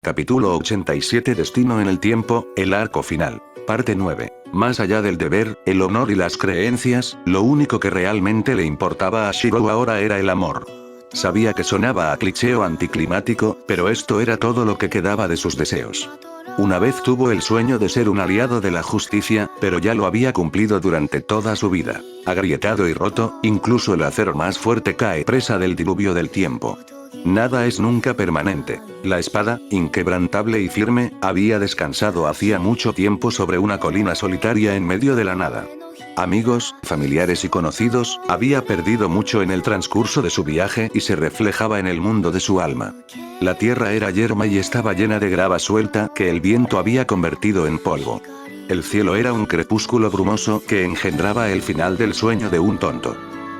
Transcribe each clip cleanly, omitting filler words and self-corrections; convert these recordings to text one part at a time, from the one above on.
Capítulo 87 Destino en el tiempo, el arco final. Parte 9. Más allá del deber, el honor y las creencias, lo único que realmente le importaba a Shirou ahora era el amor. Sabía que sonaba a cliché o anticlimático, pero esto era todo lo que quedaba de sus deseos. Una vez tuvo el sueño de ser un aliado de la justicia, pero ya lo había cumplido durante toda su vida. Agrietado y roto, incluso el acero más fuerte cae presa del diluvio del tiempo. Nada es nunca permanente. La espada, inquebrantable y firme, había descansado hacía mucho tiempo sobre una colina solitaria en medio de la nada. Amigos, familiares y conocidos, había perdido mucho en el transcurso de su viaje y se reflejaba en el mundo de su alma. La tierra era yerma y estaba llena de grava suelta que el viento había convertido en polvo. El cielo era un crepúsculo brumoso que engendraba el final del sueño de un tonto.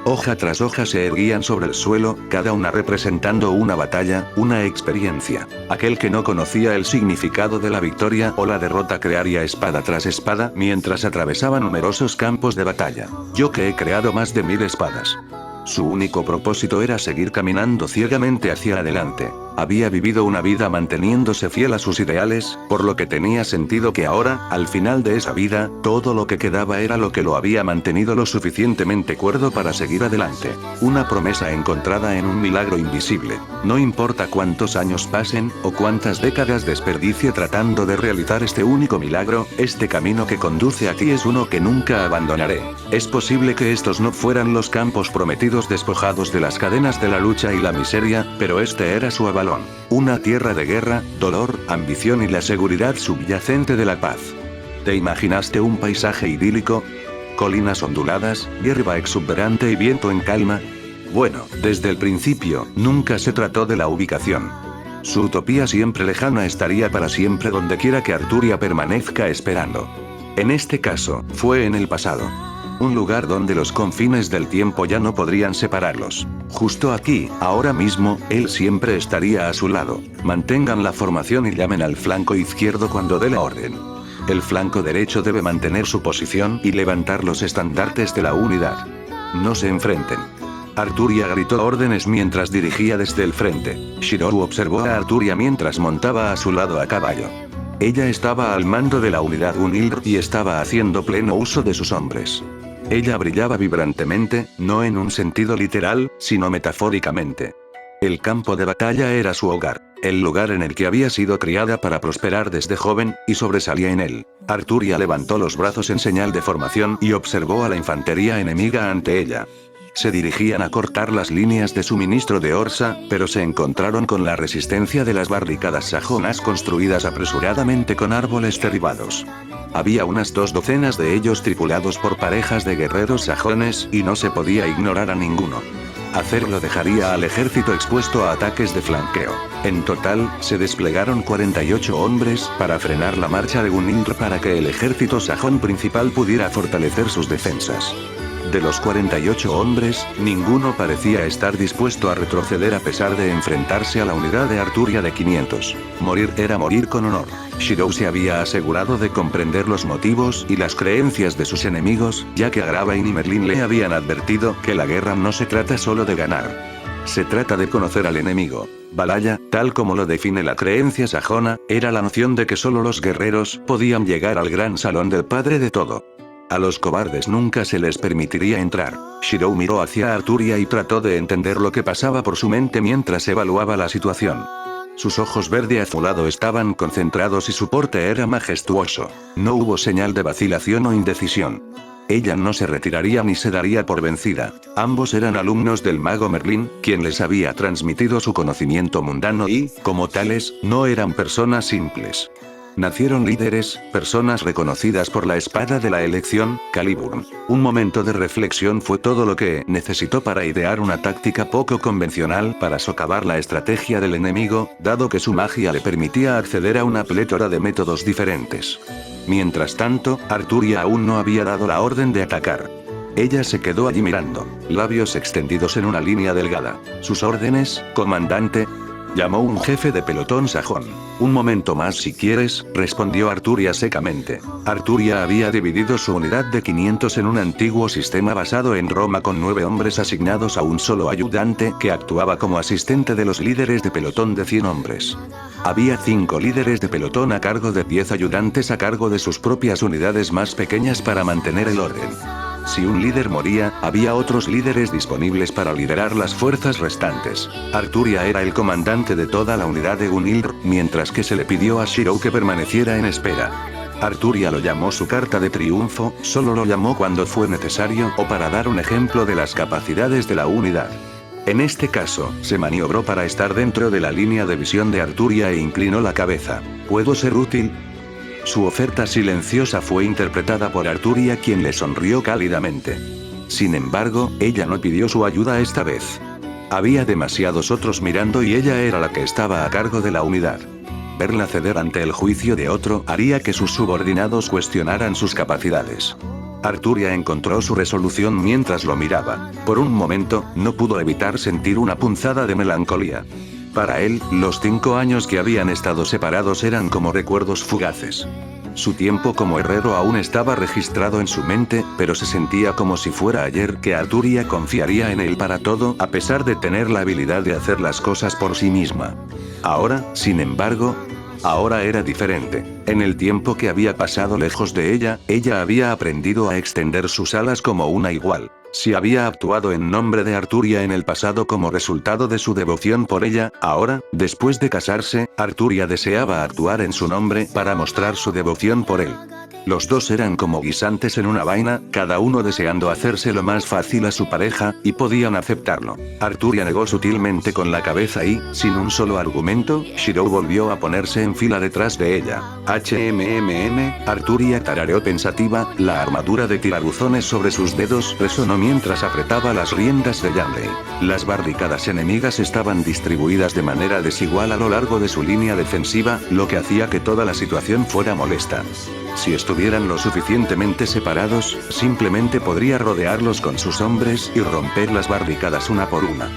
Hoja tras hoja se erguían sobre el suelo, cada una representando una batalla, una experiencia. Aquel que no conocía el significado de la victoria o la derrota crearía espada tras espada mientras atravesaba numerosos campos de batalla. Yo que he creado más de 1000 espadas. Su único propósito era seguir caminando ciegamente hacia adelante. Había vivido una vida manteniéndose fiel a sus ideales, por lo que tenía sentido que ahora, al final de esa vida, todo lo que quedaba era lo que lo había mantenido lo suficientemente cuerdo para seguir adelante. Una promesa encontrada en un milagro invisible. No importa cuántos años pasen, o cuántas décadas desperdicie tratando de realizar este único milagro, este camino que conduce a ti es uno que nunca abandonaré. Es posible que estos no fueran los campos prometidos despojados de las cadenas de la lucha y la miseria, pero este era su avalón. Una tierra de guerra, dolor, ambición y la seguridad subyacente de la paz. ¿Te imaginaste un paisaje idílico? Colinas onduladas, hierba exuberante y viento en calma. Bueno, desde el principio, nunca se trató de la ubicación. Su utopía siempre lejana estaría para siempre donde quiera que Arturia permanezca esperando. En este caso, fue en el pasado. Un lugar donde los confines del tiempo ya no podrían separarlos. Justo aquí, ahora mismo, él siempre estaría a su lado. Mantengan la formación y llamen al flanco izquierdo cuando dé la orden. El flanco derecho debe mantener su posición y levantar los estandartes de la unidad. No se enfrenten. Arturia gritó órdenes mientras dirigía desde el frente. Shirou observó a Arturia mientras montaba a su lado a caballo. Ella estaba al mando de la unidad Unil y estaba haciendo pleno uso de sus hombres. Ella brillaba vibrantemente, no en un sentido literal, sino metafóricamente. El campo de batalla era su hogar, el lugar en el que había sido criada para prosperar desde joven, y sobresalía en él. Arturia levantó los brazos en señal de formación y observó a la infantería enemiga ante ella. Se dirigían a cortar las líneas de suministro de Orsa, pero se encontraron con la resistencia de las barricadas sajonas construidas apresuradamente con árboles derribados. Había unas 2 docenas de ellos tripulados por parejas de guerreros sajones, y no se podía ignorar a ninguno. Hacerlo dejaría al ejército expuesto a ataques de flanqueo. En total, se desplegaron 48 hombres para frenar la marcha de Gunilr para que el ejército sajón principal pudiera fortalecer sus defensas. De los 48 hombres, ninguno parecía estar dispuesto a retroceder a pesar de enfrentarse a la unidad de Arturia de 500. Morir era morir con honor. Shirou se había asegurado de comprender los motivos y las creencias de sus enemigos, ya que Agravain y Merlin le habían advertido que la guerra no se trata solo de ganar. Se trata de conocer al enemigo. Valhalla, tal como lo define la creencia sajona, era la noción de que solo los guerreros podían llegar al gran salón del padre de todo. A los cobardes nunca se les permitiría entrar. Shirou miró hacia Arturia y trató de entender lo que pasaba por su mente mientras evaluaba la situación. Sus ojos verde azulado estaban concentrados y su porte era majestuoso. No hubo señal de vacilación o indecisión. Ella no se retiraría ni se daría por vencida. Ambos eran alumnos del mago Merlin, quien les había transmitido su conocimiento mundano y, como tales, no eran personas simples. Nacieron líderes, personas reconocidas por la espada de la elección, Caliburn. Un momento de reflexión fue todo lo que necesitó para idear una táctica poco convencional para socavar la estrategia del enemigo, dado que su magia le permitía acceder a una plétora de métodos diferentes. Mientras tanto, Arturia aún no había dado la orden de atacar. Ella se quedó allí mirando, labios extendidos en una línea delgada. Sus órdenes, comandante. Llamó un jefe de pelotón sajón. Un momento más si quieres, respondió Arturia secamente. Arturia había dividido su unidad de 500 en un antiguo sistema basado en Roma con 9 hombres asignados a un solo ayudante que actuaba como asistente de los líderes de pelotón de 100 hombres. Había 5 líderes de pelotón a cargo de 10 ayudantes a cargo de sus propias unidades más pequeñas para mantener el orden. Si un líder moría, había otros líderes disponibles para liderar las fuerzas restantes. Arturia era el comandante de toda la unidad de Gunilr, mientras que se le pidió a Shirou que permaneciera en espera. Arturia lo llamó su carta de triunfo, solo lo llamó cuando fue necesario o para dar un ejemplo de las capacidades de la unidad. En este caso, se maniobró para estar dentro de la línea de visión de Arturia e inclinó la cabeza. ¿Puedo ser útil? Su oferta silenciosa fue interpretada por Arturia, quien le sonrió cálidamente. Sin embargo, ella no pidió su ayuda esta vez. Había demasiados otros mirando y ella era la que estaba a cargo de la unidad. Verla ceder ante el juicio de otro haría que sus subordinados cuestionaran sus capacidades. Arturia encontró su resolución mientras lo miraba. Por un momento, no pudo evitar sentir una punzada de melancolía. Para él, los 5 años que habían estado separados eran como recuerdos fugaces. Su tiempo como herrero aún estaba registrado en su mente, pero se sentía como si fuera ayer que Arturia confiaría en él para todo, a pesar de tener la habilidad de hacer las cosas por sí misma. Ahora, sin embargo, ahora era diferente. En el tiempo que había pasado lejos de ella había aprendido a extender sus alas como una igual. Si había actuado en nombre de Arturia en el pasado como resultado de su devoción por ella, ahora, después de casarse, Arturia deseaba actuar en su nombre para mostrar su devoción por él. Los dos eran como guisantes en una vaina, cada uno deseando hacerse lo más fácil a su pareja, y podían aceptarlo. Arturia negó sutilmente con la cabeza y, sin un solo argumento, Shirou volvió a ponerse en fila detrás de ella. Arturia tarareó pensativa, la armadura de tirabuzones sobre sus dedos resonó mientras apretaba las riendas de Yanley. Las barricadas enemigas estaban distribuidas de manera desigual a lo largo de su línea defensiva, lo que hacía que toda la situación fuera molesta. Si estuvieran lo suficientemente separados, simplemente podría rodearlos con sus hombres y romper las barricadas una por una.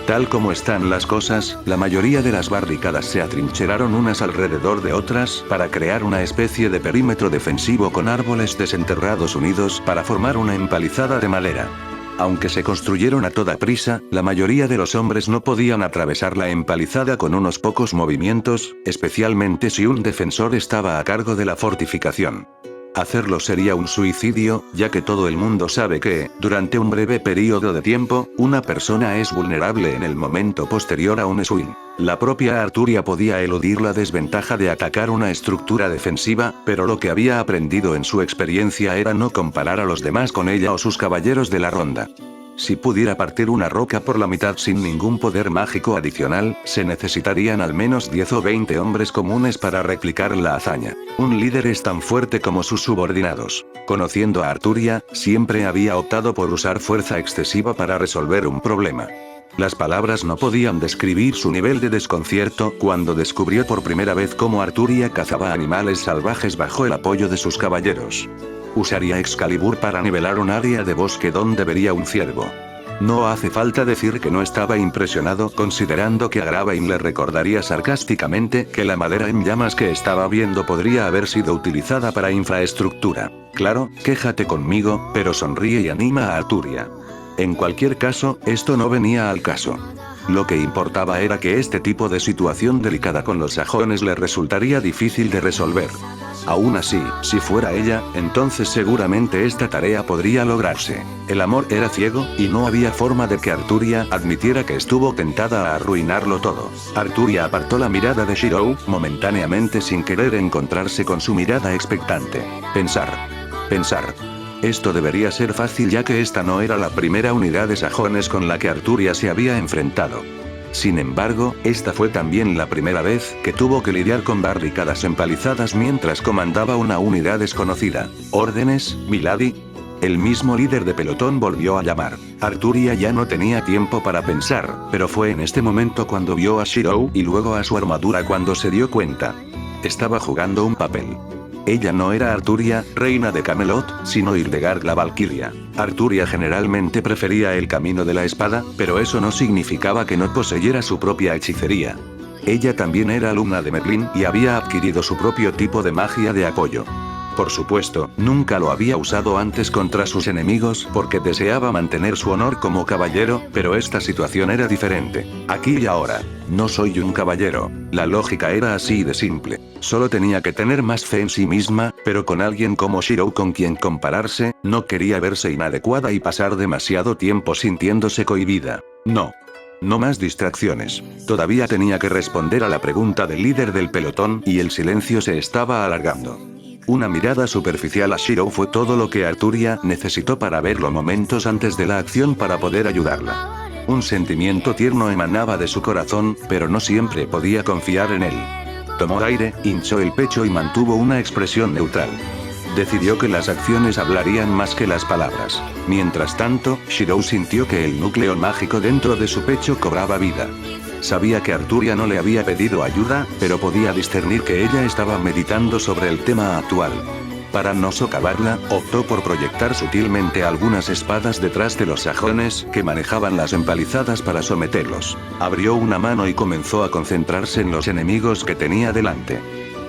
Tal como están las cosas, la mayoría de las barricadas se atrincheraron unas alrededor de otras para crear una especie de perímetro defensivo con árboles desenterrados unidos para formar una empalizada de madera. Aunque se construyeron a toda prisa, la mayoría de los hombres no podían atravesar la empalizada con unos pocos movimientos, especialmente si un defensor estaba a cargo de la fortificación. Hacerlo sería un suicidio, ya que todo el mundo sabe que, durante un breve periodo de tiempo, una persona es vulnerable en el momento posterior a un swing. La propia Arturia podía eludir la desventaja de atacar una estructura defensiva, pero lo que había aprendido en su experiencia era no comparar a los demás con ella o sus caballeros de la ronda. Si pudiera partir una roca por la mitad sin ningún poder mágico adicional, se necesitarían al menos 10 o 20 hombres comunes para replicar la hazaña. Un líder es tan fuerte como sus subordinados. Conociendo a Arturia, siempre había optado por usar fuerza excesiva para resolver un problema. Las palabras no podían describir su nivel de desconcierto cuando descubrió por primera vez cómo Arturia cazaba animales salvajes bajo el apoyo de sus caballeros. Usaría Excalibur para nivelar un área de bosque donde vería un ciervo. No hace falta decir que no estaba impresionado, considerando que a Agravain le recordaría sarcásticamente que la madera en llamas que estaba viendo podría haber sido utilizada para infraestructura. Claro, quéjate conmigo, pero sonríe y anima a Arturia. En cualquier caso, esto no venía al caso. Lo que importaba era que este tipo de situación delicada con los sajones le resultaría difícil de resolver. Aún así, si fuera ella, entonces seguramente esta tarea podría lograrse. El amor era ciego, y no había forma de que Arturia admitiera que estuvo tentada a arruinarlo todo. Arturia apartó la mirada de Shirou, momentáneamente sin querer encontrarse con su mirada expectante. Pensar. Esto debería ser fácil ya que esta no era la primera unidad de sajones con la que Arturia se había enfrentado. Sin embargo, esta fue también la primera vez que tuvo que lidiar con barricadas empalizadas mientras comandaba una unidad desconocida. ¿Órdenes, milady? El mismo líder de pelotón volvió a llamar. Arturia ya no tenía tiempo para pensar, pero fue en este momento cuando vio a Shirou y luego a su armadura cuando se dio cuenta. Estaba jugando un papel. Ella no era Arturia, reina de Camelot, sino Hildegard la Valquiria. Arturia generalmente prefería el camino de la espada, pero eso no significaba que no poseyera su propia hechicería. Ella también era alumna de Merlín y había adquirido su propio tipo de magia de apoyo. Por supuesto, nunca lo había usado antes contra sus enemigos porque deseaba mantener su honor como caballero, pero esta situación era diferente. Aquí y ahora. No soy un caballero. La lógica era así de simple. Solo tenía que tener más fe en sí misma, pero con alguien como Shirou con quien compararse, no quería verse inadecuada y pasar demasiado tiempo sintiéndose cohibida. No. No más distracciones. Todavía tenía que responder a la pregunta del líder del pelotón y el silencio se estaba alargando. Una mirada superficial a Shirou fue todo lo que Arturia necesitó para verlo momentos antes de la acción para poder ayudarla. Un sentimiento tierno emanaba de su corazón, pero no siempre podía confiar en él. Tomó aire, hinchó el pecho y mantuvo una expresión neutral. Decidió que las acciones hablarían más que las palabras. Mientras tanto, Shirou sintió que el núcleo mágico dentro de su pecho cobraba vida. Sabía que Arturia no le había pedido ayuda, pero podía discernir que ella estaba meditando sobre el tema actual. Para no socavarla, optó por proyectar sutilmente algunas espadas detrás de los sajones que manejaban las empalizadas para someterlos. Abrió una mano y comenzó a concentrarse en los enemigos que tenía delante.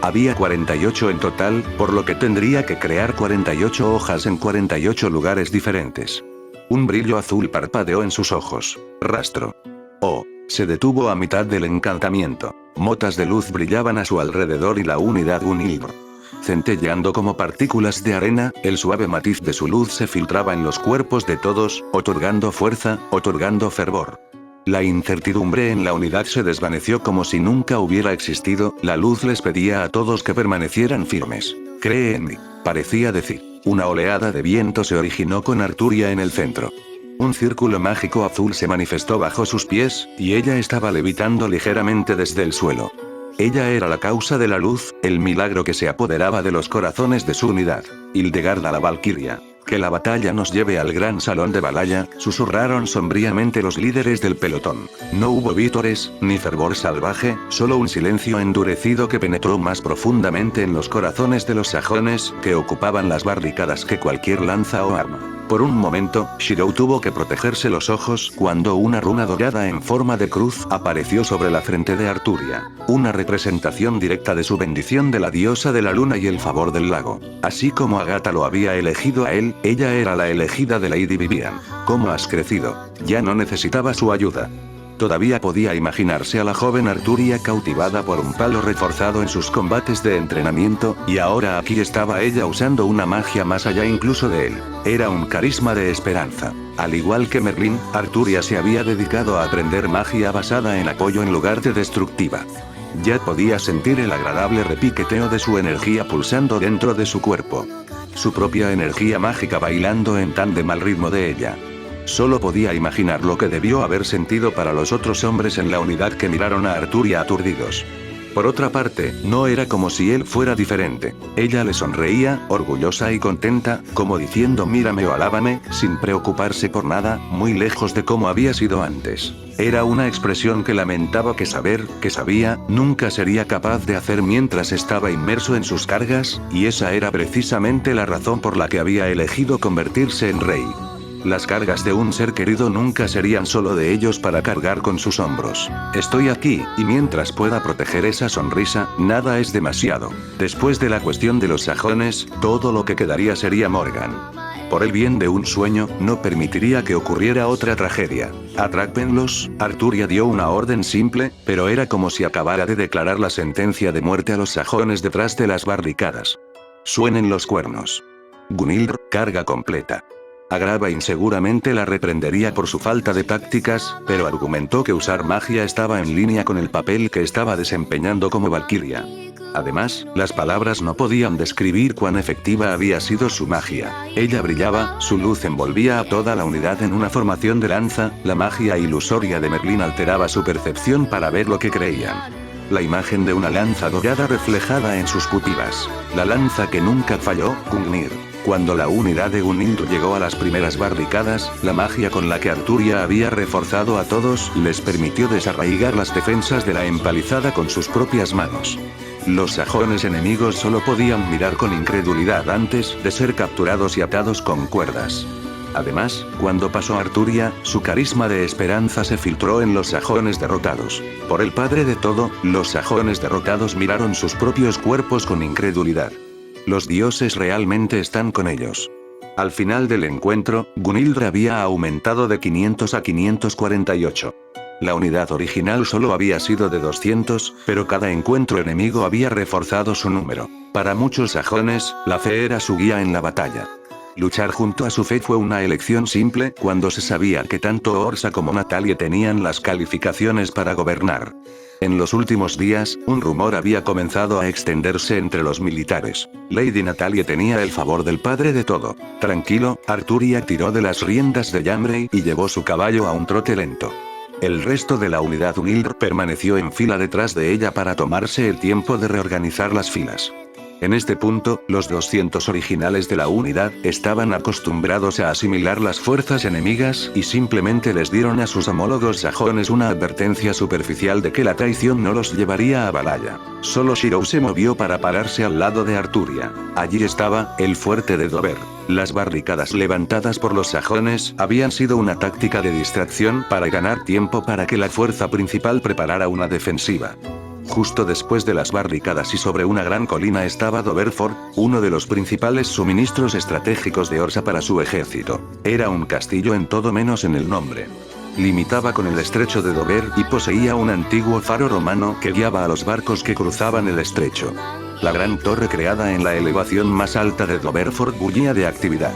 Había 48 en total, por lo que tendría que crear 48 hojas en 48 lugares diferentes. Un brillo azul parpadeó en sus ojos. Rastro. Oh. Se detuvo a mitad del encantamiento. Motas de luz brillaban a su alrededor y la unidad Gunilbr. Centelleando como partículas de arena, el suave matiz de su luz se filtraba en los cuerpos de todos, otorgando fuerza, otorgando fervor. La incertidumbre en la unidad se desvaneció como si nunca hubiera existido, la luz les pedía a todos que permanecieran firmes. Cree en mí, parecía decir. Una oleada de viento se originó con Arturia en el centro. Un círculo mágico azul se manifestó bajo sus pies, y ella estaba levitando ligeramente desde el suelo. Ella era la causa de la luz, el milagro que se apoderaba de los corazones de su unidad. Hildegarda la Valquiria. Que la batalla nos lleve al gran salón de Balaya, susurraron sombríamente los líderes del pelotón. No hubo vítores, ni fervor salvaje, solo un silencio endurecido que penetró más profundamente en los corazones de los sajones, que ocupaban las barricadas que cualquier lanza o arma. Por un momento, Shirou tuvo que protegerse los ojos cuando una runa dorada en forma de cruz apareció sobre la frente de Arturia. Una representación directa de su bendición de la diosa de la luna y el favor del lago. Así como Agatha lo había elegido a él, ella era la elegida de Lady Vivian. ¿Cómo has crecido? Ya no necesitaba su ayuda. Todavía podía imaginarse a la joven Arturia cautivada por un palo reforzado en sus combates de entrenamiento, y ahora aquí estaba ella usando una magia más allá incluso de él. Era un carisma de esperanza. Al igual que Merlín, Arturia se había dedicado a aprender magia basada en apoyo en lugar de destructiva. Ya podía sentir el agradable repiqueteo de su energía pulsando dentro de su cuerpo. Su propia energía mágica bailando en tándem al ritmo de ella. Solo podía imaginar lo que debió haber sentido para los otros hombres en la unidad que miraron a Arturia aturdidos. Por otra parte, no era como si él fuera diferente. Ella le sonreía, orgullosa y contenta, como diciendo mírame o alábame, sin preocuparse por nada, muy lejos de cómo había sido antes. Era una expresión que lamentaba que sabía, nunca sería capaz de hacer mientras estaba inmerso en sus cargas, y esa era precisamente la razón por la que había elegido convertirse en rey. Las cargas de un ser querido nunca serían solo de ellos para cargar con sus hombros. Estoy aquí, y mientras pueda proteger esa sonrisa, nada es demasiado. Después de la cuestión de los sajones, todo lo que quedaría sería Morgan. Por el bien de un sueño, no permitiría que ocurriera otra tragedia. Atrápenlos. Arturia dio una orden simple, pero era como si acabara de declarar la sentencia de muerte a los sajones detrás de las barricadas. Suenen los cuernos. Gunilbr, carga completa. Agrava inseguramente la reprendería por su falta de tácticas, pero argumentó que usar magia estaba en línea con el papel que estaba desempeñando como Valquiria. Además, las palabras no podían describir cuán efectiva había sido su magia. Ella brillaba, su luz envolvía a toda la unidad en una formación de lanza, la magia ilusoria de Merlín alteraba su percepción para ver lo que creían. La imagen de una lanza dorada reflejada en sus pupilas. La lanza que nunca falló, Gungnir. Cuando la unidad de Gunilbr llegó a las primeras barricadas, la magia con la que Arturia había reforzado a todos les permitió desarraigar las defensas de la empalizada con sus propias manos. Los sajones enemigos solo podían mirar con incredulidad antes de ser capturados y atados con cuerdas. Además, cuando pasó Arturia, su carisma de esperanza se filtró en los sajones derrotados. Por el padre de todo, los sajones derrotados miraron sus propios cuerpos con incredulidad. Los dioses realmente están con ellos. Al final del encuentro, Gunhildr había aumentado de 500 a 548. La unidad original solo había sido de 200, pero cada encuentro enemigo había reforzado su número. Para muchos sajones, la fe era su guía en la batalla. Luchar junto a su fe fue una elección simple cuando se sabía que tanto Orsa como Natalie tenían las calificaciones para gobernar. En los últimos días, un rumor había comenzado a extenderse entre los militares. Lady Natalie tenía el favor del padre de todo. Tranquilo, Arturia tiró de las riendas de Yamrei y llevó su caballo a un trote lento. El resto de la unidad Gunhildr permaneció en fila detrás de ella para tomarse el tiempo de reorganizar las filas. En este punto, los 200 originales de la unidad estaban acostumbrados a asimilar las fuerzas enemigas y simplemente les dieron a sus homólogos sajones una advertencia superficial de que la traición no los llevaría a Valhalla. Solo Shirou se movió para pararse al lado de Arturia. Allí estaba, el fuerte de Dover. Las barricadas levantadas por los sajones habían sido una táctica de distracción para ganar tiempo para que la fuerza principal preparara una defensiva. Justo después de las barricadas y sobre una gran colina estaba Doverford, uno de los principales suministros estratégicos de Orsa para su ejército. Era un castillo en todo menos en el nombre. Limitaba con el estrecho de Dover y poseía un antiguo faro romano que guiaba a los barcos que cruzaban el estrecho. La gran torre creada en la elevación más alta de Doverford bullía de actividad.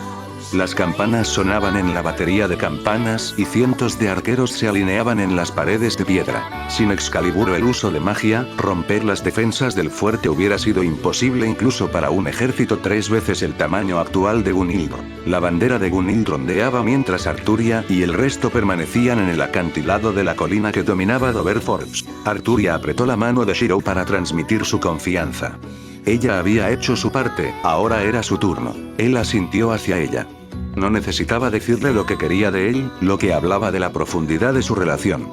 Las campanas sonaban en la batería de campanas y cientos de arqueros se alineaban en las paredes de piedra. Sin Excalibur o el uso de magia, romper las defensas del fuerte hubiera sido imposible incluso para un ejército 3 veces el tamaño actual de Gunhildr. La bandera de Gunhildr ondeaba mientras Arturia y el resto permanecían en el acantilado de la colina que dominaba Doverford. Arturia apretó la mano de Shirou para transmitir su confianza. Ella había hecho su parte, ahora era su turno. Él asintió hacia ella. No necesitaba decirle lo que quería de él, lo que hablaba de la profundidad de su relación.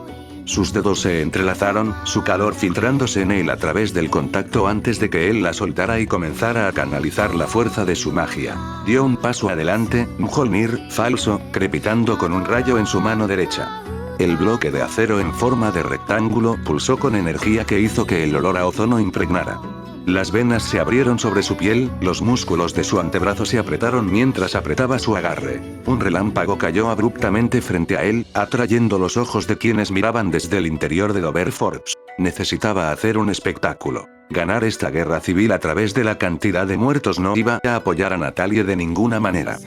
Sus dedos se entrelazaron, su calor filtrándose en él a través del contacto antes de que él la soltara y comenzara a canalizar la fuerza de su magia. Dio un paso adelante, Mjolnir, falso, crepitando con un rayo en su mano derecha. El bloque de acero en forma de rectángulo pulsó con energía que hizo que el olor a ozono impregnara. Las venas se abrieron sobre su piel, los músculos de su antebrazo se apretaron mientras apretaba su agarre. Un relámpago cayó abruptamente frente a él, atrayendo los ojos de quienes miraban desde el interior de Doverford. Necesitaba hacer un espectáculo. Ganar esta guerra civil a través de la cantidad de muertos no iba a apoyar a Natalie de ninguna manera.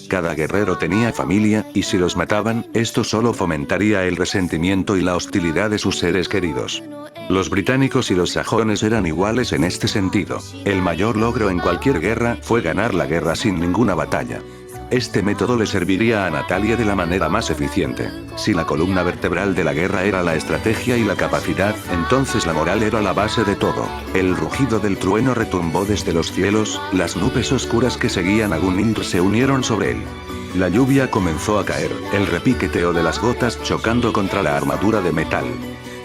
Cada guerrero tenía familia, y si los mataban, esto solo fomentaría el resentimiento y la hostilidad de sus seres queridos. Los británicos y los sajones eran iguales en este sentido. El mayor logro en cualquier guerra fue ganar la guerra sin ninguna batalla. Este método le serviría a Natalie de la manera más eficiente. Si la columna vertebral de la guerra era la estrategia y la capacidad, entonces la moral era la base de todo. El rugido del trueno retumbó desde los cielos, las nubes oscuras que seguían a Gunhildr se unieron sobre él. La lluvia comenzó a caer, el repiqueteo de las gotas chocando contra la armadura de metal.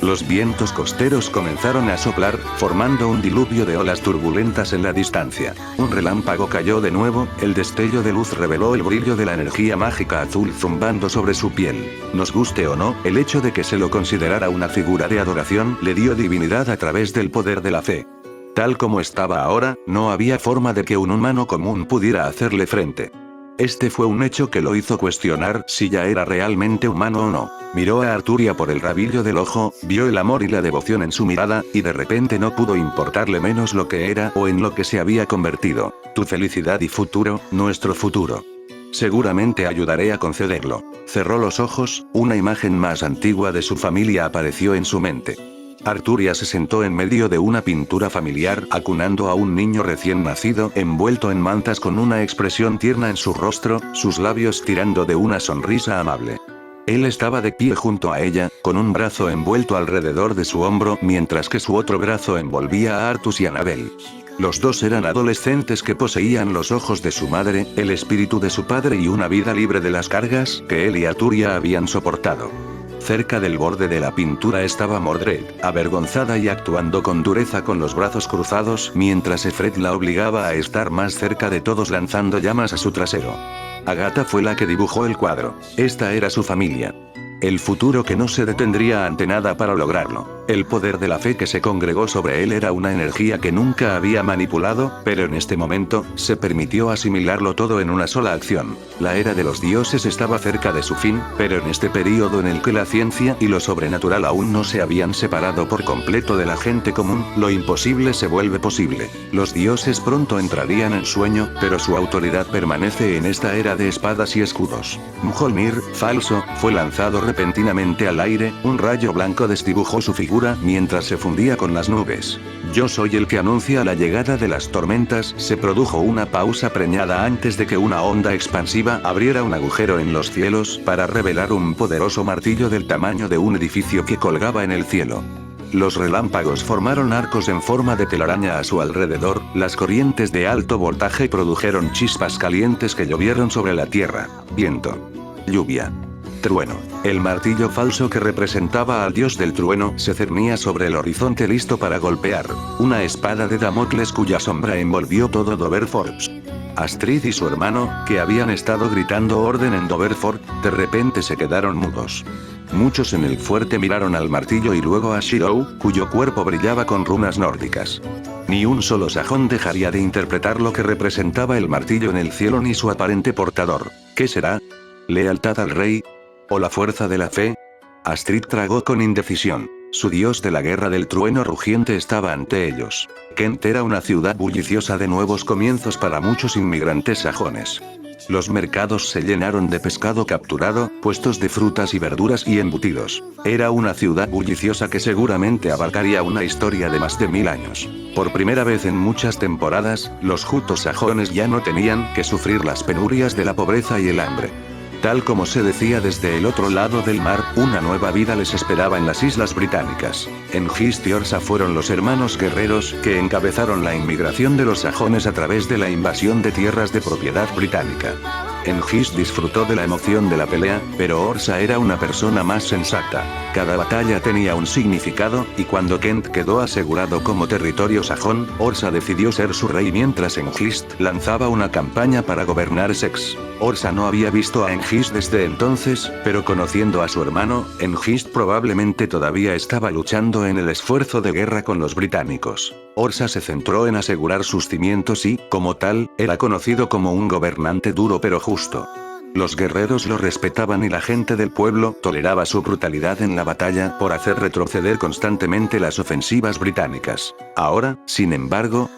Los vientos costeros comenzaron a soplar, formando un diluvio de olas turbulentas en la distancia. Un relámpago cayó de nuevo, el destello de luz reveló el brillo de la energía mágica azul zumbando sobre su piel. Nos guste o no, el hecho de que se lo considerara una figura de adoración le dio divinidad a través del poder de la fe. Tal como estaba ahora, no había forma de que un humano común pudiera hacerle frente. Este fue un hecho que lo hizo cuestionar si ya era realmente humano o no. Miró a Arturia por el rabillo del ojo, vio el amor y la devoción en su mirada, y de repente no pudo importarle menos lo que era o en lo que se había convertido. Tu felicidad y futuro, nuestro futuro. Seguramente ayudaré a concederlo. Cerró los ojos, una imagen más antigua de su familia apareció en su mente. Arturia se sentó en medio de una pintura familiar, acunando a un niño recién nacido, envuelto en mantas con una expresión tierna en su rostro, sus labios tirando de una sonrisa amable. Él estaba de pie junto a ella, con un brazo envuelto alrededor de su hombro, mientras que su otro brazo envolvía a Artus y Annabel. Los dos eran adolescentes que poseían los ojos de su madre, el espíritu de su padre y una vida libre de las cargas que él y Arturia habían soportado. Cerca del borde de la pintura estaba Mordred, avergonzada y actuando con dureza con los brazos cruzados, mientras Efred la obligaba a estar más cerca de todos lanzando llamas a su trasero. Agatha fue la que dibujó el cuadro. Esta era su familia. El futuro que no se detendría ante nada para lograrlo. El poder de la fe que se congregó sobre él era una energía que nunca había manipulado, pero en este momento, se permitió asimilarlo todo en una sola acción. La era de los dioses estaba cerca de su fin, pero en este período en el que la ciencia y lo sobrenatural aún no se habían separado por completo de la gente común, lo imposible se vuelve posible. Los dioses pronto entrarían en sueño, pero su autoridad permanece en esta era de espadas y escudos. Mjolnir, falso, fue lanzado repentinamente al aire, un rayo blanco desdibujó su figura mientras se fundía con las nubes. Yo soy el que anuncia la llegada de las tormentas. Se produjo una pausa preñada antes de que una onda expansiva abriera un agujero en los cielos para revelar un poderoso martillo del tamaño de un edificio que colgaba en el cielo. Los relámpagos formaron arcos en forma de telaraña a su alrededor, las corrientes de alto voltaje produjeron chispas calientes que llovieron sobre la tierra, viento, lluvia, trueno. El martillo falso que representaba al dios del trueno se cernía sobre el horizonte listo para golpear, una espada de Damocles cuya sombra envolvió todo Doverfort. Astrid y su hermano, que habían estado gritando orden en Doverfort, de repente se quedaron mudos. Muchos en el fuerte miraron al martillo y luego a Shirou, cuyo cuerpo brillaba con runas nórdicas. Ni un solo sajón dejaría de interpretar lo que representaba el martillo en el cielo ni su aparente portador. ¿Qué será? ¿Lealtad al rey? ¿O la fuerza de la fe? Astrid tragó con indecisión. Su dios de la guerra del trueno rugiente estaba ante ellos. Kent era una ciudad bulliciosa de nuevos comienzos para muchos inmigrantes sajones. Los mercados se llenaron de pescado capturado, puestos de frutas y verduras y embutidos. Era una ciudad bulliciosa que seguramente abarcaría una historia de más de 1000 años. Por primera vez en muchas temporadas, los jutos sajones ya no tenían que sufrir las penurias de la pobreza y el hambre. Tal como se decía desde el otro lado del mar, una nueva vida les esperaba en las islas británicas. Hengist y Orsa fueron los hermanos guerreros que encabezaron la inmigración de los sajones a través de la invasión de tierras de propiedad británica. Hengist disfrutó de la emoción de la pelea, pero Orsa era una persona más sensata. Cada batalla tenía un significado, y cuando Kent quedó asegurado como territorio sajón, Orsa decidió ser su rey mientras Hengist lanzaba una campaña para gobernar Essex. Orsa no había visto a Hengist desde entonces, pero conociendo a su hermano, Hengist probablemente todavía estaba luchando en el esfuerzo de guerra con los británicos. Orsa se centró en asegurar sus cimientos y, como tal, era conocido como un gobernante duro pero justo. Los guerreros lo respetaban y la gente del pueblo toleraba su brutalidad en la batalla por hacer retroceder constantemente las ofensivas británicas. Ahora, sin embargo,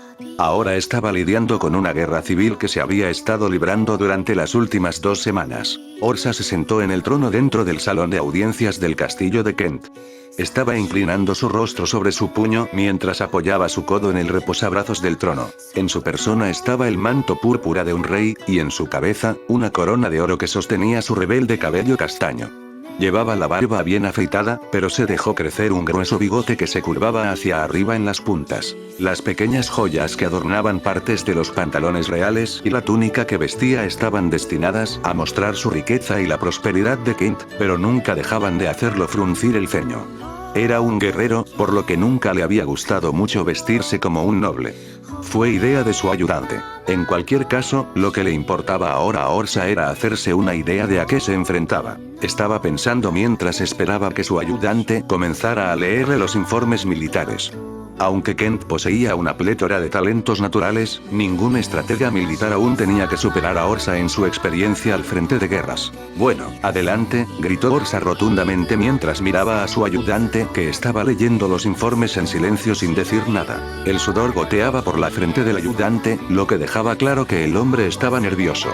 estaba lidiando con una guerra civil que se había estado librando durante las últimas 2 semanas. Orsa se sentó en el trono dentro del salón de audiencias del castillo de Kent. Estaba inclinando su rostro sobre su puño mientras apoyaba su codo en el reposabrazos del trono. En su persona estaba el manto púrpura de un rey, y en su cabeza, una corona de oro que sostenía su rebelde cabello castaño. Llevaba la barba bien afeitada, pero se dejó crecer un grueso bigote que se curvaba hacia arriba en las puntas. Las pequeñas joyas que adornaban partes de los pantalones reales y la túnica que vestía estaban destinadas a mostrar su riqueza y la prosperidad de Kent, pero nunca dejaban de hacerlo fruncir el ceño. Era un guerrero, por lo que nunca le había gustado mucho vestirse como un noble. Fue idea de su ayudante. En cualquier caso, lo que le importaba ahora a Orsa era hacerse una idea de a qué se enfrentaba. Estaba pensando mientras esperaba que su ayudante comenzara a leerle los informes militares. Aunque Kent poseía una plétora de talentos naturales, ningún estratega militar aún tenía que superar a Orsa en su experiencia al frente de guerras. «Bueno, adelante», gritó Orsa rotundamente mientras miraba a su ayudante que estaba leyendo los informes en silencio sin decir nada. El sudor goteaba por la frente del ayudante, lo que dejaba claro que el hombre estaba nervioso.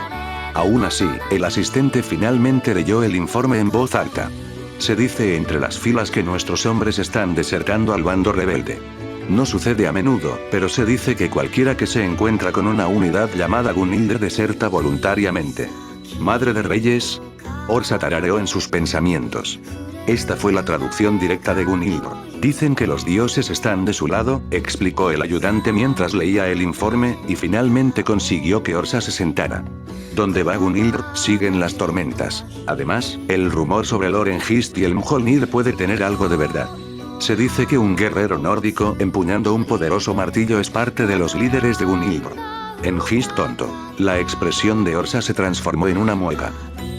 Aún así, el asistente finalmente leyó el informe en voz alta. «Se dice entre las filas que nuestros hombres están desertando al bando rebelde. No sucede a menudo, pero se dice que cualquiera que se encuentra con una unidad llamada Gunhildr deserta voluntariamente. ¿Madre de reyes?». Orsa tarareó en sus pensamientos. Esta fue la traducción directa de Gunhildr. «Dicen que los dioses están de su lado», explicó el ayudante mientras leía el informe, y finalmente consiguió que Orsa se sentara. «Donde va Gunhildr, siguen las tormentas. Además, el rumor sobre Lord Hengist y el Mjolnir puede tener algo de verdad. Se dice que un guerrero nórdico empuñando un poderoso martillo es parte de los líderes de Gunhildr. Hengist tonto. La expresión de Orsa se transformó en una mueca.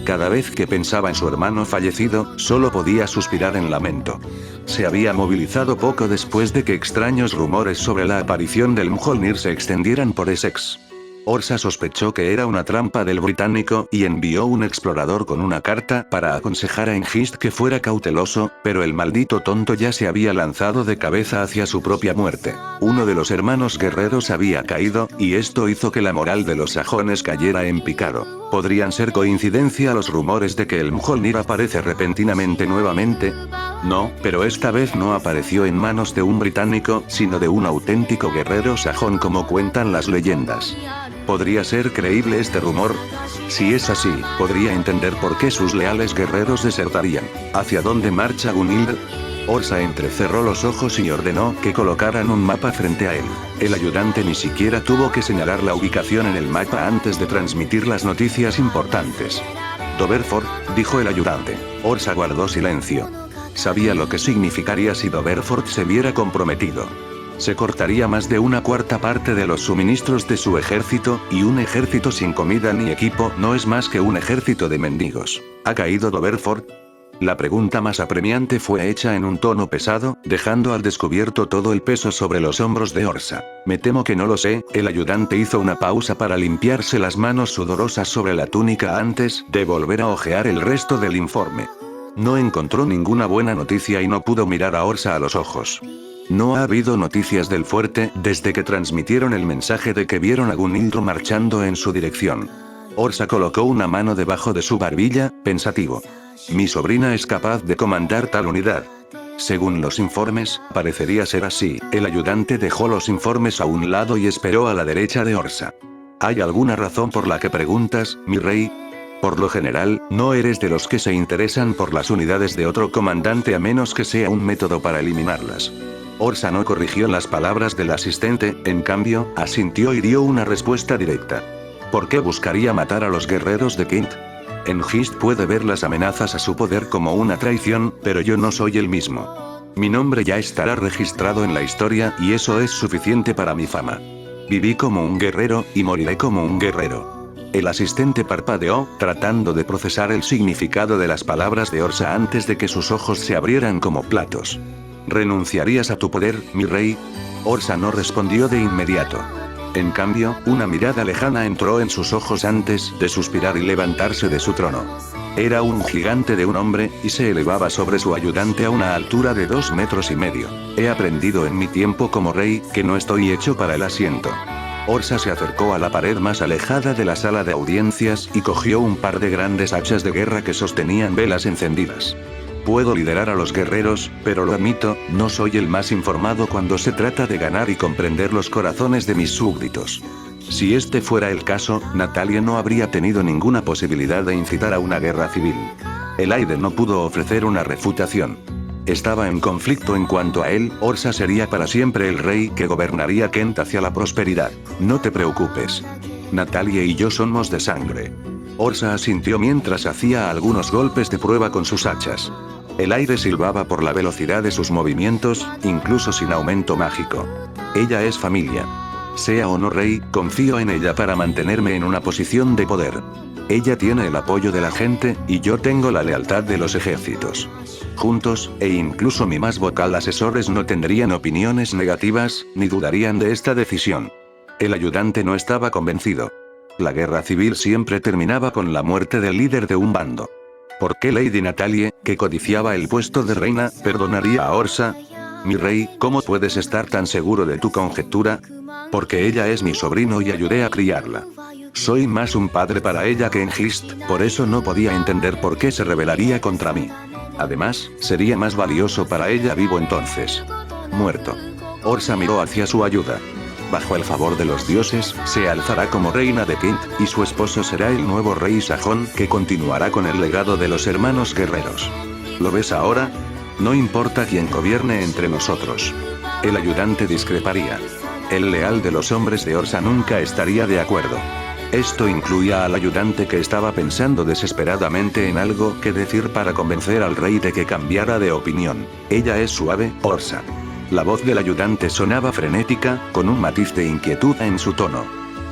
Cada vez que pensaba en su hermano fallecido, solo podía suspirar en lamento. Se había movilizado poco después de que extraños rumores sobre la aparición del Mjolnir se extendieran por Essex. Orsa sospechó que era una trampa del británico y envió un explorador con una carta para aconsejar a Hengist que fuera cauteloso, pero el maldito tonto ya se había lanzado de cabeza hacia su propia muerte. Uno de los hermanos guerreros había caído, y esto hizo que la moral de los sajones cayera en picado. ¿Podrían ser coincidencia los rumores de que el Mjolnir aparece repentinamente nuevamente? No, pero esta vez no apareció en manos de un británico, sino de un auténtico guerrero sajón como cuentan las leyendas. ¿Podría ser creíble este rumor? Si es así, podría entender por qué sus leales guerreros desertarían. ¿Hacia dónde marcha Gunhild? Orsa entrecerró los ojos y ordenó que colocaran un mapa frente a él. El ayudante ni siquiera tuvo que señalar la ubicación en el mapa antes de transmitir las noticias importantes. Doverford, dijo el ayudante. Orsa guardó silencio. Sabía lo que significaría si Doverford se viera comprometido. Se cortaría más de una cuarta parte de los suministros de su ejército, y un ejército sin comida ni equipo no es más que un ejército de mendigos. ¿Ha caído Doverford? La pregunta más apremiante fue hecha en un tono pesado, dejando al descubierto todo el peso sobre los hombros de Orsa. Me temo que no lo sé. El ayudante hizo una pausa para limpiarse las manos sudorosas sobre la túnica antes de volver a hojear el resto del informe. No encontró ninguna buena noticia y no pudo mirar a Orsa a los ojos. No ha habido noticias del fuerte desde que transmitieron el mensaje de que vieron a Gunhild marchando en su dirección. Orsa colocó una mano debajo de su barbilla, pensativo. Mi sobrina es capaz de comandar tal unidad. Según los informes, parecería ser así. El ayudante dejó los informes a un lado y esperó a la derecha de Orsa. ¿Hay alguna razón por la que preguntas, mi rey? Por lo general, no eres de los que se interesan por las unidades de otro comandante a menos que sea un método para eliminarlas. Orsa no corrigió las palabras del asistente, en cambio, asintió y dio una respuesta directa. ¿Por qué buscaría matar a los guerreros de Kent? Hengist puede ver las amenazas a su poder como una traición, pero yo no soy el mismo. Mi nombre ya estará registrado en la historia y eso es suficiente para mi fama. Viví como un guerrero, y moriré como un guerrero. El asistente parpadeó, tratando de procesar el significado de las palabras de Orsa antes de que sus ojos se abrieran como platos. ¿Renunciarías a tu poder, mi rey? Orsa no respondió de inmediato. En cambio, una mirada lejana entró en sus ojos antes de suspirar y levantarse de su trono. Era un gigante de un hombre, y se elevaba sobre su ayudante a una altura de 2,5 metros. He aprendido en mi tiempo como rey, que no estoy hecho para el asiento. Orsa se acercó a la pared más alejada de la sala de audiencias y cogió un par de grandes hachas de guerra que sostenían velas encendidas. Puedo liderar a los guerreros, pero lo admito, no soy el más informado cuando se trata de ganar y comprender los corazones de mis súbditos. Si este fuera el caso, Natalia no habría tenido ninguna posibilidad de incitar a una guerra civil. El Aide no pudo ofrecer una refutación. Estaba en conflicto en cuanto a él. Orsa sería para siempre el rey que gobernaría Kent hacia la prosperidad. No te preocupes. Natalia y yo somos de sangre. Orsa asintió mientras hacía algunos golpes de prueba con sus hachas. El aire silbaba por la velocidad de sus movimientos, incluso sin aumento mágico. Ella es familia. Sea o no rey, confío en ella para mantenerme en una posición de poder. Ella tiene el apoyo de la gente, y yo tengo la lealtad de los ejércitos. Juntos, e incluso mi más vocal asesores no tendrían opiniones negativas, ni dudarían de esta decisión. El ayudante no estaba convencido. La guerra civil siempre terminaba con la muerte del líder de un bando. ¿Por qué Lady Natalie, que codiciaba el puesto de reina, perdonaría a Orsa? Mi rey, ¿cómo puedes estar tan seguro de tu conjetura? Porque ella es mi sobrino y ayudé a criarla. Soy más un padre para ella que Hengist, por eso no podía entender por qué se rebelaría contra mí. Además, sería más valioso para ella vivo entonces. Muerto. Orsa miró hacia su ayuda. Bajo el favor de los dioses, se alzará como reina de Kent, y su esposo será el nuevo rey sajón que continuará con el legado de los hermanos guerreros. ¿Lo ves ahora? No importa quién gobierne entre nosotros. El ayudante discreparía. El leal de los hombres de Orsa nunca estaría de acuerdo. Esto incluía al ayudante que estaba pensando desesperadamente en algo que decir para convencer al rey de que cambiara de opinión. Ella es suave, Orsa. La voz del ayudante sonaba frenética, con un matiz de inquietud en su tono.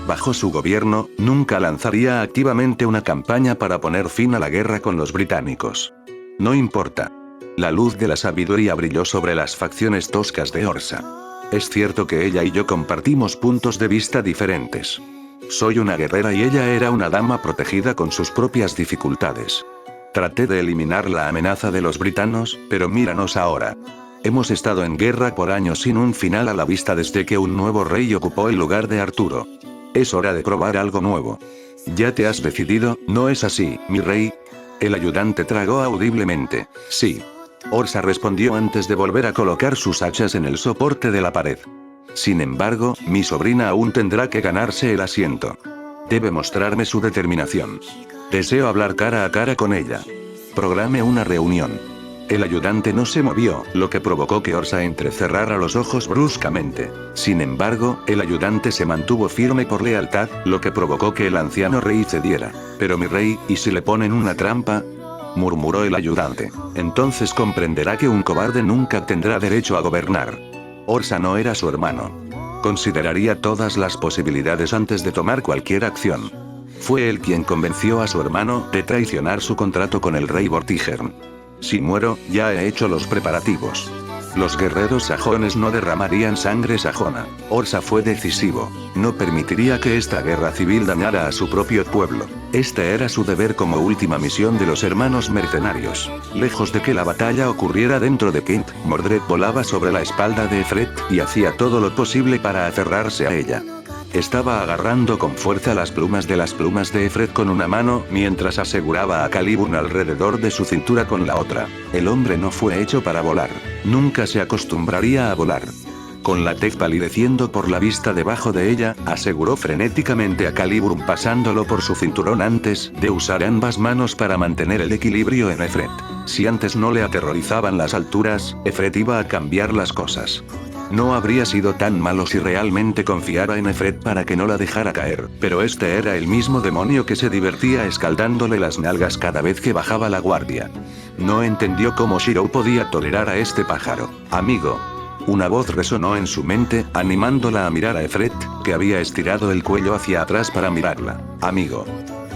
Bajo su gobierno, nunca lanzaría activamente una campaña para poner fin a la guerra con los británicos. No importa. La luz de la sabiduría brilló sobre las facciones toscas de Orsa. Es cierto que ella y yo compartimos puntos de vista diferentes. Soy una guerrera y ella era una dama protegida con sus propias dificultades. Traté de eliminar la amenaza de los britanos, pero míranos ahora. Hemos estado en guerra por años sin un final a la vista desde que un nuevo rey ocupó el lugar de Arturo. Es hora de probar algo nuevo. ¿Ya te has decidido? ¿No es así, mi rey? El ayudante tragó audiblemente. Sí. Orsa respondió antes de volver a colocar sus hachas en el soporte de la pared. Sin embargo, mi sobrina aún tendrá que ganarse el asiento. Debe mostrarme su determinación. Deseo hablar cara a cara con ella. Programe una reunión. El ayudante no se movió, lo que provocó que Orsa entrecerrara los ojos bruscamente. Sin embargo, el ayudante se mantuvo firme por lealtad, lo que provocó que el anciano rey cediera. Pero mi rey, ¿y si le ponen una trampa? Murmuró el ayudante. Entonces comprenderá que un cobarde nunca tendrá derecho a gobernar. Orsa no era su hermano. Consideraría todas las posibilidades antes de tomar cualquier acción. Fue él quien convenció a su hermano de traicionar su contrato con el rey Vortigern. Si muero, ya he hecho los preparativos. Los guerreros sajones no derramarían sangre sajona. Orsa fue decisivo. No permitiría que esta guerra civil dañara a su propio pueblo. Este era su deber como última misión de los hermanos mercenarios. Lejos de que la batalla ocurriera dentro de Kent, Mordred volaba sobre la espalda de Efred, y hacía todo lo posible para aferrarse a ella. Estaba agarrando con fuerza las plumas de Efred con una mano, mientras aseguraba a Caliburn alrededor de su cintura con la otra. El hombre no fue hecho para volar. Nunca se acostumbraría a volar. Con la tez palideciendo por la vista debajo de ella, aseguró frenéticamente a Caliburn pasándolo por su cinturón antes de usar ambas manos para mantener el equilibrio en Efred. Si antes no le aterrorizaban las alturas, Efred iba a cambiar las cosas. No habría sido tan malo si realmente confiara en Efred para que no la dejara caer, pero este era el mismo demonio que se divertía escaldándole las nalgas cada vez que bajaba la guardia. No entendió cómo Shiro podía tolerar a este pájaro. Amigo. Una voz resonó en su mente, animándola a mirar a Efred, que había estirado el cuello hacia atrás para mirarla. Amigo.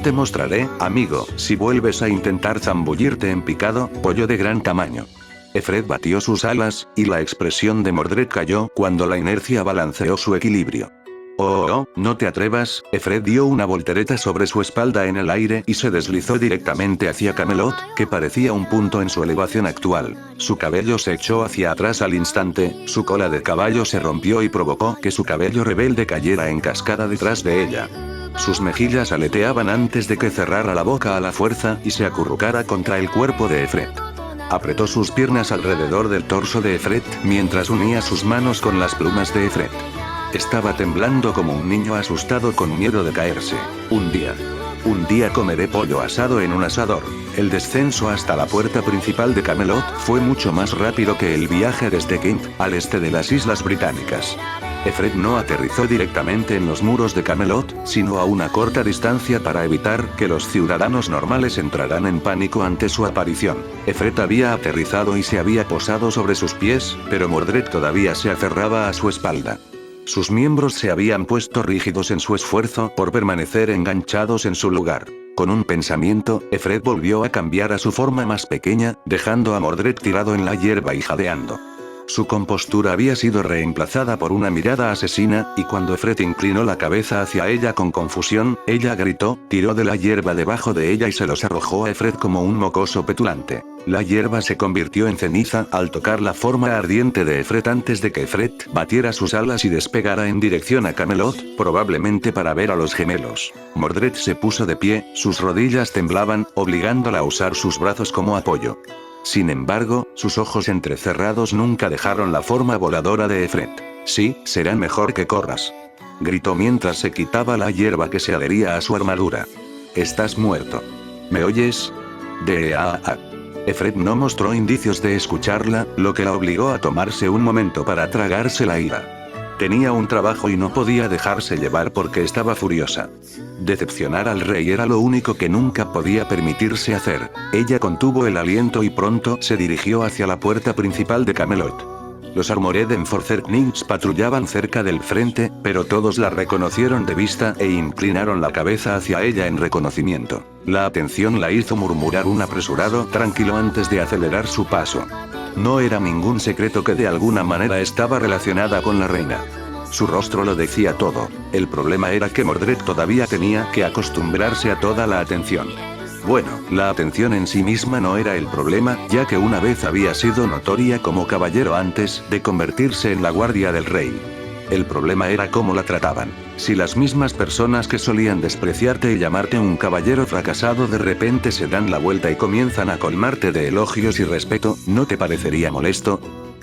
Te mostraré, amigo, si vuelves a intentar zambullirte en picado, pollo de gran tamaño. Efred batió sus alas, y la expresión de Mordred cayó cuando la inercia balanceó su equilibrio. Oh, no te atrevas. Efred dio una voltereta sobre su espalda en el aire y se deslizó directamente hacia Camelot, que parecía un punto en su elevación actual. Su cabello se echó hacia atrás al instante, su cola de caballo se rompió y provocó que su cabello rebelde cayera en cascada detrás de ella. Sus mejillas aleteaban antes de que cerrara la boca a la fuerza y se acurrucara contra el cuerpo de Efred. Apretó sus piernas alrededor del torso de Efred, mientras unía sus manos con las plumas de Efred. Estaba temblando como un niño asustado con miedo de caerse. Un día comeré pollo asado en un asador. El descenso hasta la puerta principal de Camelot fue mucho más rápido que el viaje desde Kent, al este de las Islas Británicas. Efred no aterrizó directamente en los muros de Camelot, sino a una corta distancia para evitar que los ciudadanos normales entraran en pánico ante su aparición. Efred había aterrizado y se había posado sobre sus pies, pero Mordred todavía se aferraba a su espalda. Sus miembros se habían puesto rígidos en su esfuerzo por permanecer enganchados en su lugar. Con un pensamiento, Efred volvió a cambiar a su forma más pequeña, dejando a Mordred tirado en la hierba y jadeando. Su compostura había sido reemplazada por una mirada asesina, y cuando Efred inclinó la cabeza hacia ella con confusión, ella gritó, tiró de la hierba debajo de ella y se los arrojó a Efred como un mocoso petulante. La hierba se convirtió en ceniza al tocar la forma ardiente de Efred antes de que Efred batiera sus alas y despegara en dirección a Camelot, probablemente para ver a los gemelos. Mordred se puso de pie, sus rodillas temblaban, obligándola a usar sus brazos como apoyo. Sin embargo, sus ojos entrecerrados nunca dejaron la forma voladora de Efred. Sí, será mejor que corras. Gritó mientras se quitaba la hierba que se adhería a su armadura. Estás muerto. ¿Me oyes? Efred no mostró indicios de escucharla, lo que la obligó a tomarse un momento para tragarse la ira. Tenía un trabajo y no podía dejarse llevar porque estaba furiosa. Decepcionar al rey era lo único que nunca podía permitirse hacer. Ella contuvo el aliento y pronto se dirigió hacia la puerta principal de Camelot. Los Armored Enforced Knights patrullaban cerca del frente, pero todos la reconocieron de vista e inclinaron la cabeza hacia ella en reconocimiento. La atención la hizo murmurar un apresurado tranquilo antes de acelerar su paso. No era ningún secreto que de alguna manera estaba relacionada con la reina. Su rostro lo decía todo. El problema era que Mordred todavía tenía que acostumbrarse a toda la atención. Bueno, la atención en sí misma no era el problema, ya que una vez había sido notoria como caballero antes de convertirse en la guardia del rey. El problema era cómo la trataban. Si las mismas personas que solían despreciarte y llamarte un caballero fracasado de repente se dan la vuelta y comienzan a colmarte de elogios y respeto, ¿no te parecería molesto?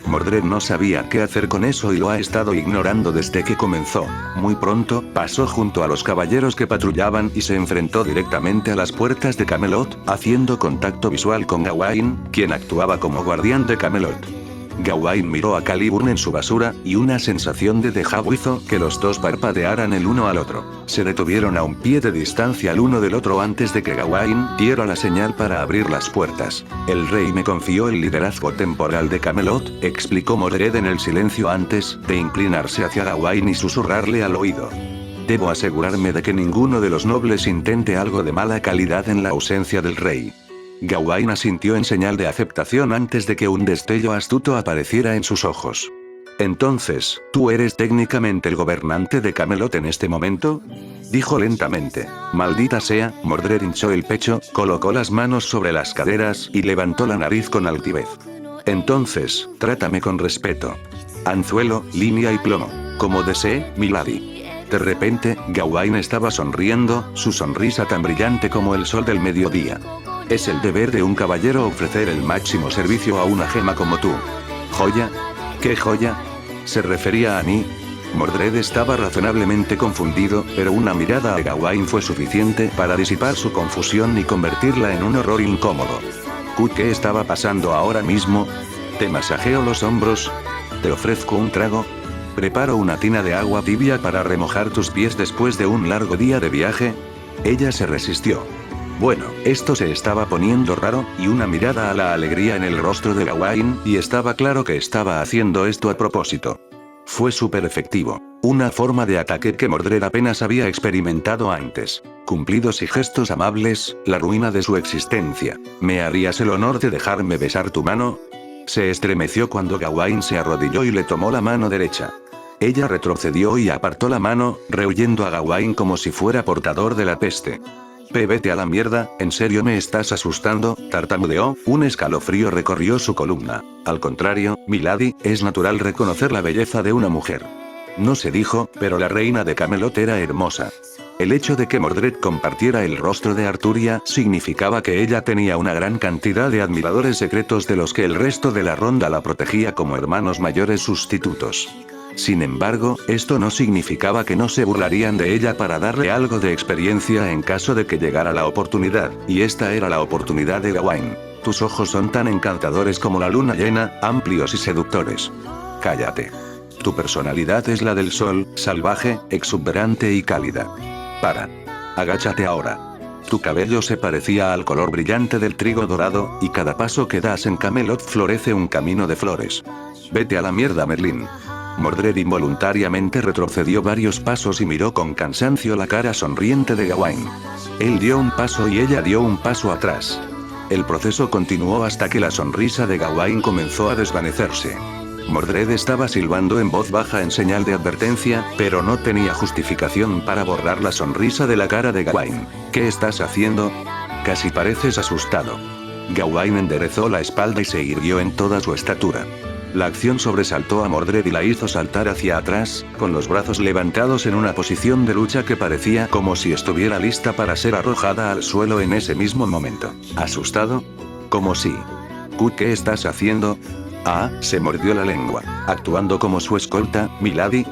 Mordred no sabía qué hacer con eso y lo ha estado ignorando desde que comenzó. Muy pronto, pasó junto a los caballeros que patrullaban y se enfrentó directamente a las puertas de Camelot, haciendo contacto visual con Gawain, quien actuaba como guardián de Camelot. Gawain miró a Caliburn en su basura, y una sensación de déjà vu hizo que los dos parpadearan el uno al otro. Se detuvieron a un pie de distancia el uno del otro antes de que Gawain diera la señal para abrir las puertas. El rey me confió el liderazgo temporal de Camelot, explicó Mordred en el silencio antes de inclinarse hacia Gawain y susurrarle al oído. Debo asegurarme de que ninguno de los nobles intente algo de mala calidad en la ausencia del rey. Gawain asintió en señal de aceptación antes de que un destello astuto apareciera en sus ojos. Entonces, ¿tú eres técnicamente el gobernante de Camelot en este momento? Dijo lentamente. Maldita sea, Mordred hinchó el pecho, colocó las manos sobre las caderas y levantó la nariz con altivez. Entonces, trátame con respeto. Anzuelo, línea y plomo. Como desee, milady. De repente, Gawain estaba sonriendo, su sonrisa tan brillante como el sol del mediodía. Es el deber de un caballero ofrecer el máximo servicio a una gema como tú. ¿Joya? ¿Qué joya? ¿Se refería a mí? Mordred estaba razonablemente confundido, pero una mirada a Gawain fue suficiente para disipar su confusión y convertirla en un horror incómodo. ¿Qué estaba pasando ahora mismo? ¿Te masajeo los hombros? ¿Te ofrezco un trago? ¿Preparo una tina de agua tibia para remojar tus pies después de un largo día de viaje? Ella se resistió. Bueno, esto se estaba poniendo raro, y una mirada a la alegría en el rostro de Gawain, y estaba claro que estaba haciendo esto a propósito. Fue súper efectivo. Una forma de ataque que Mordred apenas había experimentado antes. Cumplidos y gestos amables, la ruina de su existencia. ¿Me harías el honor de dejarme besar tu mano? Se estremeció cuando Gawain se arrodilló y le tomó la mano derecha. Ella retrocedió y apartó la mano, rehuyendo a Gawain como si fuera portador de la peste. Vete a la mierda, ¿en serio me estás asustando?, tartamudeó, un escalofrío recorrió su columna. Al contrario, milady, es natural reconocer la belleza de una mujer. No se dijo, pero la reina de Camelot era hermosa. El hecho de que Mordred compartiera el rostro de Arturia significaba que ella tenía una gran cantidad de admiradores secretos de los que el resto de la ronda la protegía como hermanos mayores sustitutos. Sin embargo, esto no significaba que no se burlarían de ella para darle algo de experiencia en caso de que llegara la oportunidad, y esta era la oportunidad de Gawain. Tus ojos son tan encantadores como la luna llena, amplios y seductores. Cállate. Tu personalidad es la del sol, salvaje, exuberante y cálida. Para. Agáchate ahora. Tu cabello se parecía al color brillante del trigo dorado, y cada paso que das en Camelot florece un camino de flores. Vete a la mierda, Merlín. Mordred involuntariamente retrocedió varios pasos y miró con cansancio la cara sonriente de Gawain. Él dio un paso y ella dio un paso atrás. El proceso continuó hasta que la sonrisa de Gawain comenzó a desvanecerse. Mordred estaba silbando en voz baja en señal de advertencia, pero no tenía justificación para borrar la sonrisa de la cara de Gawain. ¿Qué estás haciendo? Casi pareces asustado. Gawain enderezó la espalda y se irguió en toda su estatura. La acción sobresaltó a Mordred y la hizo saltar hacia atrás, con los brazos levantados en una posición de lucha que parecía como si estuviera lista para ser arrojada al suelo en ese mismo momento. ¿Asustado? ¿Cómo si? ¿Qué estás haciendo? Ah, se mordió la lengua. ¿Actuando como su escolta, milady?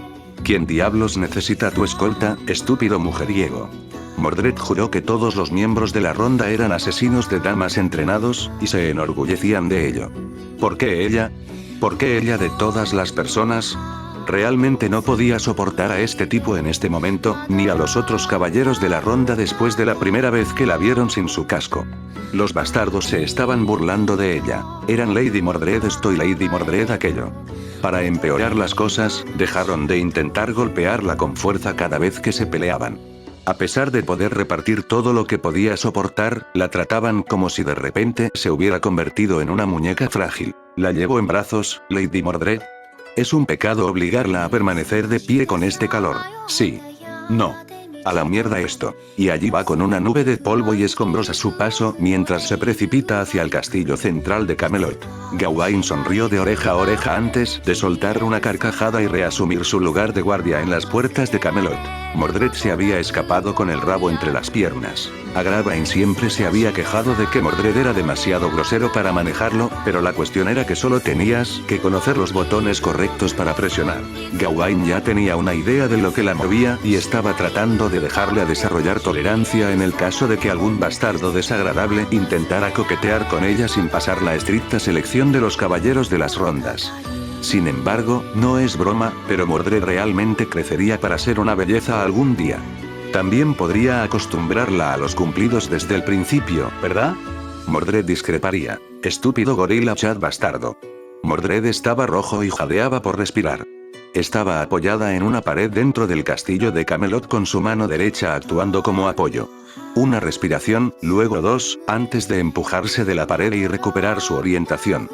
¿Quién diablos necesita tu escolta, estúpido mujeriego? Mordred juró que todos los miembros de la ronda eran asesinos de damas entrenados, y se enorgullecían de ello. ¿Por qué ella? ¿Por qué ella de todas las personas? Realmente no podía soportar a este tipo en este momento, ni a los otros caballeros de la ronda después de la primera vez que la vieron sin su casco. Los bastardos se estaban burlando de ella. Eran Lady Mordred esto y Lady Mordred aquello. Para empeorar las cosas, dejaron de intentar golpearla con fuerza cada vez que se peleaban. A pesar de poder repartir todo lo que podía soportar, la trataban como si de repente se hubiera convertido en una muñeca frágil. ¿La llevo en brazos, Lady Mordred? Es un pecado obligarla a permanecer de pie con este calor. Sí. No. A la mierda esto. Y allí va con una nube de polvo y escombros a su paso mientras se precipita hacia el castillo central de Camelot. Gawain sonrió de oreja a oreja antes de soltar una carcajada y reasumir su lugar de guardia en las puertas de Camelot. Mordred se había escapado con el rabo entre las piernas. Gawain siempre se había quejado de que Mordred era demasiado grosero para manejarlo, pero la cuestión era que solo tenías que conocer los botones correctos para presionar. Gawain ya tenía una idea de lo que la movía y estaba tratando de dejarle a desarrollar tolerancia en el caso de que algún bastardo desagradable intentara coquetear con ella sin pasar la estricta selección de los caballeros de las rondas. Sin embargo, no es broma, pero Mordred realmente crecería para ser una belleza algún día. También podría acostumbrarla a los cumplidos desde el principio, ¿verdad? Mordred discreparía. Estúpido gorila Chad bastardo. Mordred estaba rojo y jadeaba por respirar. Estaba apoyada en una pared dentro del castillo de Camelot con su mano derecha actuando como apoyo. Una respiración, luego dos, antes de empujarse de la pared y recuperar su orientación.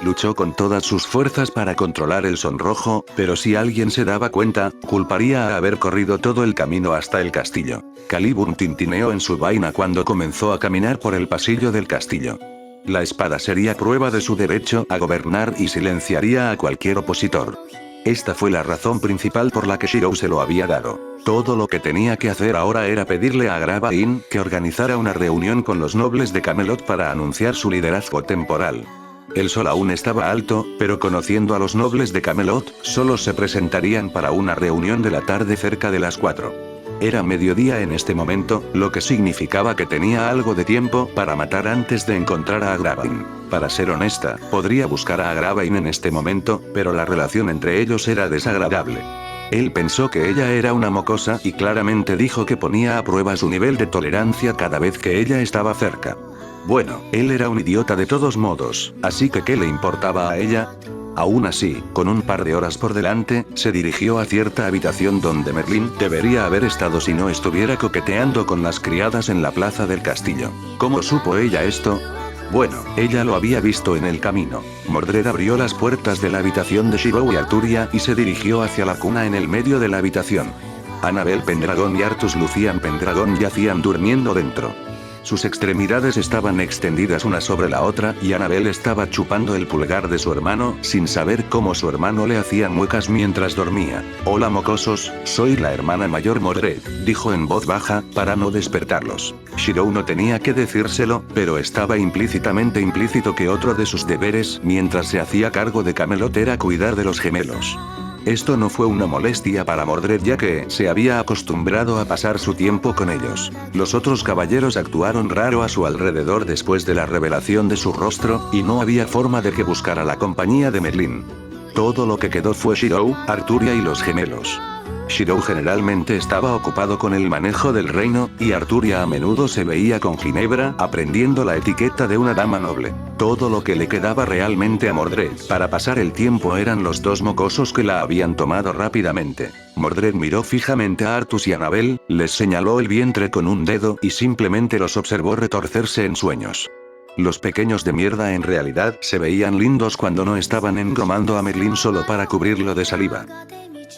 Luchó con todas sus fuerzas para controlar el sonrojo, pero si alguien se daba cuenta, culparía a haber corrido todo el camino hasta el castillo. Caliburn tintineó en su vaina cuando comenzó a caminar por el pasillo del castillo. La espada sería prueba de su derecho a gobernar y silenciaría a cualquier opositor. Esta fue la razón principal por la que Shirou se lo había dado. Todo lo que tenía que hacer ahora era pedirle a Gawain que organizara una reunión con los nobles de Camelot para anunciar su liderazgo temporal. El sol aún estaba alto, pero conociendo a los nobles de Camelot, solo se presentarían para una reunión de la tarde cerca de las 4. Era mediodía en este momento, lo que significaba que tenía algo de tiempo para matar antes de encontrar a Gawain. Para ser honesta, podría buscar a Gawain en este momento, pero la relación entre ellos era desagradable. Él pensó que ella era una mocosa y claramente dijo que ponía a prueba su nivel de tolerancia cada vez que ella estaba cerca. Bueno, él era un idiota de todos modos, así que ¿qué le importaba a ella? Aún así, con un par de horas por delante, se dirigió a cierta habitación donde Merlin debería haber estado si no estuviera coqueteando con las criadas en la plaza del castillo. ¿Cómo supo ella esto? Bueno, ella lo había visto en el camino. Mordred abrió las puertas de la habitación de Shirou y Arturia y se dirigió hacia la cuna en el medio de la habitación. Annabel Pendragon y Artus Lucian Pendragon yacían durmiendo dentro. Sus extremidades estaban extendidas una sobre la otra y Annabel estaba chupando el pulgar de su hermano sin saber cómo su hermano le hacía muecas mientras dormía. Hola mocosos, soy la hermana mayor Mordred, dijo en voz baja, para no despertarlos. Shirou no tenía que decírselo, pero estaba implícitamente implícito que otro de sus deberes mientras se hacía cargo de Camelot era cuidar de los gemelos. Esto no fue una molestia para Mordred ya que se había acostumbrado a pasar su tiempo con ellos. Los otros caballeros actuaron raro a su alrededor después de la revelación de su rostro, y no había forma de que buscara la compañía de Merlin. Todo lo que quedó fue Shirou, Arturia y los gemelos. Shirou generalmente estaba ocupado con el manejo del reino, y Arturia a menudo se veía con Ginebra aprendiendo la etiqueta de una dama noble. Todo lo que le quedaba realmente a Mordred para pasar el tiempo eran los dos mocosos que la habían tomado rápidamente. Mordred miró fijamente a Artus y Annabel, les señaló el vientre con un dedo y simplemente los observó retorcerse en sueños. Los pequeños de mierda en realidad se veían lindos cuando no estaban engromando a Merlin solo para cubrirlo de saliva.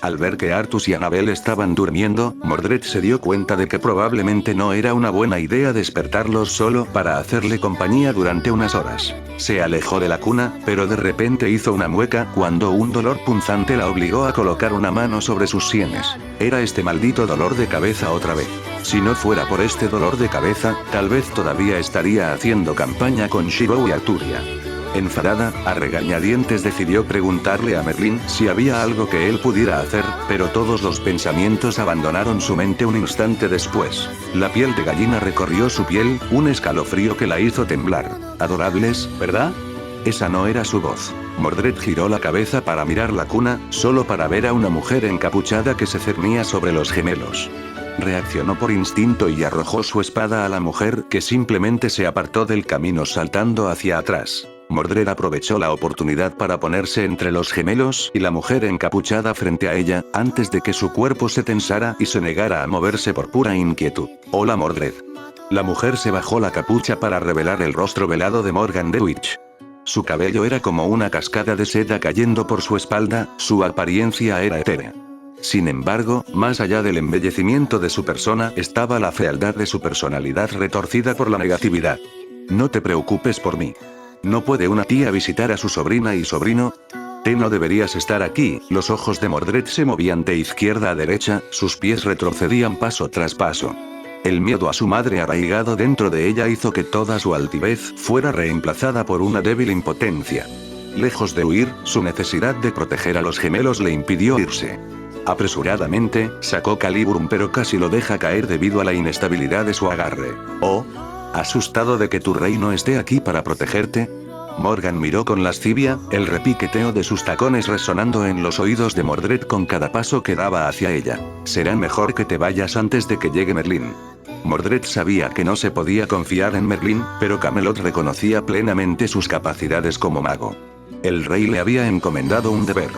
Al ver que Artus y Annabel estaban durmiendo, Mordred se dio cuenta de que probablemente no era una buena idea despertarlos solo para hacerle compañía durante unas horas. Se alejó de la cuna, pero de repente hizo una mueca cuando un dolor punzante la obligó a colocar una mano sobre sus sienes. Era este maldito dolor de cabeza otra vez. Si no fuera por este dolor de cabeza, tal vez todavía estaría haciendo campaña con Shirou y Arturia. Enfadada, a regañadientes decidió preguntarle a Merlin si había algo que él pudiera hacer, pero todos los pensamientos abandonaron su mente un instante después. La piel de gallina recorrió su piel, un escalofrío que la hizo temblar. Adorables, ¿verdad? Esa no era su voz. Mordred giró la cabeza para mirar la cuna, solo para ver a una mujer encapuchada que se cernía sobre los gemelos. Reaccionó por instinto y arrojó su espada a la mujer, que simplemente se apartó del camino saltando hacia atrás. Mordred aprovechó la oportunidad para ponerse entre los gemelos y la mujer encapuchada frente a ella, antes de que su cuerpo se tensara y se negara a moverse por pura inquietud. Hola Mordred. La mujer se bajó la capucha para revelar el rostro velado de Morgan the Witch. Su cabello era como una cascada de seda cayendo por su espalda, su apariencia era etérea. Sin embargo, más allá del embellecimiento de su persona estaba la fealdad de su personalidad retorcida por la negatividad. No te preocupes por mí. ¿No puede una tía visitar a su sobrina y sobrino? No deberías estar aquí. Los ojos de Mordred se movían de izquierda a derecha, sus pies retrocedían paso tras paso. El miedo a su madre arraigado dentro de ella hizo que toda su altivez fuera reemplazada por una débil impotencia. Lejos de huir, su necesidad de proteger a los gemelos le impidió irse. Apresuradamente, sacó Calibrum pero casi lo deja caer debido a la inestabilidad de su agarre. Oh, ¿asustado de que tu rey no esté aquí para protegerte? Morgan miró con lascivia, el repiqueteo de sus tacones resonando en los oídos de Mordred con cada paso que daba hacia ella. Será mejor que te vayas antes de que llegue Merlín. Mordred sabía que no se podía confiar en Merlín, pero Camelot reconocía plenamente sus capacidades como mago. El rey le había encomendado un deber.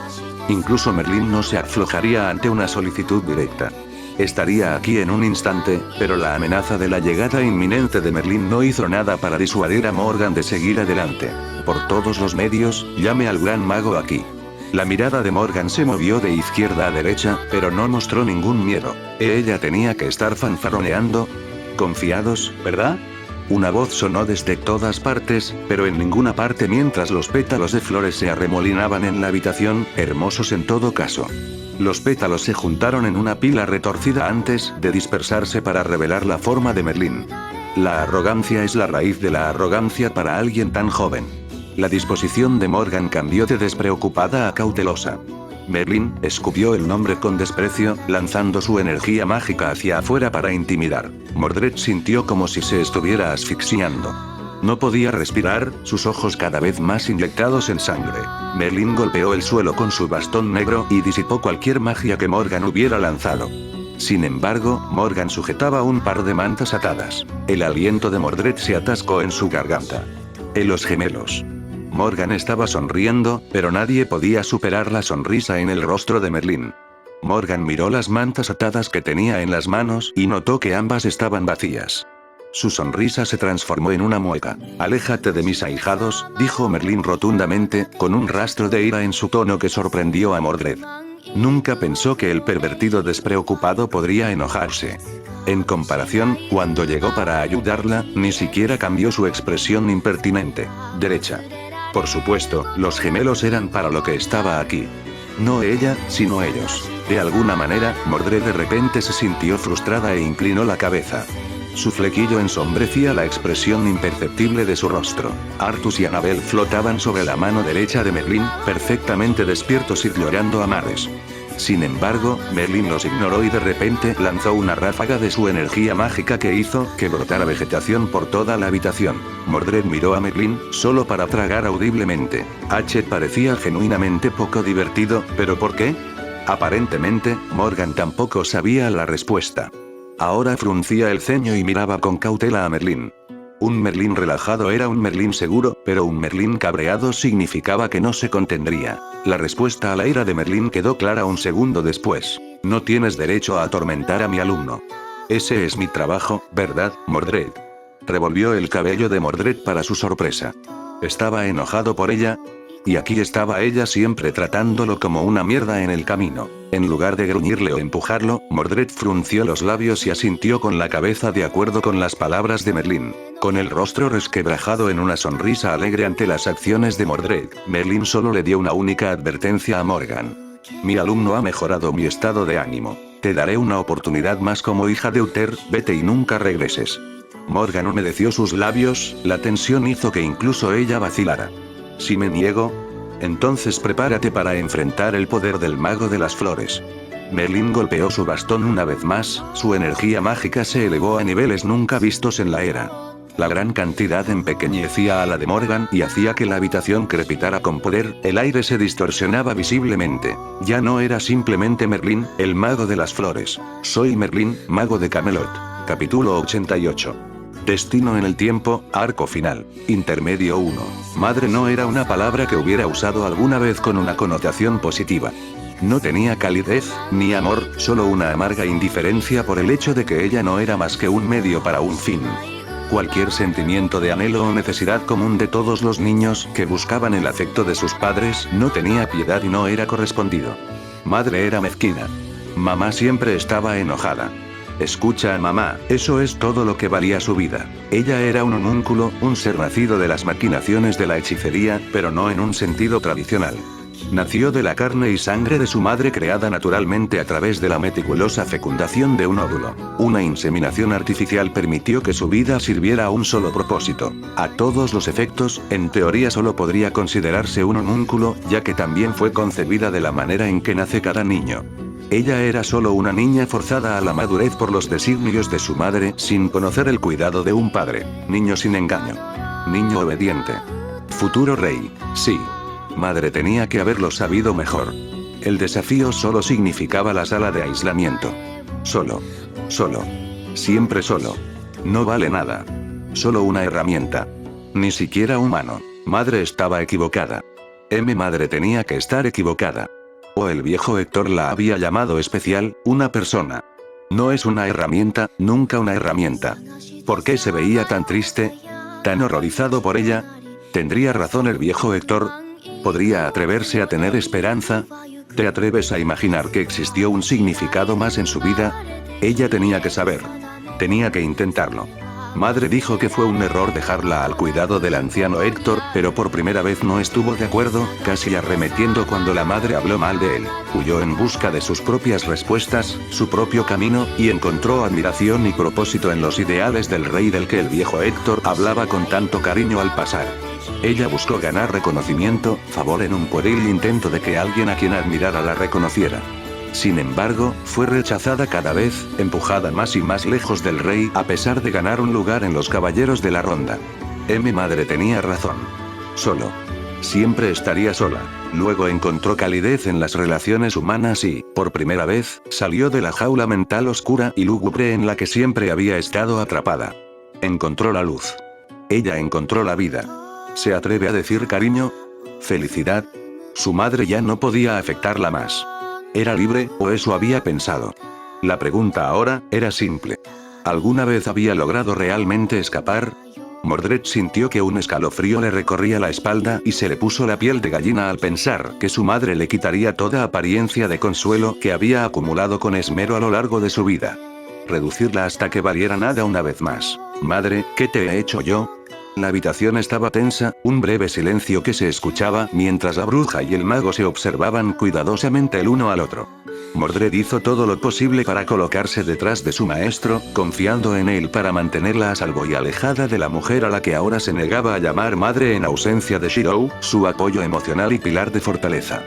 Incluso Merlín no se aflojaría ante una solicitud directa. Estaría aquí en un instante, pero la amenaza de la llegada inminente de Merlín no hizo nada para disuadir a Morgan de seguir adelante. Por todos los medios, llame al gran mago aquí. La mirada de Morgan se movió de izquierda a derecha, pero no mostró ningún miedo. Ella tenía que estar fanfarroneando. Confiados, ¿verdad? Una voz sonó desde todas partes, pero en ninguna parte mientras los pétalos de flores se arremolinaban en la habitación, hermosos en todo caso. Los pétalos se juntaron en una pila retorcida antes de dispersarse para revelar la forma de Merlín. La arrogancia es la raíz de la arrogancia para alguien tan joven. La disposición de Morgan cambió de despreocupada a cautelosa. Merlín escupió el nombre con desprecio, lanzando su energía mágica hacia afuera para intimidar. Mordred sintió como si se estuviera asfixiando. No podía respirar, sus ojos cada vez más inyectados en sangre. Merlín golpeó el suelo con su bastón negro y disipó cualquier magia que Morgan hubiera lanzado. Sin embargo, Morgan sujetaba un par de mantas atadas. El aliento de Mordred se atascó en su garganta. Los gemelos. Morgan estaba sonriendo, pero nadie podía superar la sonrisa en el rostro de Merlín. Morgan miró las mantas atadas que tenía en las manos y notó que ambas estaban vacías. Su sonrisa se transformó en una mueca. «Aléjate de mis ahijados», dijo Merlín rotundamente, con un rastro de ira en su tono que sorprendió a Mordred. Nunca pensó que el pervertido despreocupado podría enojarse. En comparación, cuando llegó para ayudarla, ni siquiera cambió su expresión impertinente. Derecha. Por supuesto, los gemelos eran para lo que estaba aquí. No ella, sino ellos. De alguna manera, Mordred de repente se sintió frustrada e inclinó la cabeza. Su flequillo ensombrecía la expresión imperceptible de su rostro. Artus y Annabel flotaban sobre la mano derecha de Merlín, perfectamente despiertos y llorando a mares. Sin embargo, Merlín los ignoró y de repente lanzó una ráfaga de su energía mágica que hizo que brotara vegetación por toda la habitación. Mordred miró a Merlín, solo para tragar audiblemente. Parecía genuinamente poco divertido, ¿pero por qué? Aparentemente, Morgan tampoco sabía la respuesta. Ahora fruncía el ceño y miraba con cautela a Merlín. Un Merlín relajado era un Merlín seguro, pero un Merlín cabreado significaba que no se contendría. La respuesta a la ira de Merlín quedó clara un segundo después. No tienes derecho a atormentar a mi alumno. Ese es mi trabajo, ¿verdad, Mordred? Revolvió el cabello de Mordred para su sorpresa. ¿Estaba enojado por ella? Y aquí estaba ella siempre tratándolo como una mierda en el camino. En lugar de gruñirle o empujarlo, Mordred frunció los labios y asintió con la cabeza de acuerdo con las palabras de Merlín. Con el rostro resquebrajado en una sonrisa alegre ante las acciones de Mordred, Merlín solo le dio una única advertencia a Morgan. Mi alumno ha mejorado mi estado de ánimo. Te daré una oportunidad más como hija de Uther, vete y nunca regreses. Morgan humedeció sus labios, la tensión hizo que incluso ella vacilara. Si me niego, entonces prepárate para enfrentar el poder del mago de las flores. Merlín golpeó su bastón una vez más, su energía mágica se elevó a niveles nunca vistos en la era. La gran cantidad empequeñecía a la de Morgan y hacía que la habitación crepitara con poder, el aire se distorsionaba visiblemente. Ya no era simplemente Merlín, el mago de las flores. Soy Merlín, mago de Camelot. Capítulo 88. Destino en el tiempo, arco final. Intermedio 1. Madre no era una palabra que hubiera usado alguna vez con una connotación positiva. No tenía calidez, ni amor, solo una amarga indiferencia por el hecho de que ella no era más que un medio para un fin. Cualquier sentimiento de anhelo o necesidad común de todos los niños que buscaban el afecto de sus padres no tenía piedad y no era correspondido. Madre era mezquina. Mamá siempre estaba enojada. Escucha a mamá, eso es todo lo que valía su vida. Ella era un homúnculo, un ser nacido de las maquinaciones de la hechicería, pero no en un sentido tradicional. Nació de la carne y sangre de su madre creada naturalmente a través de la meticulosa fecundación de un óvulo. Una inseminación artificial permitió que su vida sirviera a un solo propósito. A todos los efectos, en teoría solo podría considerarse un homúnculo, ya que también fue concebida de la manera en que nace cada niño. Ella era solo una niña forzada a la madurez por los designios de su madre, sin conocer el cuidado de un padre. Niño sin engaño. Niño obediente. Futuro rey. Sí. Madre tenía que haberlo sabido mejor. El desafío solo significaba la sala de aislamiento. Solo. Solo. Siempre solo. No vale nada. Solo una herramienta. Ni siquiera humano. Madre estaba equivocada. Madre tenía que estar equivocada. O el viejo Héctor la había llamado especial, una persona. No es una herramienta, nunca una herramienta. ¿Por qué se veía tan triste? ¿Tan horrorizado por ella? ¿Tendría razón el viejo Héctor? ¿Podría atreverse a tener esperanza? ¿Te atreves a imaginar que existió un significado más en su vida? Ella tenía que saber. Tenía que intentarlo. Madre dijo que fue un error dejarla al cuidado del anciano Héctor, pero por primera vez no estuvo de acuerdo, casi arremetiendo cuando la madre habló mal de él. Huyó en busca de sus propias respuestas, su propio camino, y encontró admiración y propósito en los ideales del rey del que el viejo Héctor hablaba con tanto cariño al pasar. Ella buscó ganar reconocimiento, favor en un pueril intento de que alguien a quien admirara la reconociera. Sin embargo, fue rechazada cada vez, empujada más y más lejos del rey a pesar de ganar un lugar en los caballeros de la ronda. Madre tenía razón. Solo. Siempre estaría sola. Luego encontró calidez en las relaciones humanas y, por primera vez, salió de la jaula mental oscura y lúgubre en la que siempre había estado atrapada. Encontró la luz. Ella encontró la vida. ¿Se atreve a decir cariño? ¿Felicidad? Su madre ya no podía afectarla más. ¿Era libre, o eso había pensado? La pregunta ahora, era simple. ¿Alguna vez había logrado realmente escapar? Mordred sintió que un escalofrío le recorría la espalda y se le puso la piel de gallina al pensar que su madre le quitaría toda apariencia de consuelo que había acumulado con esmero a lo largo de su vida. Reducirla hasta que valiera nada una vez más. Madre, ¿qué te he hecho yo? La habitación estaba tensa, un breve silencio que se escuchaba mientras la bruja y el mago se observaban cuidadosamente el uno al otro. Mordred hizo todo lo posible para colocarse detrás de su maestro, confiando en él para mantenerla a salvo y alejada de la mujer a la que ahora se negaba a llamar madre en ausencia de Shirou, su apoyo emocional y pilar de fortaleza.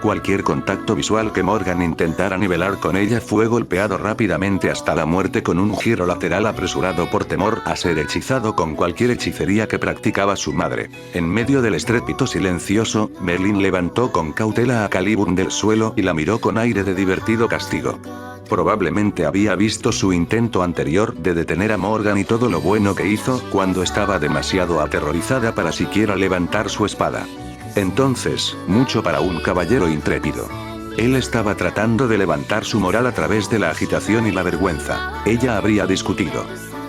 Cualquier contacto visual que Morgan intentara nivelar con ella fue golpeado rápidamente hasta la muerte con un giro lateral apresurado por temor a ser hechizado con cualquier hechicería que practicaba su madre. En medio del estrépito silencioso, Merlin levantó con cautela a Caliburn del suelo y la miró con aire de divertido castigo. Probablemente había visto su intento anterior de detener a Morgan y todo lo bueno que hizo cuando estaba demasiado aterrorizada para siquiera levantar su espada. Entonces, mucho para un caballero intrépido. Él estaba tratando de levantar su moral a través de la agitación y la vergüenza. Ella habría discutido.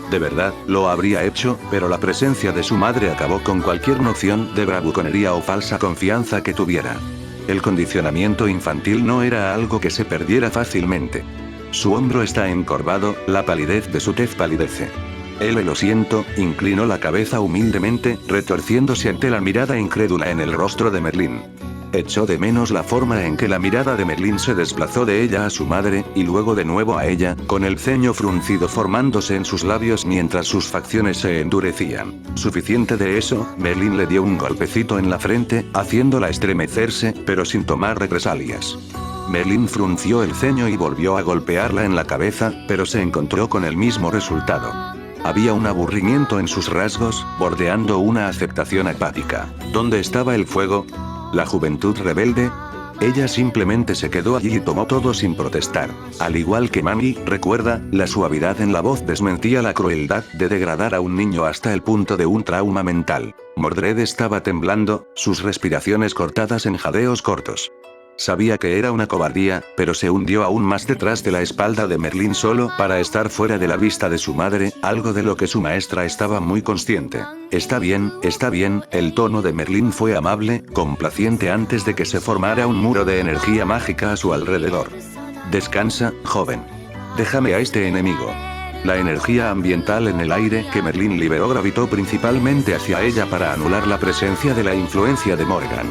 De verdad, lo habría hecho, pero la presencia de su madre acabó con cualquier noción de bravuconería o falsa confianza que tuviera. El condicionamiento infantil no era algo que se perdiera fácilmente. Su hombro está encorvado, la palidez de su tez palidece. Lo siento, inclinó la cabeza humildemente, retorciéndose ante la mirada incrédula en el rostro de Merlin. Echó de menos la forma en que la mirada de Merlin se desplazó de ella a su madre, y luego de nuevo a ella, con el ceño fruncido formándose en sus labios mientras sus facciones se endurecían. Suficiente de eso, Merlin le dio un golpecito en la frente, haciéndola estremecerse, pero sin tomar represalias. Merlin frunció el ceño y volvió a golpearla en la cabeza, pero se encontró con el mismo resultado. Había un aburrimiento en sus rasgos, bordeando una aceptación apática. ¿Dónde estaba el fuego? ¿La juventud rebelde? Ella simplemente se quedó allí y tomó todo sin protestar. Al igual que Manny, recuerda, la suavidad en la voz desmentía la crueldad de degradar a un niño hasta el punto de un trauma mental. Mordred estaba temblando, sus respiraciones cortadas en jadeos cortos. Sabía que era una cobardía, pero se hundió aún más detrás de la espalda de Merlin solo para estar fuera de la vista de su madre, algo de lo que su maestra estaba muy consciente. Está bien, el tono de Merlin fue amable, complaciente antes de que se formara un muro de energía mágica a su alrededor. Descansa, joven. Déjame a este enemigo. La energía ambiental en el aire que Merlin liberó gravitó principalmente hacia ella para anular la presencia de la influencia de Morgan.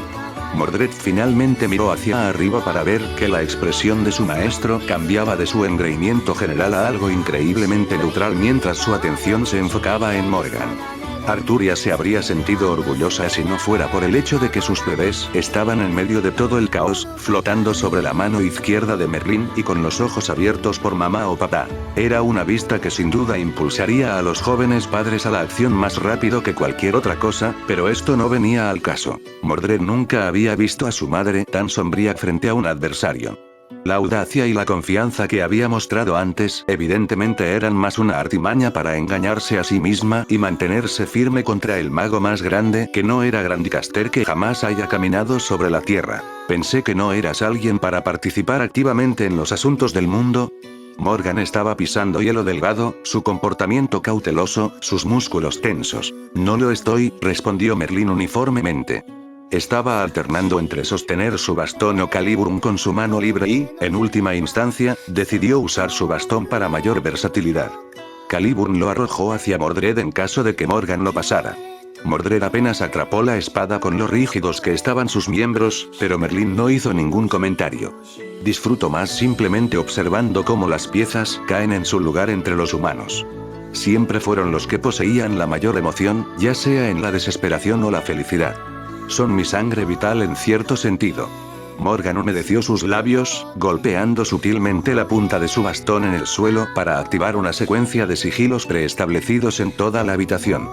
Mordred finalmente miró hacia arriba para ver que la expresión de su maestro cambiaba de su engreimiento general a algo increíblemente neutral mientras su atención se enfocaba en Morgan. Arturia se habría sentido orgullosa si no fuera por el hecho de que sus bebés estaban en medio de todo el caos, flotando sobre la mano izquierda de Merlin y con los ojos abiertos por mamá o papá. Era una vista que sin duda impulsaría a los jóvenes padres a la acción más rápido que cualquier otra cosa, pero esto no venía al caso. Mordred nunca había visto a su madre tan sombría frente a un adversario. La audacia y la confianza que había mostrado antes evidentemente eran más una artimaña para engañarse a sí misma y mantenerse firme contra el mago más grande que no era Grandicaster que jamás haya caminado sobre la tierra. Pensé que no eras alguien para participar activamente en los asuntos del mundo. Morgan estaba pisando hielo delgado, su comportamiento cauteloso, sus músculos tensos. No lo estoy, respondió Merlin uniformemente. Estaba alternando entre sostener su bastón o Calibrum con su mano libre y, en última instancia, decidió usar su bastón para mayor versatilidad. Calibrum lo arrojó hacia Mordred en caso de que Morgan lo pasara. Mordred apenas atrapó la espada con lo rígidos que estaban sus miembros, pero Merlin no hizo ningún comentario. Disfruto más simplemente observando cómo las piezas caen en su lugar entre los humanos. Siempre fueron los que poseían la mayor emoción, ya sea en la desesperación o la felicidad. Son mi sangre vital en cierto sentido. Morgan humedeció sus labios, golpeando sutilmente la punta de su bastón en el suelo para activar una secuencia de sigilos preestablecidos en toda la habitación.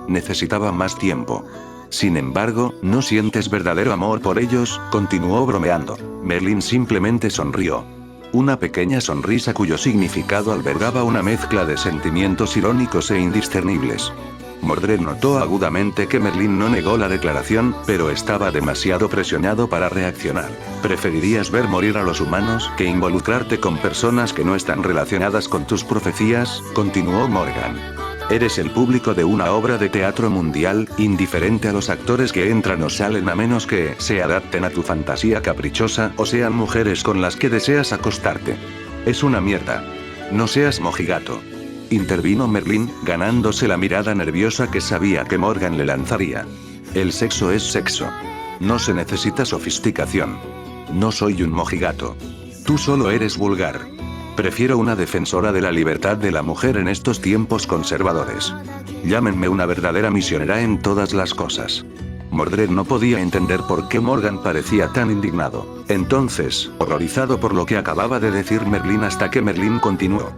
Necesitaba más tiempo. Sin embargo, ¿no sientes verdadero amor por ellos?, continuó bromeando. Merlin simplemente sonrió. Una pequeña sonrisa cuyo significado albergaba una mezcla de sentimientos irónicos e indiscernibles. Mordred notó agudamente que Merlin no negó la declaración, pero estaba demasiado presionado para reaccionar. ¿Preferirías ver morir a los humanos que involucrarte con personas que no están relacionadas con tus profecías?, continuó Morgan. Eres el público de una obra de teatro mundial, indiferente a los actores que entran o salen a menos que se adapten a tu fantasía caprichosa o sean mujeres con las que deseas acostarte. Es una mierda. No seas mojigato. Intervino Merlin, ganándose la mirada nerviosa que sabía que Morgan le lanzaría. El sexo es sexo. No se necesita sofisticación. No soy un mojigato. Tú solo eres vulgar. Prefiero una defensora de la libertad de la mujer en estos tiempos conservadores. Llámenme una verdadera misionera en todas las cosas. Mordred no podía entender por qué Morgan parecía tan indignado. Entonces, horrorizado por lo que acababa de decir Merlin hasta que Merlin continuó.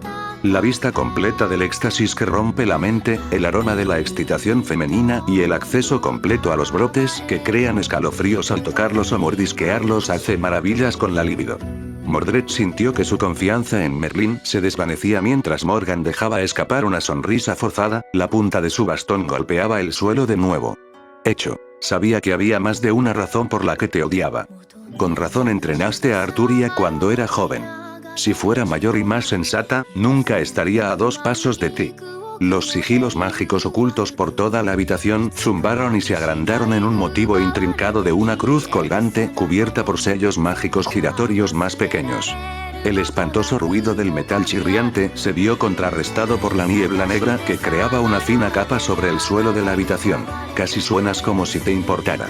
La vista completa del éxtasis que rompe la mente, el aroma de la excitación femenina y el acceso completo a los brotes que crean escalofríos al tocarlos o mordisquearlos hace maravillas con la libido. Mordred sintió que su confianza en Merlin se desvanecía mientras Morgan dejaba escapar una sonrisa forzada, la punta de su bastón golpeaba el suelo de nuevo. Hecho, sabía que había más de una razón por la que te odiaba. Con razón entrenaste a Arturia cuando era joven. Si fuera mayor y más sensata, nunca estaría a 2 pasos de ti. Los sigilos mágicos ocultos por toda la habitación zumbaron y se agrandaron en un motivo intrincado de una cruz colgante cubierta por sellos mágicos giratorios más pequeños. El espantoso ruido del metal chirriante se vio contrarrestado por la niebla negra que creaba una fina capa sobre el suelo de la habitación. Casi suenas como si te importara.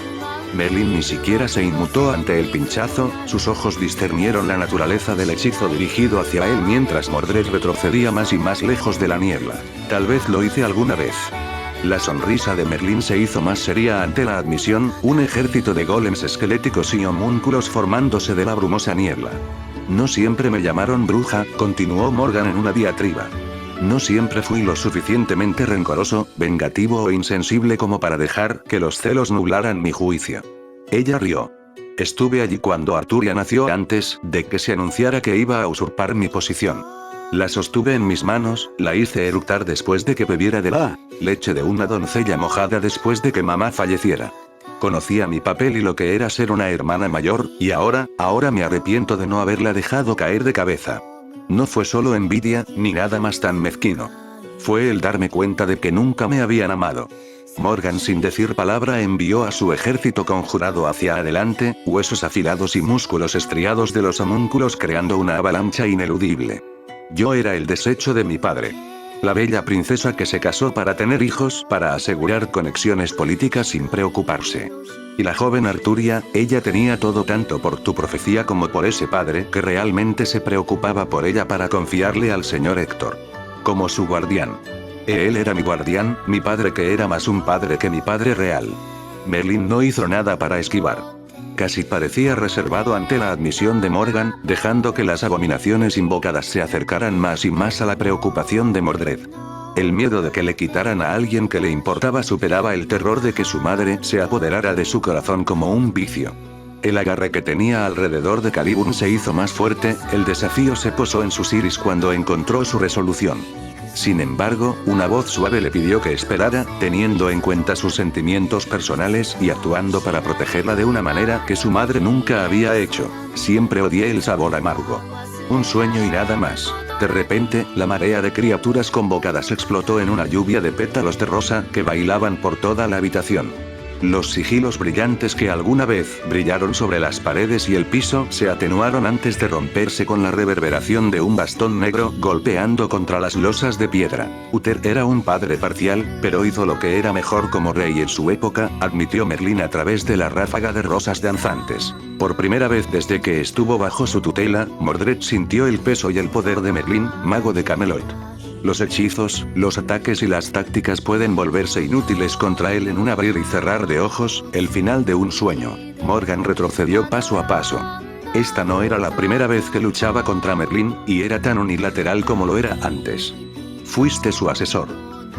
Merlin ni siquiera se inmutó ante el pinchazo, sus ojos discernieron la naturaleza del hechizo dirigido hacia él mientras Mordred retrocedía más y más lejos de la niebla. Tal vez lo hice alguna vez. La sonrisa de Merlin se hizo más seria ante la admisión, un ejército de golems esqueléticos y homúnculos formándose de la brumosa niebla. No siempre me llamaron bruja, continuó Morgan en una diatriba. No siempre fui lo suficientemente rencoroso, vengativo o insensible como para dejar que los celos nublaran mi juicio. Ella rió. Estuve allí cuando Arturia nació antes de que se anunciara que iba a usurpar mi posición. La sostuve en mis manos, la hice eructar después de que bebiera de la leche de una doncella mojada después de que mamá falleciera. Conocía mi papel y lo que era ser una hermana mayor, y ahora me arrepiento de no haberla dejado caer de cabeza. No fue solo envidia, ni nada más tan mezquino. Fue el darme cuenta de que nunca me habían amado. Morgan sin decir palabra envió a su ejército conjurado hacia adelante, huesos afilados y músculos estriados de los homúnculos creando una avalancha ineludible. Yo era el desecho de mi padre. La bella princesa que se casó para tener hijos, para asegurar conexiones políticas sin preocuparse. Y la joven Arturia, ella tenía todo tanto por tu profecía como por ese padre que realmente se preocupaba por ella para confiarle al señor Héctor. Como su guardián. Él era mi guardián, mi padre que era más un padre que mi padre real. Merlin no hizo nada para esquivar. Casi parecía reservado ante la admisión de Morgan, dejando que las abominaciones invocadas se acercaran más y más a la preocupación de Mordred. El miedo de que le quitaran a alguien que le importaba superaba el terror de que su madre se apoderara de su corazón como un vicio. El agarre que tenía alrededor de Caliburn se hizo más fuerte, el desafío se posó en sus iris cuando encontró su resolución. Sin embargo, una voz suave le pidió que esperara, teniendo en cuenta sus sentimientos personales y actuando para protegerla de una manera que su madre nunca había hecho. Siempre odié el sabor amargo. Un sueño y nada más. De repente, la marea de criaturas convocadas explotó en una lluvia de pétalos de rosa que bailaban por toda la habitación. Los sigilos brillantes que alguna vez brillaron sobre las paredes y el piso se atenuaron antes de romperse con la reverberación de un bastón negro golpeando contra las losas de piedra. Uther era un padre parcial, pero hizo lo que era mejor como rey en su época, admitió Merlin a través de la ráfaga de rosas danzantes. Por primera vez desde que estuvo bajo su tutela, Mordred sintió el peso y el poder de Merlin, mago de Camelot. Los hechizos, los ataques y las tácticas pueden volverse inútiles contra él en un abrir y cerrar de ojos, el final de un sueño. Morgan retrocedió paso a paso. Esta no era la primera vez que luchaba contra Merlin, y era tan unilateral como lo era antes. Fuiste su asesor.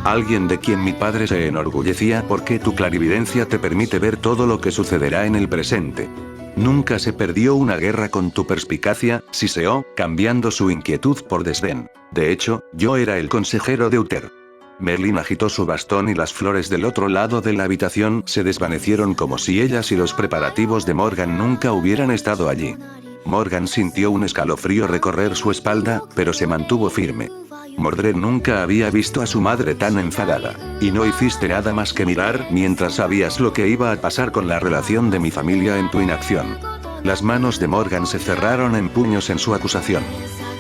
Alguien de quien mi padre se enorgullecía porque tu clarividencia te permite ver todo lo que sucederá en el presente. Nunca se perdió una guerra con tu perspicacia, siseó, cambiando su inquietud por desdén. De hecho, yo era el consejero de Uther. Merlin agitó su bastón y las flores del otro lado de la habitación se desvanecieron como si ellas y los preparativos de Morgan nunca hubieran estado allí. Morgan sintió un escalofrío recorrer su espalda, pero se mantuvo firme. Mordred nunca había visto a su madre tan enfadada. Y no hiciste nada más que mirar mientras sabías lo que iba a pasar con la relación de mi familia en tu inacción. Las manos de Morgan se cerraron en puños en su acusación.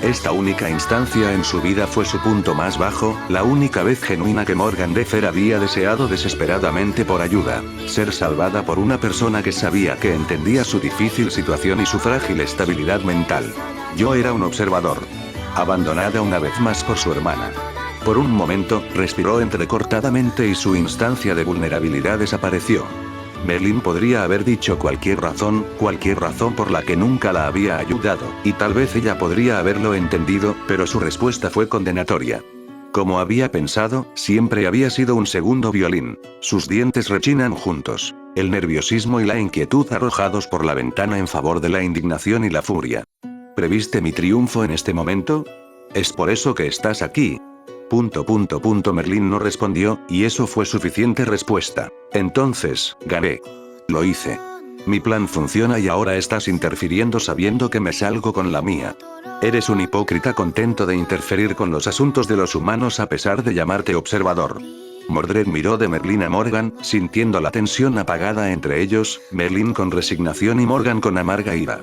Esta única instancia en su vida fue su punto más bajo, la única vez genuina que Morgan de Fer había deseado desesperadamente por ayuda, ser salvada por una persona que sabía que entendía su difícil situación y su frágil estabilidad mental. Yo era un observador. Abandonada una vez más por su hermana. Por un momento, respiró entrecortadamente y su instancia de vulnerabilidad desapareció. Merlin podría haber dicho cualquier razón por la que nunca la había ayudado, y tal vez ella podría haberlo entendido, pero su respuesta fue condenatoria. Como había pensado, siempre había sido un segundo violín. Sus dientes rechinan juntos. El nerviosismo y la inquietud arrojados por la ventana en favor de la indignación y la furia. ¿Previste mi triunfo en este momento? ¿Es por eso que estás aquí? Merlin no respondió, y eso fue suficiente respuesta. Entonces, gané. Lo hice. Mi plan funciona y ahora estás interfiriendo sabiendo que me salgo con la mía. Eres un hipócrita contento de interferir con los asuntos de los humanos a pesar de llamarte observador. Mordred miró de Merlin a Morgan, sintiendo la tensión apagada entre ellos, Merlin con resignación y Morgan con amarga ira.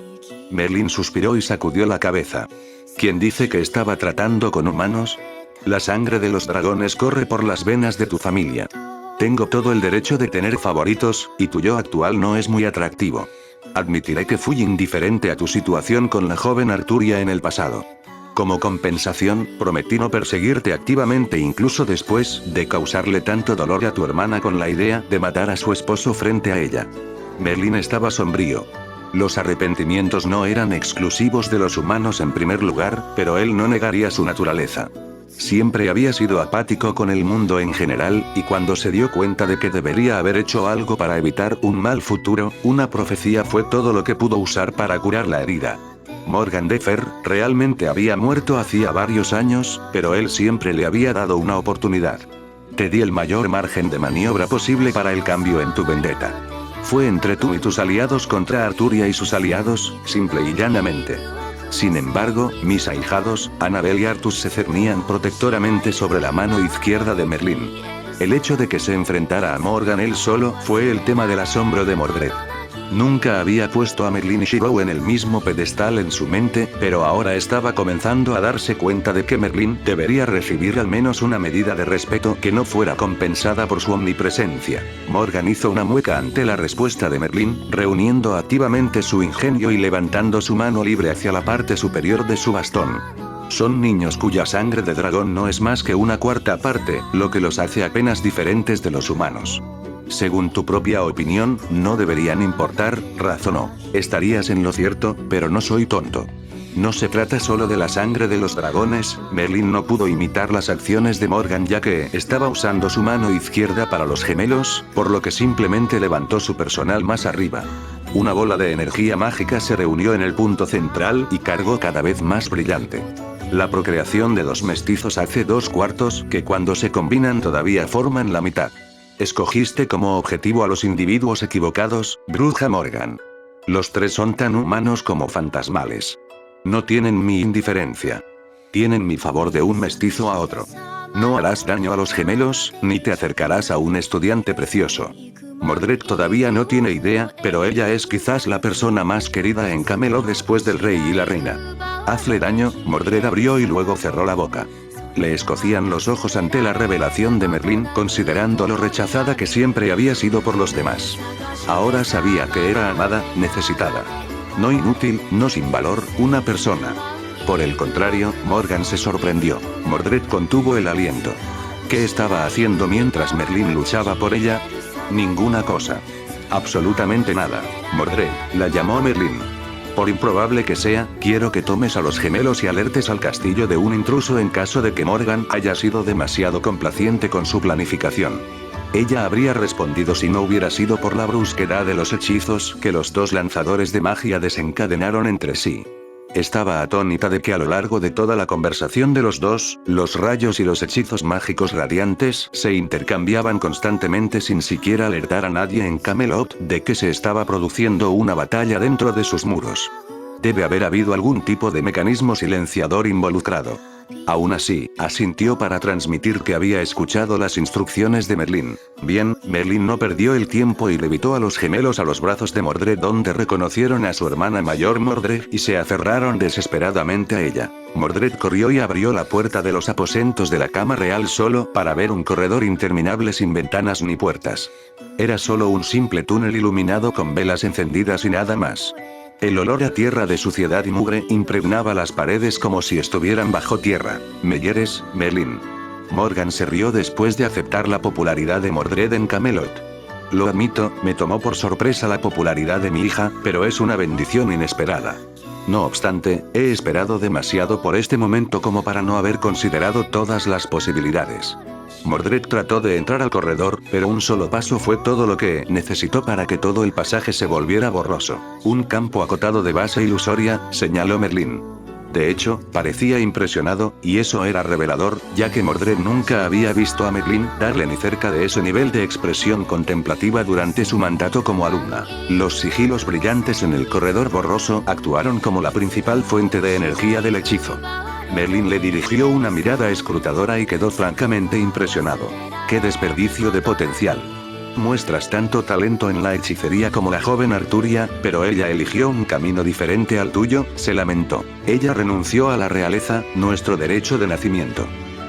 Merlin suspiró y sacudió la cabeza. ¿Quién dice que estaba tratando con humanos? La sangre de los dragones corre por las venas de tu familia. Tengo todo el derecho de tener favoritos, y tu yo actual no es muy atractivo. Admitiré que fui indiferente a tu situación con la joven Arturia en el pasado. Como compensación, prometí no perseguirte activamente incluso después de causarle tanto dolor a tu hermana con la idea de matar a su esposo frente a ella. Merlin estaba sombrío. Los arrepentimientos no eran exclusivos de los humanos en primer lugar, pero él no negaría su naturaleza. Siempre había sido apático con el mundo en general, y cuando se dio cuenta de que debería haber hecho algo para evitar un mal futuro, una profecía fue todo lo que pudo usar para curar la herida. Morgan Le Fay realmente había muerto hacía varios años, pero él siempre le había dado una oportunidad. Te di el mayor margen de maniobra posible para el cambio en tu vendetta. Fue entre tú y tus aliados contra Arturia y sus aliados, simple y llanamente. Sin embargo, mis ahijados, Annabel y Artus se cernían protectoramente sobre la mano izquierda de Merlín. El hecho de que se enfrentara a Morgan él solo fue el tema del asombro de Mordred. Nunca había puesto a Merlín y Shirou en el mismo pedestal en su mente, pero ahora estaba comenzando a darse cuenta de que Merlín debería recibir al menos una medida de respeto que no fuera compensada por su omnipresencia. Morgan hizo una mueca ante la respuesta de Merlín, reuniendo activamente su ingenio y levantando su mano libre hacia la parte superior de su bastón. Son niños cuya sangre de dragón no es más que una cuarta parte, lo que los hace apenas diferentes de los humanos. Según tu propia opinión, no deberían importar, razonó. Estarías en lo cierto, pero no soy tonto. No se trata solo de la sangre de los dragones. Merlín no pudo imitar las acciones de Morgan ya que estaba usando su mano izquierda para los gemelos, por lo que simplemente levantó su personal más arriba. Una bola de energía mágica se reunió en el punto central y cargó cada vez más brillante. La procreación de dos mestizos hace 2/4, que cuando se combinan todavía forman la mitad. Escogiste como objetivo a los individuos equivocados, Bruja Morgan. Los tres son tan humanos como fantasmales. No tienen mi indiferencia. Tienen mi favor de un mestizo a otro. No harás daño a los gemelos, ni te acercarás a un estudiante precioso. Mordred todavía no tiene idea, pero ella es quizás la persona más querida en Camelot después del rey y la reina. Hazle daño. Mordred abrió y luego cerró la boca. Le escocían los ojos ante la revelación de Merlín, considerando lo rechazada que siempre había sido por los demás. Ahora sabía que era amada, necesitada. No inútil, no sin valor, una persona. Por el contrario, Morgan se sorprendió. Mordred contuvo el aliento. ¿Qué estaba haciendo mientras Merlín luchaba por ella? Ninguna cosa. Absolutamente nada. Mordred, la llamó Merlín. Por improbable que sea, quiero que tomes a los gemelos y alertes al castillo de un intruso en caso de que Morgan haya sido demasiado complaciente con su planificación. Ella habría respondido si no hubiera sido por la brusquedad de los hechizos que los dos lanzadores de magia desencadenaron entre sí. Estaba atónita de que a lo largo de toda la conversación de los dos, los rayos y los hechizos mágicos radiantes se intercambiaban constantemente sin siquiera alertar a nadie en Camelot de que se estaba produciendo una batalla dentro de sus muros. Debe haber habido algún tipo de mecanismo silenciador involucrado. Aún así, asintió para transmitir que había escuchado las instrucciones de Merlín. Bien, Merlín no perdió el tiempo y levitó a los gemelos a los brazos de Mordred donde reconocieron a su hermana mayor Mordred y se aferraron desesperadamente a ella. Mordred corrió y abrió la puerta de los aposentos de la cama real solo para ver un corredor interminable sin ventanas ni puertas. Era solo un simple túnel iluminado con velas encendidas y nada más. El olor a tierra de suciedad y mugre impregnaba las paredes como si estuvieran bajo tierra. ¿Me hieres, Merlín? Morgan se rió después de aceptar la popularidad de Mordred en Camelot. Lo admito, me tomó por sorpresa la popularidad de mi hija, pero es una bendición inesperada. No obstante, he esperado demasiado por este momento como para no haber considerado todas las posibilidades. Mordred trató de entrar al corredor, pero un solo paso fue todo lo que necesitó para que todo el pasaje se volviera borroso. Un campo acotado de base ilusoria, señaló Merlín. De hecho, parecía impresionado, y eso era revelador, ya que Mordred nunca había visto a Merlín darle ni cerca de ese nivel de expresión contemplativa durante su mandato como alumna. Los sigilos brillantes en el corredor borroso actuaron como la principal fuente de energía del hechizo. Merlín le dirigió una mirada escrutadora y quedó francamente impresionado. ¡Qué desperdicio de potencial! Muestras tanto talento en la hechicería como la joven Arturia, pero ella eligió un camino diferente al tuyo, se lamentó. Ella renunció a la realeza, nuestro derecho de nacimiento.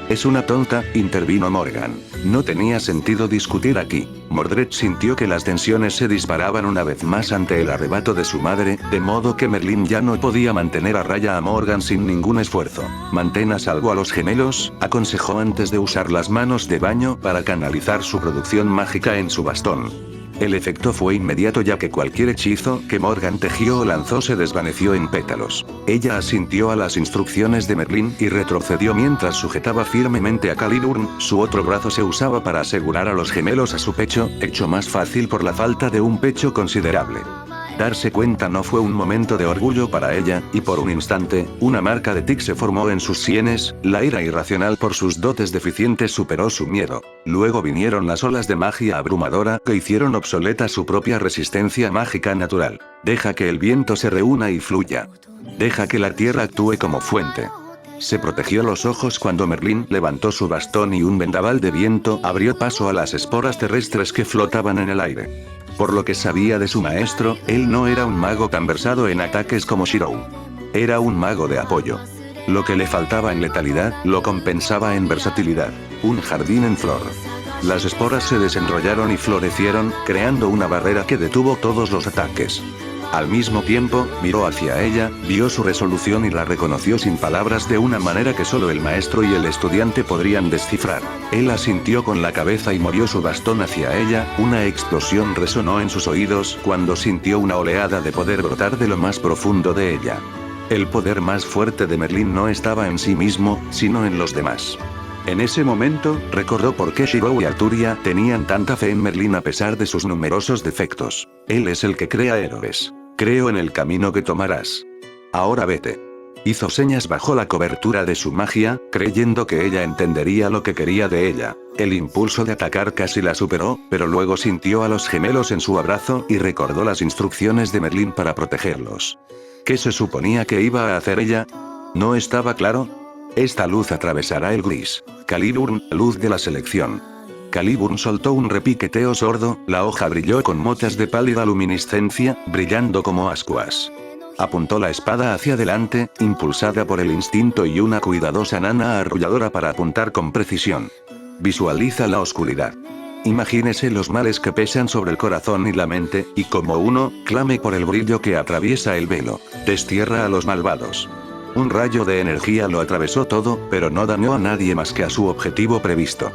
Es una tonta, intervino Morgan. No tenía sentido discutir aquí. Mordred sintió que las tensiones se disparaban una vez más ante el arrebato de su madre, de modo que Merlín ya no podía mantener a raya a Morgan sin ningún esfuerzo. Mantén a salvo a los gemelos, aconsejó antes de usar las manos de baño para canalizar su producción mágica en su bastón. El efecto fue inmediato ya que cualquier hechizo que Morgan tejió o lanzó se desvaneció en pétalos. Ella asintió a las instrucciones de Merlin y retrocedió mientras sujetaba firmemente a Caliburn, su otro brazo se usaba para asegurar a los gemelos a su pecho, hecho más fácil por la falta de un pecho considerable. Darse cuenta no fue un momento de orgullo para ella, y por un instante, una marca de tic se formó en sus sienes, la ira irracional por sus dotes deficientes superó su miedo. Luego vinieron las olas de magia abrumadora que hicieron obsoleta su propia resistencia mágica natural. Deja que el viento se reúna y fluya. Deja que la tierra actúe como fuente. Se protegió los ojos cuando Merlin levantó su bastón y un vendaval de viento abrió paso a las esporas terrestres que flotaban en el aire. Por lo que sabía de su maestro, él no era un mago tan versado en ataques como Shirou. Era un mago de apoyo. Lo que le faltaba en letalidad, lo compensaba en versatilidad. Un jardín en flor. Las esporas se desenrollaron y florecieron, creando una barrera que detuvo todos los ataques. Al mismo tiempo, miró hacia ella, vio su resolución y la reconoció sin palabras de una manera que solo el maestro y el estudiante podrían descifrar. Él asintió con la cabeza y movió su bastón hacia ella, una explosión resonó en sus oídos cuando sintió una oleada de poder brotar de lo más profundo de ella. El poder más fuerte de Merlin no estaba en sí mismo, sino en los demás. En ese momento, recordó por qué Shirou y Arturia tenían tanta fe en Merlin a pesar de sus numerosos defectos. Él es el que crea héroes. Creo en el camino que tomarás. Ahora vete. Hizo señas bajo la cobertura de su magia, creyendo que ella entendería lo que quería de ella. El impulso de atacar casi la superó, pero luego sintió a los gemelos en su abrazo y recordó las instrucciones de Merlin para protegerlos. ¿Qué se suponía que iba a hacer ella? ¿No estaba claro? Esta luz atravesará el gris. Caliburn, luz de la selección. Caliburn soltó un repiqueteo sordo, la hoja brilló con motas de pálida luminiscencia, brillando como ascuas. Apuntó la espada hacia adelante, impulsada por el instinto y una cuidadosa nana arrulladora para apuntar con precisión. Visualiza la oscuridad. Imagínese los males que pesan sobre el corazón y la mente, y como uno, clame por el brillo que atraviesa el velo. Destierra a los malvados. Un rayo de energía lo atravesó todo, pero no dañó a nadie más que a su objetivo previsto.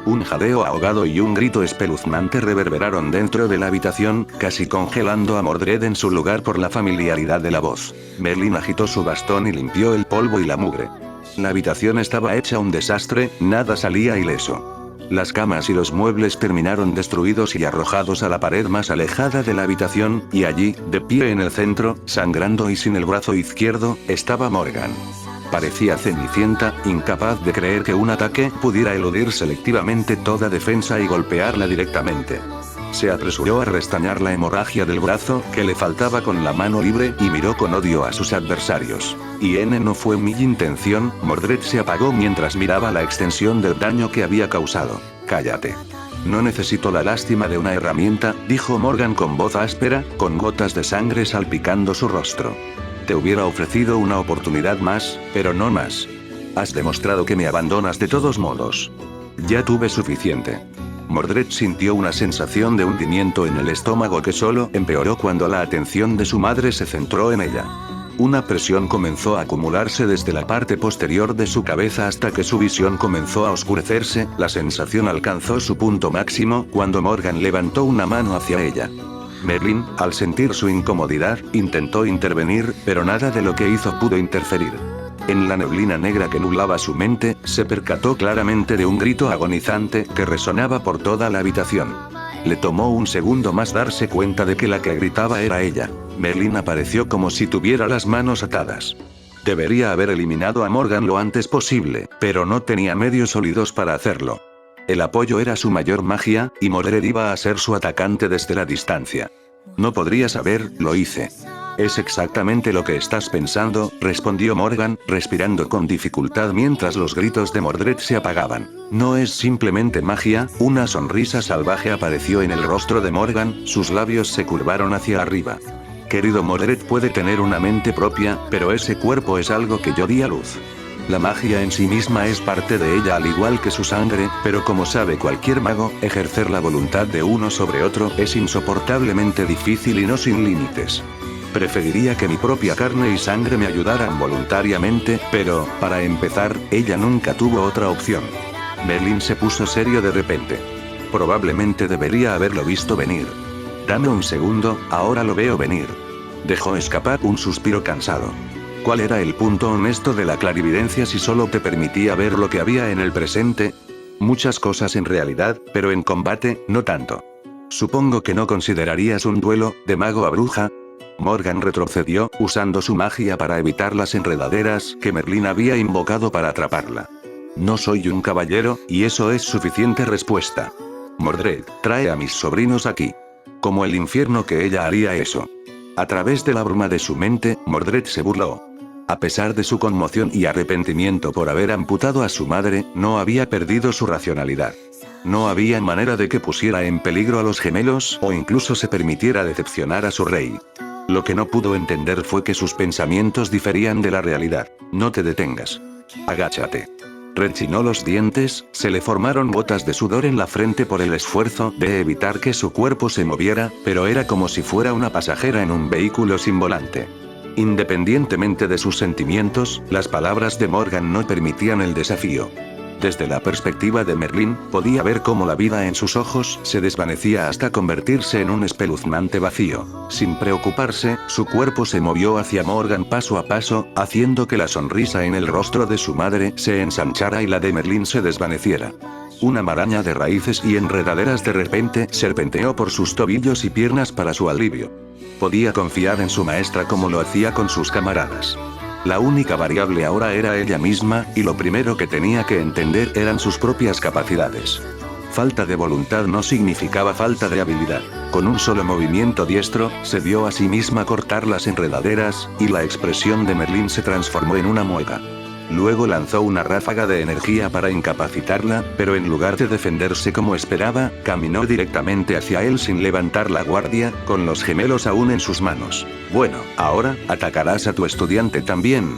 Un jadeo ahogado y un grito espeluznante reverberaron dentro de la habitación, casi congelando a Mordred en su lugar por la familiaridad de la voz. Merlin agitó su bastón y limpió el polvo y la mugre. La habitación estaba hecha un desastre, nada salía ileso. Las camas y los muebles terminaron destruidos y arrojados a la pared más alejada de la habitación, y allí, de pie en el centro, sangrando y sin el brazo izquierdo, estaba Morgan. Parecía cenicienta, incapaz de creer que un ataque pudiera eludir selectivamente toda defensa y golpearla directamente. Se apresuró a restañar la hemorragia del brazo que le faltaba con la mano libre y miró con odio a sus adversarios. No fue mi intención. Mordred se apagó mientras miraba la extensión del daño que había causado. Cállate. No necesito la lástima de una herramienta, dijo Morgan con voz áspera, con gotas de sangre salpicando su rostro. Te hubiera ofrecido una oportunidad más, pero no más. Has demostrado que me abandonas de todos modos. Ya tuve suficiente. Mordred sintió una sensación de hundimiento en el estómago que solo empeoró cuando la atención de su madre se centró en ella. Una presión comenzó a acumularse desde la parte posterior de su cabeza hasta que su visión comenzó a oscurecerse. La sensación alcanzó su punto máximo cuando Morgan levantó una mano hacia ella. Merlin, al sentir su incomodidad, intentó intervenir, pero nada de lo que hizo pudo interferir. En la neblina negra que nublaba su mente, se percató claramente de un grito agonizante que resonaba por toda la habitación. Le tomó un segundo más darse cuenta de que la que gritaba era ella. Merlin apareció como si tuviera las manos atadas. Debería haber eliminado a Morgan lo antes posible, pero no tenía medios sólidos para hacerlo. El apoyo era su mayor magia, y Mordred iba a ser su atacante desde la distancia. No podría saber, lo hice. Es exactamente lo que estás pensando, respondió Morgan, respirando con dificultad mientras los gritos de Mordred se apagaban. No es simplemente magia. Una sonrisa salvaje apareció en el rostro de Morgan, sus labios se curvaron hacia arriba. Querido Mordred puede tener una mente propia, pero ese cuerpo es algo que yo di a luz. La magia en sí misma es parte de ella al igual que su sangre, pero como sabe cualquier mago, ejercer la voluntad de uno sobre otro es insoportablemente difícil y no sin límites. Preferiría que mi propia carne y sangre me ayudaran voluntariamente, pero, para empezar, ella nunca tuvo otra opción. Merlin se puso serio de repente. Probablemente debería haberlo visto venir. Dame un segundo, ahora lo veo venir. Dejó escapar un suspiro cansado. ¿Cuál era el punto honesto de la clarividencia si solo te permitía ver lo que había en el presente? Muchas cosas en realidad, pero en combate, no tanto. Supongo que no considerarías un duelo, de mago a bruja. Morgan retrocedió, usando su magia para evitar las enredaderas que Merlín había invocado para atraparla. No soy un caballero, y eso es suficiente respuesta. Mordred, trae a mis sobrinos aquí. Como el infierno que ella haría eso. A través de la bruma de su mente, Mordred se burló. A pesar de su conmoción y arrepentimiento por haber amputado a su madre, no había perdido su racionalidad. No había manera de que pusiera en peligro a los gemelos o incluso se permitiera decepcionar a su rey. Lo que no pudo entender fue que sus pensamientos diferían de la realidad. No te detengas. Agáchate. Rechinó los dientes, se le formaron gotas de sudor en la frente por el esfuerzo de evitar que su cuerpo se moviera, pero era como si fuera una pasajera en un vehículo sin volante. Independientemente de sus sentimientos, las palabras de Morgan no permitían el desafío. Desde la perspectiva de Merlín, podía ver cómo la vida en sus ojos se desvanecía hasta convertirse en un espeluznante vacío. Sin preocuparse, su cuerpo se movió hacia Morgan paso a paso, haciendo que la sonrisa en el rostro de su madre se ensanchara y la de Merlín se desvaneciera. Una maraña de raíces y enredaderas de repente serpenteó por sus tobillos y piernas para su alivio. Podía confiar en su maestra como lo hacía con sus camaradas. La única variable ahora era ella misma, y lo primero que tenía que entender eran sus propias capacidades. Falta de voluntad no significaba falta de habilidad. Con un solo movimiento diestro, se vio a sí misma cortar las enredaderas, y la expresión de Merlín se transformó en una mueca. Luego lanzó una ráfaga de energía para incapacitarla, pero en lugar de defenderse como esperaba, caminó directamente hacia él sin levantar la guardia, con los gemelos aún en sus manos. Bueno, ahora, ¿atacarás a tu estudiante también?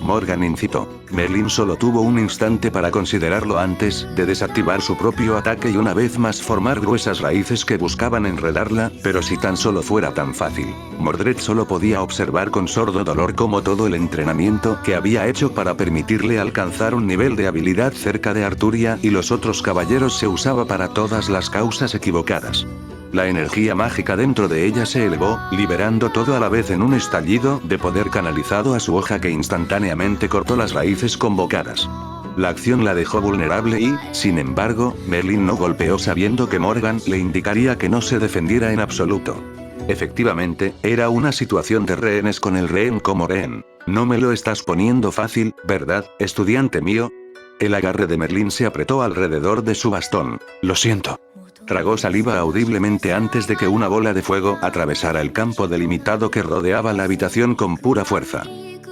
Morgan incitó. Merlín solo tuvo un instante para considerarlo antes de desactivar su propio ataque y una vez más formar gruesas raíces que buscaban enredarla, pero si tan solo fuera tan fácil. Mordred solo podía observar con sordo dolor cómo todo el entrenamiento que había hecho para permitirle alcanzar un nivel de habilidad cerca de Arturia y los otros caballeros se usaba para todas las causas equivocadas. La energía mágica dentro de ella se elevó, liberando todo a la vez en un estallido de poder canalizado a su hoja que instantáneamente cortó las raíces convocadas. La acción la dejó vulnerable y, sin embargo, Merlín no golpeó sabiendo que Morgan le indicaría que no se defendiera en absoluto. Efectivamente, era una situación de rehenes con el rehén como rehén. No me lo estás poniendo fácil, ¿verdad, estudiante mío? El agarre de Merlín se apretó alrededor de su bastón. Lo siento. Tragó saliva audiblemente antes de que una bola de fuego atravesara el campo delimitado que rodeaba la habitación con pura fuerza.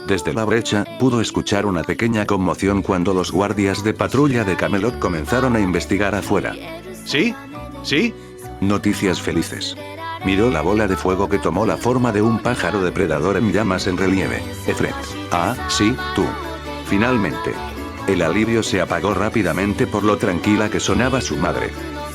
Desde la brecha, pudo escuchar una pequeña conmoción cuando los guardias de patrulla de Camelot comenzaron a investigar afuera. ¿Sí? ¿Sí? Noticias felices. Miró la bola de fuego que tomó la forma de un pájaro depredador en llamas en relieve. Efred. Ah, sí, tú. Finalmente. El alivio se apagó rápidamente por lo tranquila que sonaba su madre.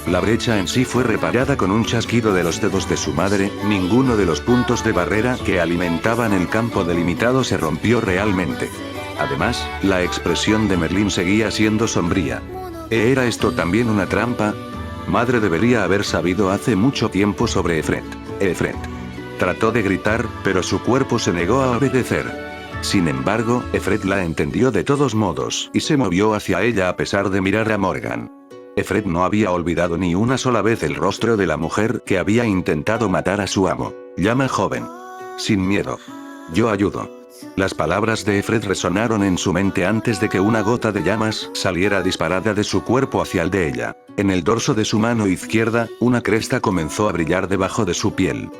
La brecha en sí fue reparada con un chasquido de los dedos de su madre, ninguno de los puntos de barrera que alimentaban el campo delimitado se rompió realmente. Además, la expresión de Merlín seguía siendo sombría. ¿Era esto también una trampa? Madre debería haber sabido hace mucho tiempo sobre Efred. Efred. Trató de gritar, pero su cuerpo se negó a obedecer. Sin embargo, Efred la entendió de todos modos, y se movió hacia ella a pesar de mirar a Morgan. Efred no había olvidado ni una sola vez el rostro de la mujer que había intentado matar a su amo. Llama joven. Sin miedo. Yo ayudo. Las palabras de Efred resonaron en su mente antes de que una gota de llamas saliera disparada de su cuerpo hacia el de ella. En el dorso de su mano izquierda, una cresta comenzó a brillar debajo de su piel.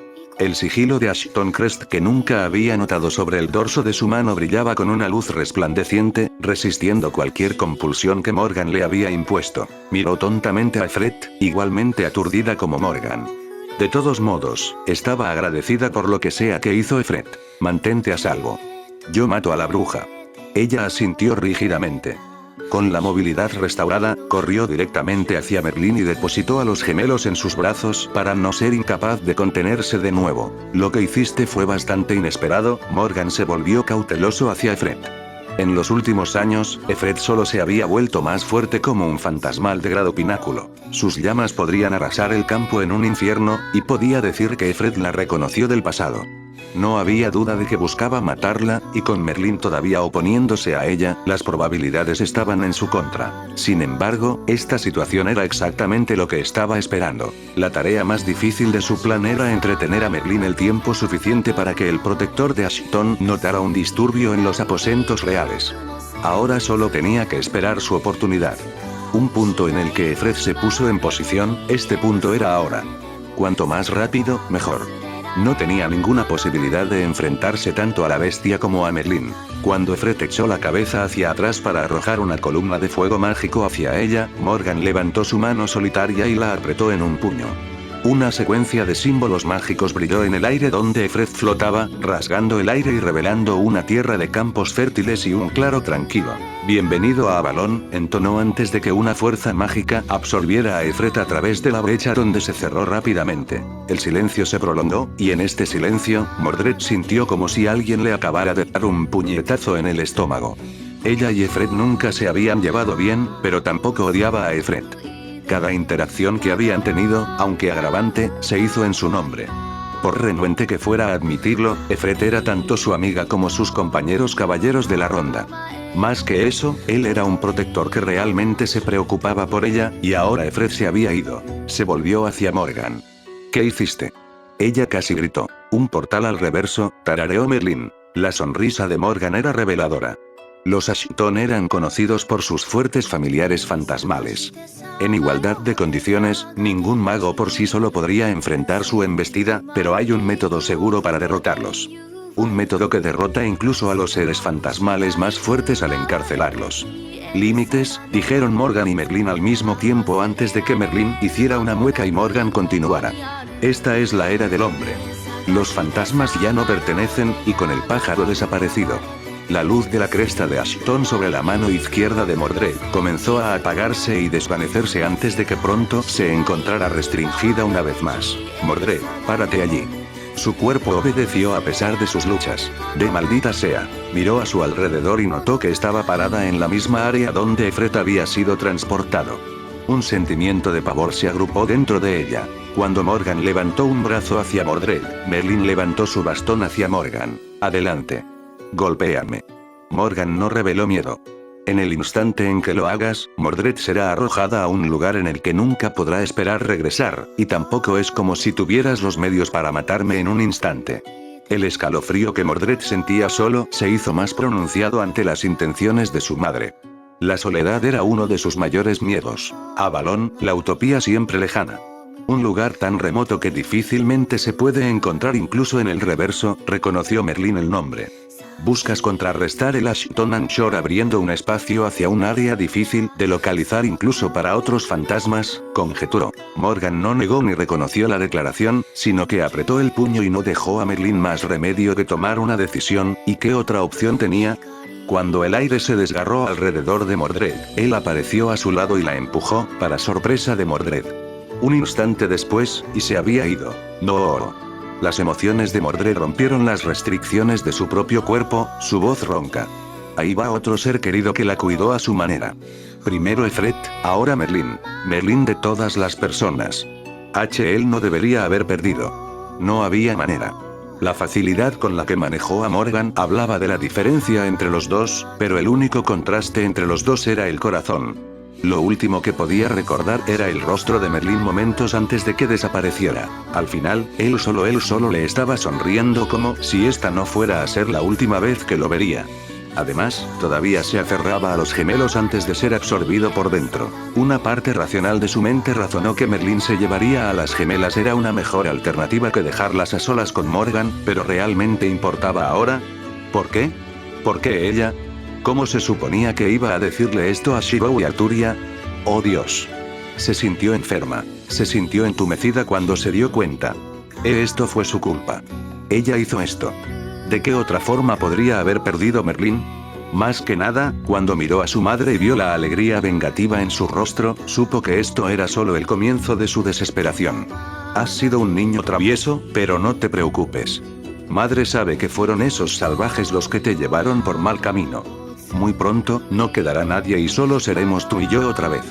El sigilo de Ashton Crest que nunca había notado sobre el dorso de su mano brillaba con una luz resplandeciente, resistiendo cualquier compulsión que Morgan le había impuesto. Miró tontamente a Efred, igualmente aturdida como Morgan. De todos modos, estaba agradecida por lo que sea que hizo Efred. Mantente a salvo. Yo mato a la bruja. Ella asintió rígidamente. Con la movilidad restaurada, corrió directamente hacia Merlín y depositó a los gemelos en sus brazos para no ser incapaz de contenerse de nuevo. Lo que hiciste fue bastante inesperado. Morgan se volvió cauteloso hacia Efred. En los últimos años, Efred solo se había vuelto más fuerte como un fantasmal de grado pináculo. Sus llamas podrían arrasar el campo en un infierno, y podía decir que Efred la reconoció del pasado. No había duda de que buscaba matarla, y con Merlín todavía oponiéndose a ella, las probabilidades estaban en su contra. Sin embargo, esta situación era exactamente lo que estaba esperando. La tarea más difícil de su plan era entretener a Merlín el tiempo suficiente para que el protector de Ashton notara un disturbio en los aposentos reales. Ahora solo tenía que esperar su oportunidad. Un punto en el que Efred se puso en posición, este punto era ahora. Cuanto más rápido, mejor. No tenía ninguna posibilidad de enfrentarse tanto a la bestia como a Merlín. Cuando Efred echó la cabeza hacia atrás para arrojar una columna de fuego mágico hacia ella, Morgan levantó su mano solitaria y la apretó en un puño. Una secuencia de símbolos mágicos brilló en el aire donde Efred flotaba, rasgando el aire y revelando una tierra de campos fértiles y un claro tranquilo. «Bienvenido a Avalon», entonó antes de que una fuerza mágica absorbiera a Efred a través de la brecha donde se cerró rápidamente. El silencio se prolongó, y en este silencio, Mordred sintió como si alguien le acabara de dar un puñetazo en el estómago. Ella y Efred nunca se habían llevado bien, pero tampoco odiaba a Efred. Cada interacción que habían tenido, aunque agravante, se hizo en su nombre. Por renuente que fuera a admitirlo, Efred era tanto su amiga como sus compañeros caballeros de la ronda. Más que eso, él era un protector que realmente se preocupaba por ella, y ahora Efred se había ido. Se volvió hacia Morgan. «¿Qué hiciste?». Ella casi gritó. «Un portal al reverso», tarareó Merlín. La sonrisa de Morgan era reveladora. Los Ashton eran conocidos por sus fuertes familiares fantasmales. En igualdad de condiciones, ningún mago por sí solo podría enfrentar su embestida, pero hay un método seguro para derrotarlos. Un método que derrota incluso a los seres fantasmales más fuertes al encarcelarlos. «Límites», dijeron Morgan y Merlín al mismo tiempo antes de que Merlín hiciera una mueca y Morgan continuara. «Esta es la era del hombre. Los fantasmas ya no pertenecen, y con el pájaro desaparecido». La luz de la cresta de Ashton sobre la mano izquierda de Mordred comenzó a apagarse y desvanecerse antes de que pronto se encontrara restringida una vez más. «Mordred, párate allí». Su cuerpo obedeció a pesar de sus luchas. «De maldita sea». Miró a su alrededor y notó que estaba parada en la misma área donde Efred había sido transportado. Un sentimiento de pavor se agrupó dentro de ella. Cuando Morgan levantó un brazo hacia Mordred, Merlin levantó su bastón hacia Morgan. «Adelante. Golpéame». Morgan no reveló miedo. «En el instante en que lo hagas, Mordred será arrojada a un lugar en el que nunca podrá esperar regresar, y tampoco es como si tuvieras los medios para matarme en un instante». El escalofrío que Mordred sentía solo se hizo más pronunciado ante las intenciones de su madre. La soledad era uno de sus mayores miedos. Avalon, la utopía siempre lejana. Un lugar tan remoto que difícilmente se puede encontrar incluso en el reverso, reconoció Merlín el nombre. «Buscas contrarrestar el Ashton Anshore abriendo un espacio hacia un área difícil de localizar incluso para otros fantasmas», conjeturó. Morgan no negó ni reconoció la declaración, sino que apretó el puño y no dejó a Merlín más remedio que tomar una decisión. ¿Y qué otra opción tenía? Cuando el aire se desgarró alrededor de Mordred, él apareció a su lado y la empujó, para sorpresa de Mordred. Un instante después, y se había ido. «No». Las emociones de Mordred rompieron las restricciones de su propio cuerpo, su voz ronca. Ahí va otro ser querido que la cuidó a su manera. Primero Efred, ahora Merlín. Merlín de todas las personas. Él no debería haber perdido. No había manera. La facilidad con la que manejó a Morgan hablaba de la diferencia entre los dos, pero el único contraste entre los dos era el corazón. Lo último que podía recordar era el rostro de Merlín momentos antes de que desapareciera. Al final, él solo le estaba sonriendo como si esta no fuera a ser la última vez que lo vería. Además, todavía se aferraba a los gemelos antes de ser absorbido por dentro. Una parte racional de su mente razonó que Merlín se llevaría a las gemelas era una mejor alternativa que dejarlas a solas con Morgan, pero ¿realmente importaba ahora? ¿Por qué? ¿Por qué ella? ¿Cómo se suponía que iba a decirle esto a Shiro y Arturia? ¡Oh Dios! Se sintió enferma. Se sintió entumecida cuando se dio cuenta. Esto fue su culpa. Ella hizo esto. ¿De qué otra forma podría haber perdido Merlín? Más que nada, cuando miró a su madre y vio la alegría vengativa en su rostro, supo que esto era solo el comienzo de su desesperación. «Has sido un niño travieso, pero no te preocupes. Madre sabe que fueron esos salvajes los que te llevaron por mal camino. Muy pronto, no quedará nadie y solo seremos tú y yo otra vez.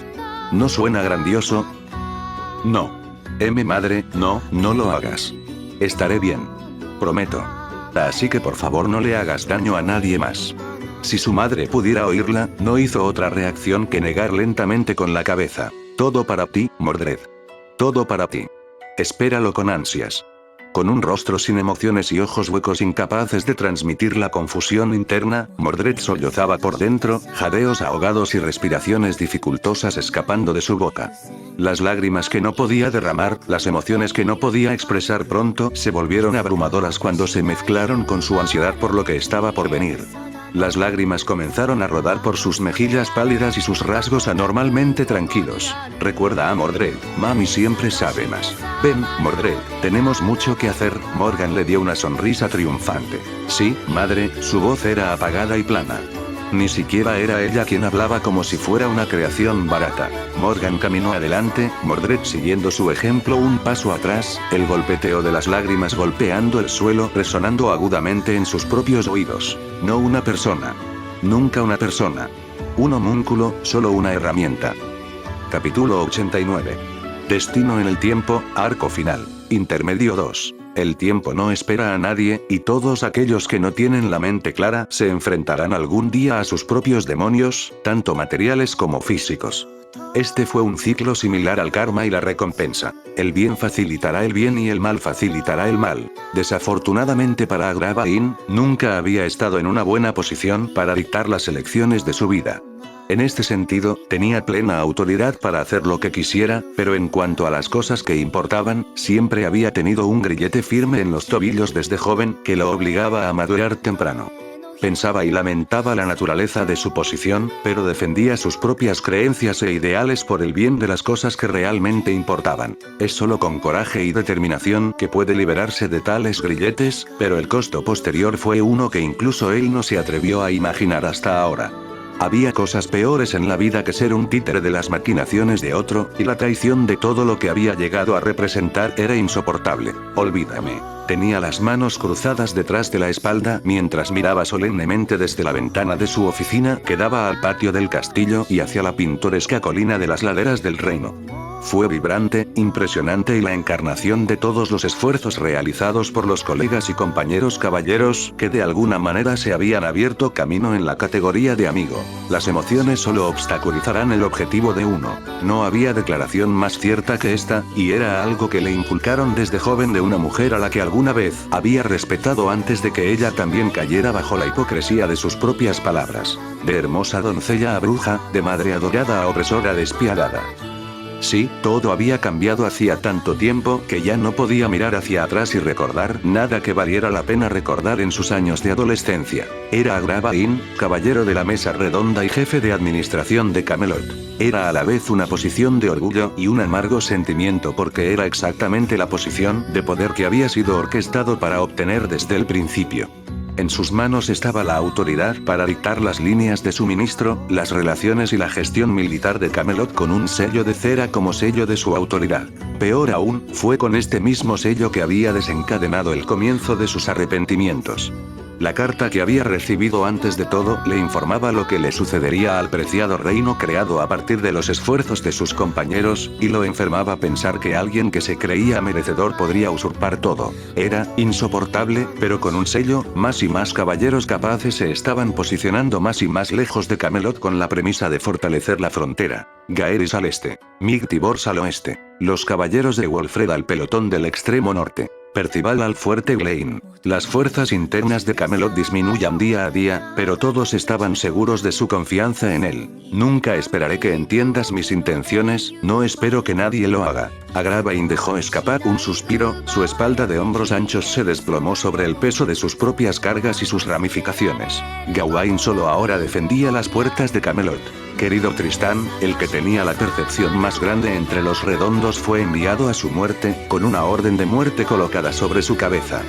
¿No suena grandioso? No. Madre, no, no lo hagas. Estaré bien. Prometo. Así que por favor no le hagas daño a nadie más. Si su madre pudiera oírla, no hizo otra reacción que negar lentamente con la cabeza. Todo para ti, Mordred. Todo para ti. Espéralo con ansias. Con un rostro sin emociones y ojos huecos incapaces de transmitir la confusión interna, Mordred sollozaba por dentro, jadeos ahogados y respiraciones dificultosas escapando de su boca. Las lágrimas que no podía derramar, las emociones que no podía expresar pronto, se volvieron abrumadoras cuando se mezclaron con su ansiedad por lo que estaba por venir. Las lágrimas comenzaron a rodar por sus mejillas pálidas y sus rasgos anormalmente tranquilos. Recuerda a Mordred, mami siempre sabe más. Ven, Mordred, tenemos mucho que hacer. Morgan le dio una sonrisa triunfante. Sí, madre, su voz era apagada y plana. Ni siquiera era ella quien hablaba como si fuera una creación barata. Morgan caminó adelante, Mordred siguiendo su ejemplo un paso atrás, el golpeteo de las lágrimas golpeando el suelo resonando agudamente en sus propios oídos. No una persona. Nunca una persona. Un homúnculo, solo una herramienta. Capítulo 89. Destino en el tiempo, arco final. Intermedio 2. El tiempo no espera a nadie, y todos aquellos que no tienen la mente clara se enfrentarán algún día a sus propios demonios, tanto materiales como físicos. Este fue un ciclo similar al karma y la recompensa. El bien facilitará el bien y el mal facilitará el mal. Desafortunadamente para Agravain, nunca había estado en una buena posición para dictar las elecciones de su vida. En este sentido, tenía plena autoridad para hacer lo que quisiera, pero en cuanto a las cosas que importaban, siempre había tenido un grillete firme en los tobillos desde joven, que lo obligaba a madurar temprano. Pensaba y lamentaba la naturaleza de su posición, pero defendía sus propias creencias e ideales por el bien de las cosas que realmente importaban. Es solo con coraje y determinación que puede liberarse de tales grilletes, pero el costo posterior fue uno que incluso él no se atrevió a imaginar hasta ahora. Había cosas peores en la vida que ser un títere de las maquinaciones de otro, y la traición de todo lo que había llegado a representar era insoportable. Olvídame. Tenía las manos cruzadas detrás de la espalda mientras miraba solemnemente desde la ventana de su oficina que daba al patio del castillo y hacia la pintoresca colina de las laderas del reino. Fue vibrante, impresionante y la encarnación de todos los esfuerzos realizados por los colegas y compañeros caballeros que de alguna manera se habían abierto camino en la categoría de amigo. Las emociones solo obstaculizarán el objetivo de uno. No había declaración más cierta que esta, y era algo que le inculcaron desde joven de una mujer a la que alguna vez había respetado antes de que ella también cayera bajo la hipocresía de sus propias palabras. De hermosa doncella a bruja, de madre adorada a opresora despiadada. Sí, todo había cambiado hacía tanto tiempo que ya no podía mirar hacia atrás y recordar nada que valiera la pena recordar en sus años de adolescencia. Era Agravain, caballero de la mesa redonda y jefe de administración de Camelot. Era a la vez una posición de orgullo y un amargo sentimiento porque era exactamente la posición de poder que había sido orquestado para obtener desde el principio. En sus manos estaba la autoridad para dictar las líneas de suministro, las relaciones y la gestión militar de Camelot con un sello de cera como sello de su autoridad. Peor aún, fue con este mismo sello que había desencadenado el comienzo de sus arrepentimientos. La carta que había recibido antes de todo le informaba lo que le sucedería al preciado reino creado a partir de los esfuerzos de sus compañeros, y lo enfermaba pensar que alguien que se creía merecedor podría usurpar todo. Era insoportable, pero con un sello, más y más caballeros capaces se estaban posicionando más y más lejos de Camelot con la premisa de fortalecer la frontera. Gaeris al este, Migtibors al oeste, los caballeros de Wolfred al pelotón del extremo norte. Percival al fuerte Glein. Las fuerzas internas de Camelot disminuían día a día, pero todos estaban seguros de su confianza en él. Nunca esperaré que entiendas mis intenciones, no espero que nadie lo haga. Agravain dejó escapar un suspiro, su espalda de hombros anchos se desplomó sobre el peso de sus propias cargas y sus ramificaciones. Gawain solo ahora defendía las puertas de Camelot. Querido Tristán, el que tenía la percepción más grande entre los redondos fue enviado a su muerte, con una orden de muerte colocada sobre su cabeza.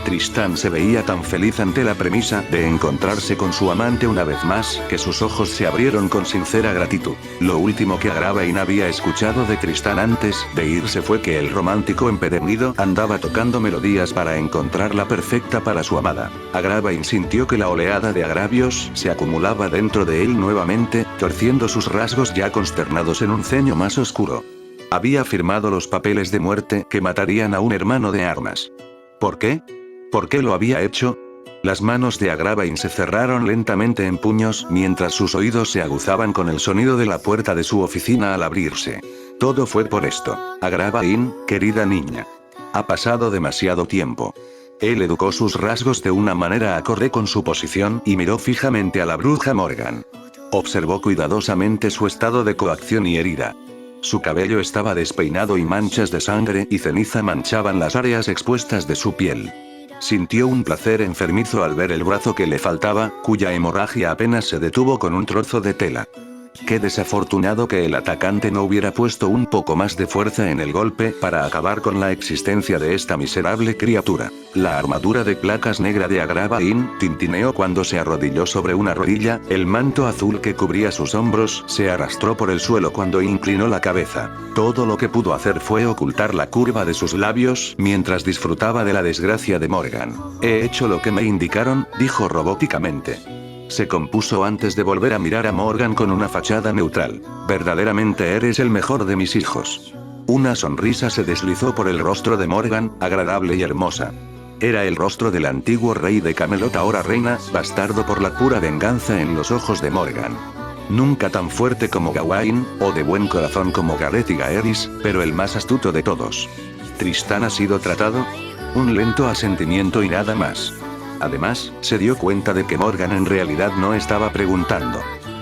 Tristán se veía tan feliz ante la premisa de encontrarse con su amante una vez más, que sus ojos se abrieron con sincera gratitud. Lo último que Agravain había escuchado de Tristán antes de irse fue que el romántico empedernido andaba tocando melodías para encontrar la perfecta para su amada. Agravain sintió que la oleada de agravios se acumulaba dentro de él nuevamente, torciendo sus rasgos ya consternados en un ceño más oscuro. Había firmado los papeles de muerte que matarían a un hermano de armas. ¿Por qué? ¿Por qué lo había hecho? Las manos de Agravain se cerraron lentamente en puños mientras sus oídos se aguzaban con el sonido de la puerta de su oficina al abrirse. Todo fue por esto. Agravain, querida niña. Ha pasado demasiado tiempo. Él educó sus rasgos de una manera acorde con su posición y miró fijamente a la bruja Morgan. Observó cuidadosamente su estado de coacción y herida. Su cabello estaba despeinado y manchas de sangre y ceniza manchaban las áreas expuestas de su piel. Sintió un placer enfermizo al ver el brazo que le faltaba, cuya hemorragia apenas se detuvo con un trozo de tela. Qué desafortunado que el atacante no hubiera puesto un poco más de fuerza en el golpe para acabar con la existencia de esta miserable criatura. La armadura de placas negra de Agravain tintineó cuando se arrodilló sobre una rodilla, el manto azul que cubría sus hombros se arrastró por el suelo cuando inclinó la cabeza. Todo lo que pudo hacer fue ocultar la curva de sus labios mientras disfrutaba de la desgracia de Morgan. He hecho lo que me indicaron, dijo robóticamente. Se compuso antes de volver a mirar a Morgan con una fachada neutral. Verdaderamente eres el mejor de mis hijos. Una sonrisa se deslizó por el rostro de Morgan, agradable y hermosa. Era el rostro del antiguo rey de Camelot, ahora reina, bastardo por la pura venganza en los ojos de Morgan. Nunca tan fuerte como Gawain, o de buen corazón como Gareth y Gaeris, pero el más astuto de todos. ¿Tristán ha sido tratado? Un lento asentimiento y nada más. Además, se dio cuenta de que Morgan en realidad no estaba preguntando.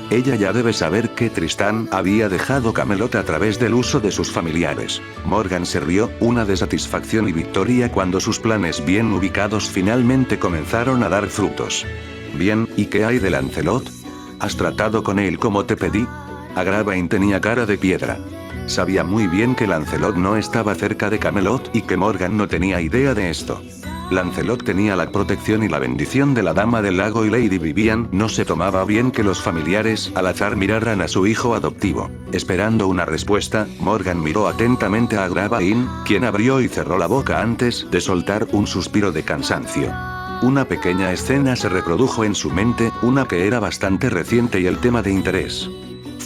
Ella ya debe saber que Tristán había dejado Camelot a través del uso de sus familiares. Morgan se rió, una de satisfacción y victoria cuando sus planes bien ubicados finalmente comenzaron a dar frutos. Bien, ¿y qué hay de Lancelot? ¿Has tratado con él como te pedí? Agravain tenía cara de piedra. Sabía muy bien que Lancelot no estaba cerca de Camelot y que Morgan no tenía idea de esto. Lancelot tenía la protección y la bendición de la Dama del Lago y Lady Vivian no se tomaba bien que los familiares al azar miraran a su hijo adoptivo. Esperando una respuesta, Morgan miró atentamente a Agravain, quien abrió y cerró la boca antes de soltar un suspiro de cansancio. Una pequeña escena se reprodujo en su mente, una que era bastante reciente y el tema de interés.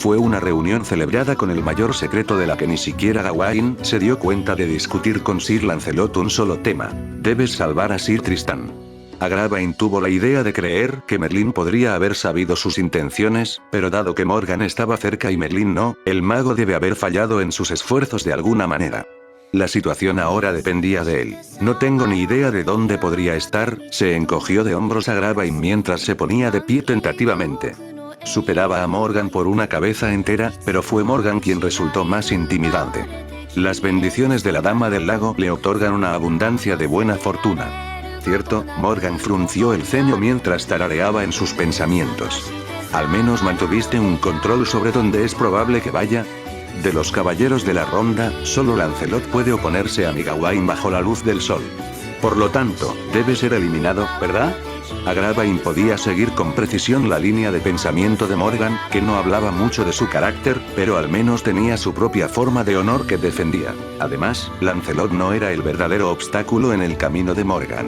Fue una reunión celebrada con el mayor secreto de la que ni siquiera Gawain se dio cuenta de discutir con Sir Lancelot un solo tema. Debes salvar a Sir Tristán. Agravain tuvo la idea de creer que Merlin podría haber sabido sus intenciones, pero dado que Morgan estaba cerca y Merlin no, el mago debe haber fallado en sus esfuerzos de alguna manera. La situación ahora dependía de él. No tengo ni idea de dónde podría estar, se encogió de hombros Agravain mientras se ponía de pie tentativamente. Superaba a Morgan por una cabeza entera, pero fue Morgan quien resultó más intimidante. Las bendiciones de la Dama del Lago le otorgan una abundancia de buena fortuna. ¿Cierto? Morgan frunció el ceño mientras tarareaba en sus pensamientos. ¿Al menos mantuviste un control sobre dónde es probable que vaya? De los caballeros de la ronda, solo Lancelot puede oponerse a mi Gawain bajo la luz del sol. Por lo tanto, debe ser eliminado, ¿verdad? Agravain podía seguir con precisión la línea de pensamiento de Morgan, que no hablaba mucho de su carácter, pero al menos tenía su propia forma de honor que defendía. Además, Lancelot no era el verdadero obstáculo en el camino de Morgan.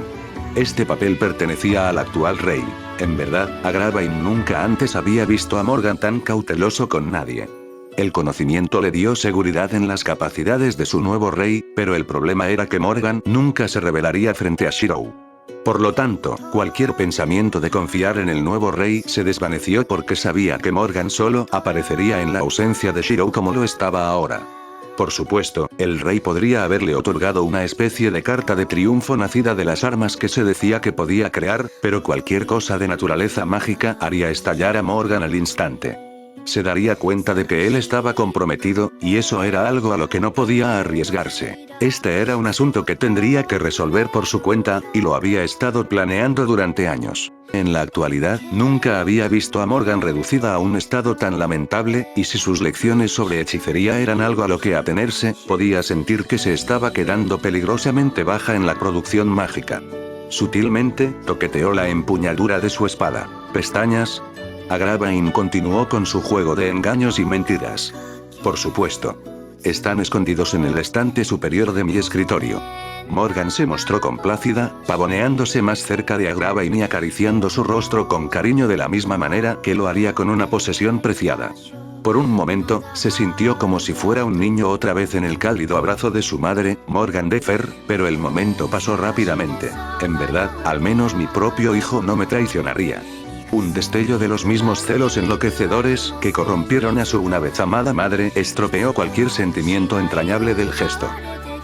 Este papel pertenecía al actual rey. En verdad, Agravain nunca antes había visto a Morgan tan cauteloso con nadie. El conocimiento le dio seguridad en las capacidades de su nuevo rey, pero el problema era que Morgan nunca se rebelaría frente a Shirou. Por lo tanto, cualquier pensamiento de confiar en el nuevo rey se desvaneció porque sabía que Morgan solo aparecería en la ausencia de Shirou como lo estaba ahora. Por supuesto, el rey podría haberle otorgado una especie de carta de triunfo nacida de las armas que se decía que podía crear, pero cualquier cosa de naturaleza mágica haría estallar a Morgan al instante. Se daría cuenta de que él estaba comprometido, y eso era algo a lo que no podía arriesgarse. Este era un asunto que tendría que resolver por su cuenta, y lo había estado planeando durante años. En la actualidad, nunca había visto a Morgan reducida a un estado tan lamentable, y si sus lecciones sobre hechicería eran algo a lo que atenerse, podía sentir que se estaba quedando peligrosamente baja en la producción mágica. Sutilmente, toqueteó la empuñadura de su espada. ¿Pestañas? Agravain continuó con su juego de engaños y mentiras. Por supuesto. Están escondidos en el estante superior de mi escritorio. Morgan se mostró complácida, pavoneándose más cerca de Agravain y acariciando su rostro con cariño de la misma manera que lo haría con una posesión preciada. Por un momento, se sintió como si fuera un niño otra vez en el cálido abrazo de su madre, Morgan de Fer, pero el momento pasó rápidamente. En verdad, al menos mi propio hijo no me traicionaría. Un destello de los mismos celos enloquecedores que corrompieron a su una vez amada madre estropeó cualquier sentimiento entrañable del gesto.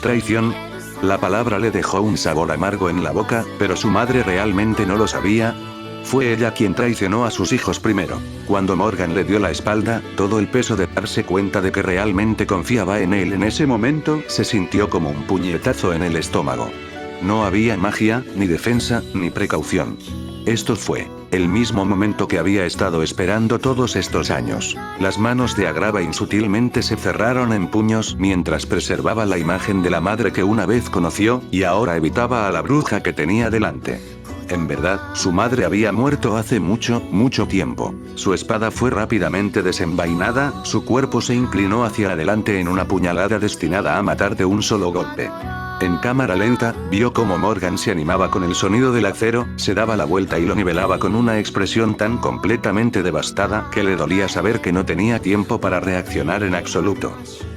¿Traición? La palabra le dejó un sabor amargo en la boca, pero su madre realmente no lo sabía. Fue ella quien traicionó a sus hijos primero. Cuando Morgan le dio la espalda, todo el peso de darse cuenta de que realmente confiaba en él en ese momento se sintió como un puñetazo en el estómago. No había magia, ni defensa, ni precaución. Esto fue el mismo momento que había estado esperando todos estos años. Las manos de Agravain sutilmente se cerraron en puños mientras preservaba la imagen de la madre que una vez conoció, y ahora evitaba a la bruja que tenía delante. En verdad, su madre había muerto hace mucho, mucho tiempo. Su espada fue rápidamente desenvainada, su cuerpo se inclinó hacia adelante en una puñalada destinada a matar de un solo golpe. En cámara lenta, vio cómo Morgan se animaba con el sonido del acero, se daba la vuelta y lo nivelaba con una expresión tan completamente devastada que le dolía saber que no tenía tiempo para reaccionar en absoluto.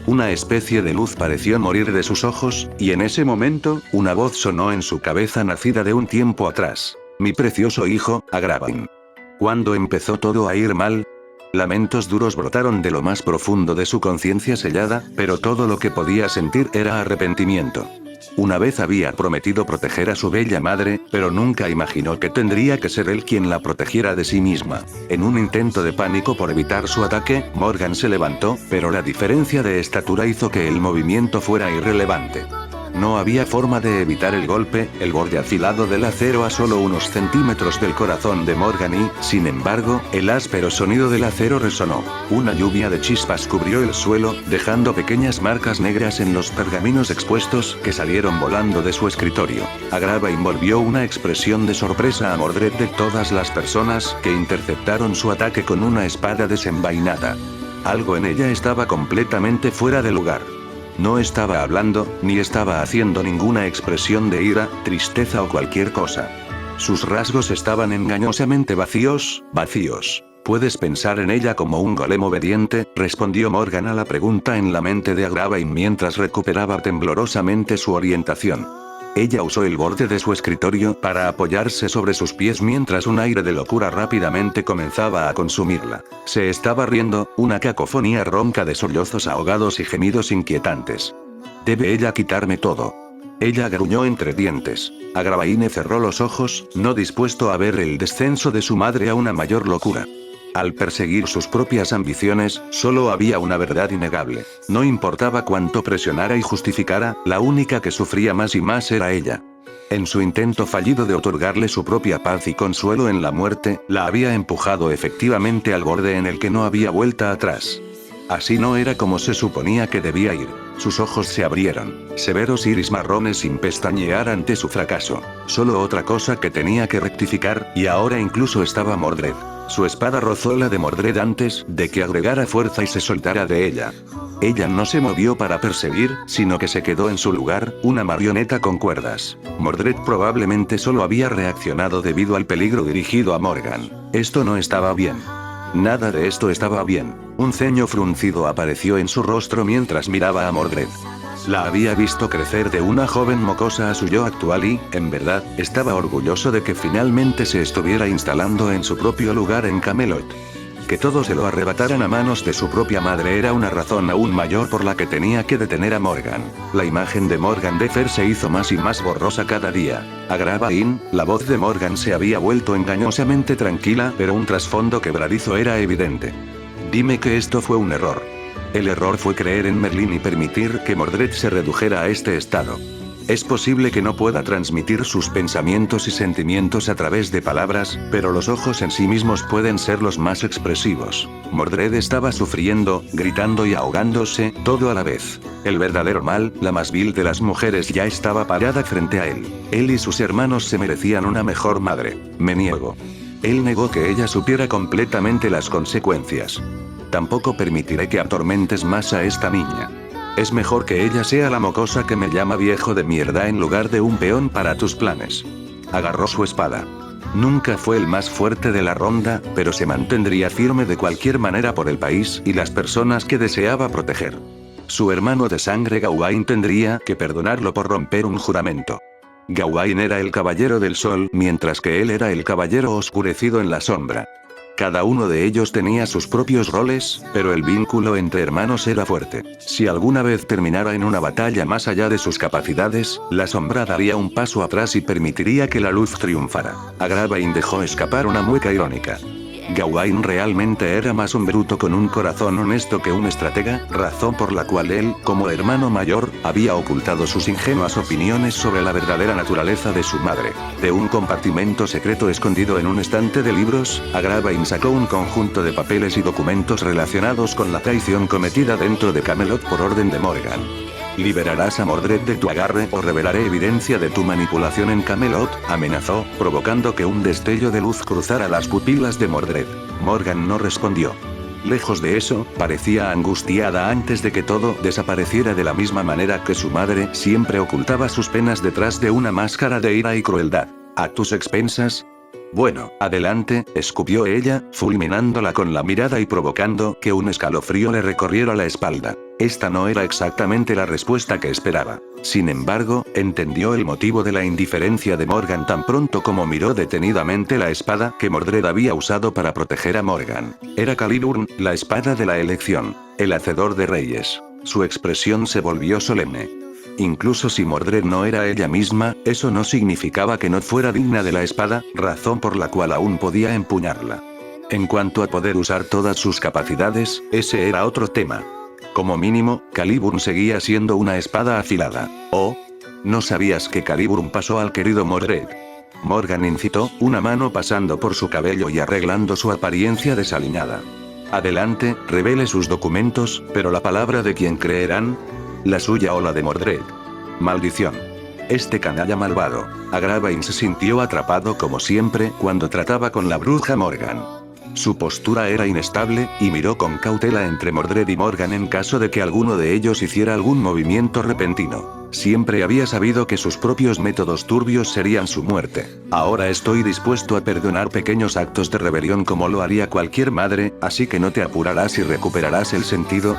Una especie de luz pareció morir de sus ojos, y en ese momento, una voz sonó en su cabeza nacida de un tiempo atrás. Mi precioso hijo, Agravain. ¿Cuándo empezó todo a ir mal? Lamentos duros brotaron de lo más profundo de su conciencia sellada, pero todo lo que podía sentir era arrepentimiento. Una vez había prometido proteger a su bella madre, pero nunca imaginó que tendría que ser él quien la protegiera de sí misma. En un intento de pánico por evitar su ataque, Morgan se levantó, pero la diferencia de estatura hizo que el movimiento fuera irrelevante. No había forma de evitar el golpe, el borde afilado del acero a solo unos centímetros del corazón de Morgan y, sin embargo, el áspero sonido del acero resonó. Una lluvia de chispas cubrió el suelo, dejando pequeñas marcas negras en los pergaminos expuestos que salieron volando de su escritorio. Agravain volvió una expresión de sorpresa a Mordred de todas las personas que interceptaron su ataque con una espada desenvainada. Algo en ella estaba completamente fuera de lugar. No estaba hablando, ni estaba haciendo ninguna expresión de ira, tristeza o cualquier cosa. Sus rasgos estaban engañosamente vacíos. ¿Puedes pensar en ella como un golem obediente?, respondió Morgan a la pregunta en la mente de Agravain mientras recuperaba temblorosamente su orientación. Ella usó el borde de su escritorio para apoyarse sobre sus pies mientras un aire de locura rápidamente comenzaba a consumirla. Se estaba riendo, una cacofonía ronca de sollozos ahogados y gemidos inquietantes. ¿Debe ella quitarme todo? Ella gruñó entre dientes. Agravain cerró los ojos, no dispuesto a ver el descenso de su madre a una mayor locura. Al perseguir sus propias ambiciones, solo había una verdad innegable. No importaba cuánto presionara y justificara, la única que sufría más y más era ella. En su intento fallido de otorgarle su propia paz y consuelo en la muerte, la había empujado efectivamente al borde en el que no había vuelta atrás. Así no era como se suponía que debía ir. Sus ojos se abrieron, severos iris marrones sin pestañear ante su fracaso. Solo otra cosa que tenía que rectificar, y ahora incluso estaba Mordred. Su espada rozó la de Mordred antes de que agregara fuerza y se soltara de ella. Ella no se movió para perseguir, sino que se quedó en su lugar, una marioneta con cuerdas. Mordred probablemente solo había reaccionado debido al peligro dirigido a Morgan. Esto no estaba bien. Nada de esto estaba bien. Un ceño fruncido apareció en su rostro mientras miraba a Mordred. La había visto crecer de una joven mocosa a su yo actual y, en verdad, estaba orgulloso de que finalmente se estuviera instalando en su propio lugar en Camelot. Que todos se lo arrebataran a manos de su propia madre era una razón aún mayor por la que tenía que detener a Morgan. La imagen de Morgan de Fer se hizo más y más borrosa cada día. Agravain, la voz de Morgan se había vuelto engañosamente tranquila, pero un trasfondo quebradizo era evidente. Dime que esto fue un error. El error fue creer en Merlin y permitir que Mordred se redujera a este estado. Es posible que no pueda transmitir sus pensamientos y sentimientos a través de palabras, pero los ojos en sí mismos pueden ser los más expresivos. Mordred estaba sufriendo, gritando y ahogándose, todo a la vez. El verdadero mal, la más vil de las mujeres, ya estaba parada frente a él. Él y sus hermanos se merecían una mejor madre. Me niego. Él negó que ella supiera completamente las consecuencias. Tampoco permitiré que atormentes más a esta niña. Es mejor que ella sea la mocosa que me llama viejo de mierda en lugar de un peón para tus planes. Agarró su espada. Nunca fue el más fuerte de la ronda, pero se mantendría firme de cualquier manera por el país y las personas que deseaba proteger. Su hermano de sangre Gawain tendría que perdonarlo por romper un juramento. Gawain era el caballero del sol, mientras que él era el caballero oscurecido en la sombra. Cada uno de ellos tenía sus propios roles, pero el vínculo entre hermanos era fuerte. Si alguna vez terminara en una batalla más allá de sus capacidades, la sombra daría un paso atrás y permitiría que la luz triunfara. Agravain dejó escapar una mueca irónica. Gawain realmente era más un bruto con un corazón honesto que un estratega, razón por la cual él, como hermano mayor, había ocultado sus ingenuas opiniones sobre la verdadera naturaleza de su madre. De un compartimento secreto escondido en un estante de libros, Agravain sacó un conjunto de papeles y documentos relacionados con la traición cometida dentro de Camelot por orden de Morgan. Liberarás a Mordred de tu agarre o revelaré evidencia de tu manipulación en Camelot, amenazó, provocando que un destello de luz cruzara las pupilas de Mordred. Morgan no respondió. Lejos de eso, parecía angustiada antes de que todo desapareciera de la misma manera que su madre siempre ocultaba sus penas detrás de una máscara de ira y crueldad. ¿A tus expensas? Bueno, adelante, escupió ella, fulminándola con la mirada y provocando que un escalofrío le recorriera la espalda. Esta no era exactamente la respuesta que esperaba. Sin embargo, entendió el motivo de la indiferencia de Morgan tan pronto como miró detenidamente la espada que Mordred había usado para proteger a Morgan. Era Caliburn, la espada de la elección, el hacedor de reyes. Su expresión se volvió solemne. Incluso si Mordred no era ella misma, eso no significaba que no fuera digna de la espada, razón por la cual aún podía empuñarla. En cuanto a poder usar todas sus capacidades, ese era otro tema. Como mínimo, Caliburn seguía siendo una espada afilada. ¿Oh? ¿No sabías que Caliburn pasó al querido Mordred? Morgan incitó, una mano pasando por su cabello y arreglando su apariencia desaliñada. Adelante, revele sus documentos, pero la palabra de quién creerán, la suya o la de Mordred. Maldición. Este canalla malvado. Agravain se sintió atrapado como siempre cuando trataba con la bruja Morgan. Su postura era inestable, y miró con cautela entre Mordred y Morgan en caso de que alguno de ellos hiciera algún movimiento repentino. Siempre había sabido que sus propios métodos turbios serían su muerte. Ahora estoy dispuesto a perdonar pequeños actos de rebelión como lo haría cualquier madre, así que no te apurarás y recuperarás el sentido.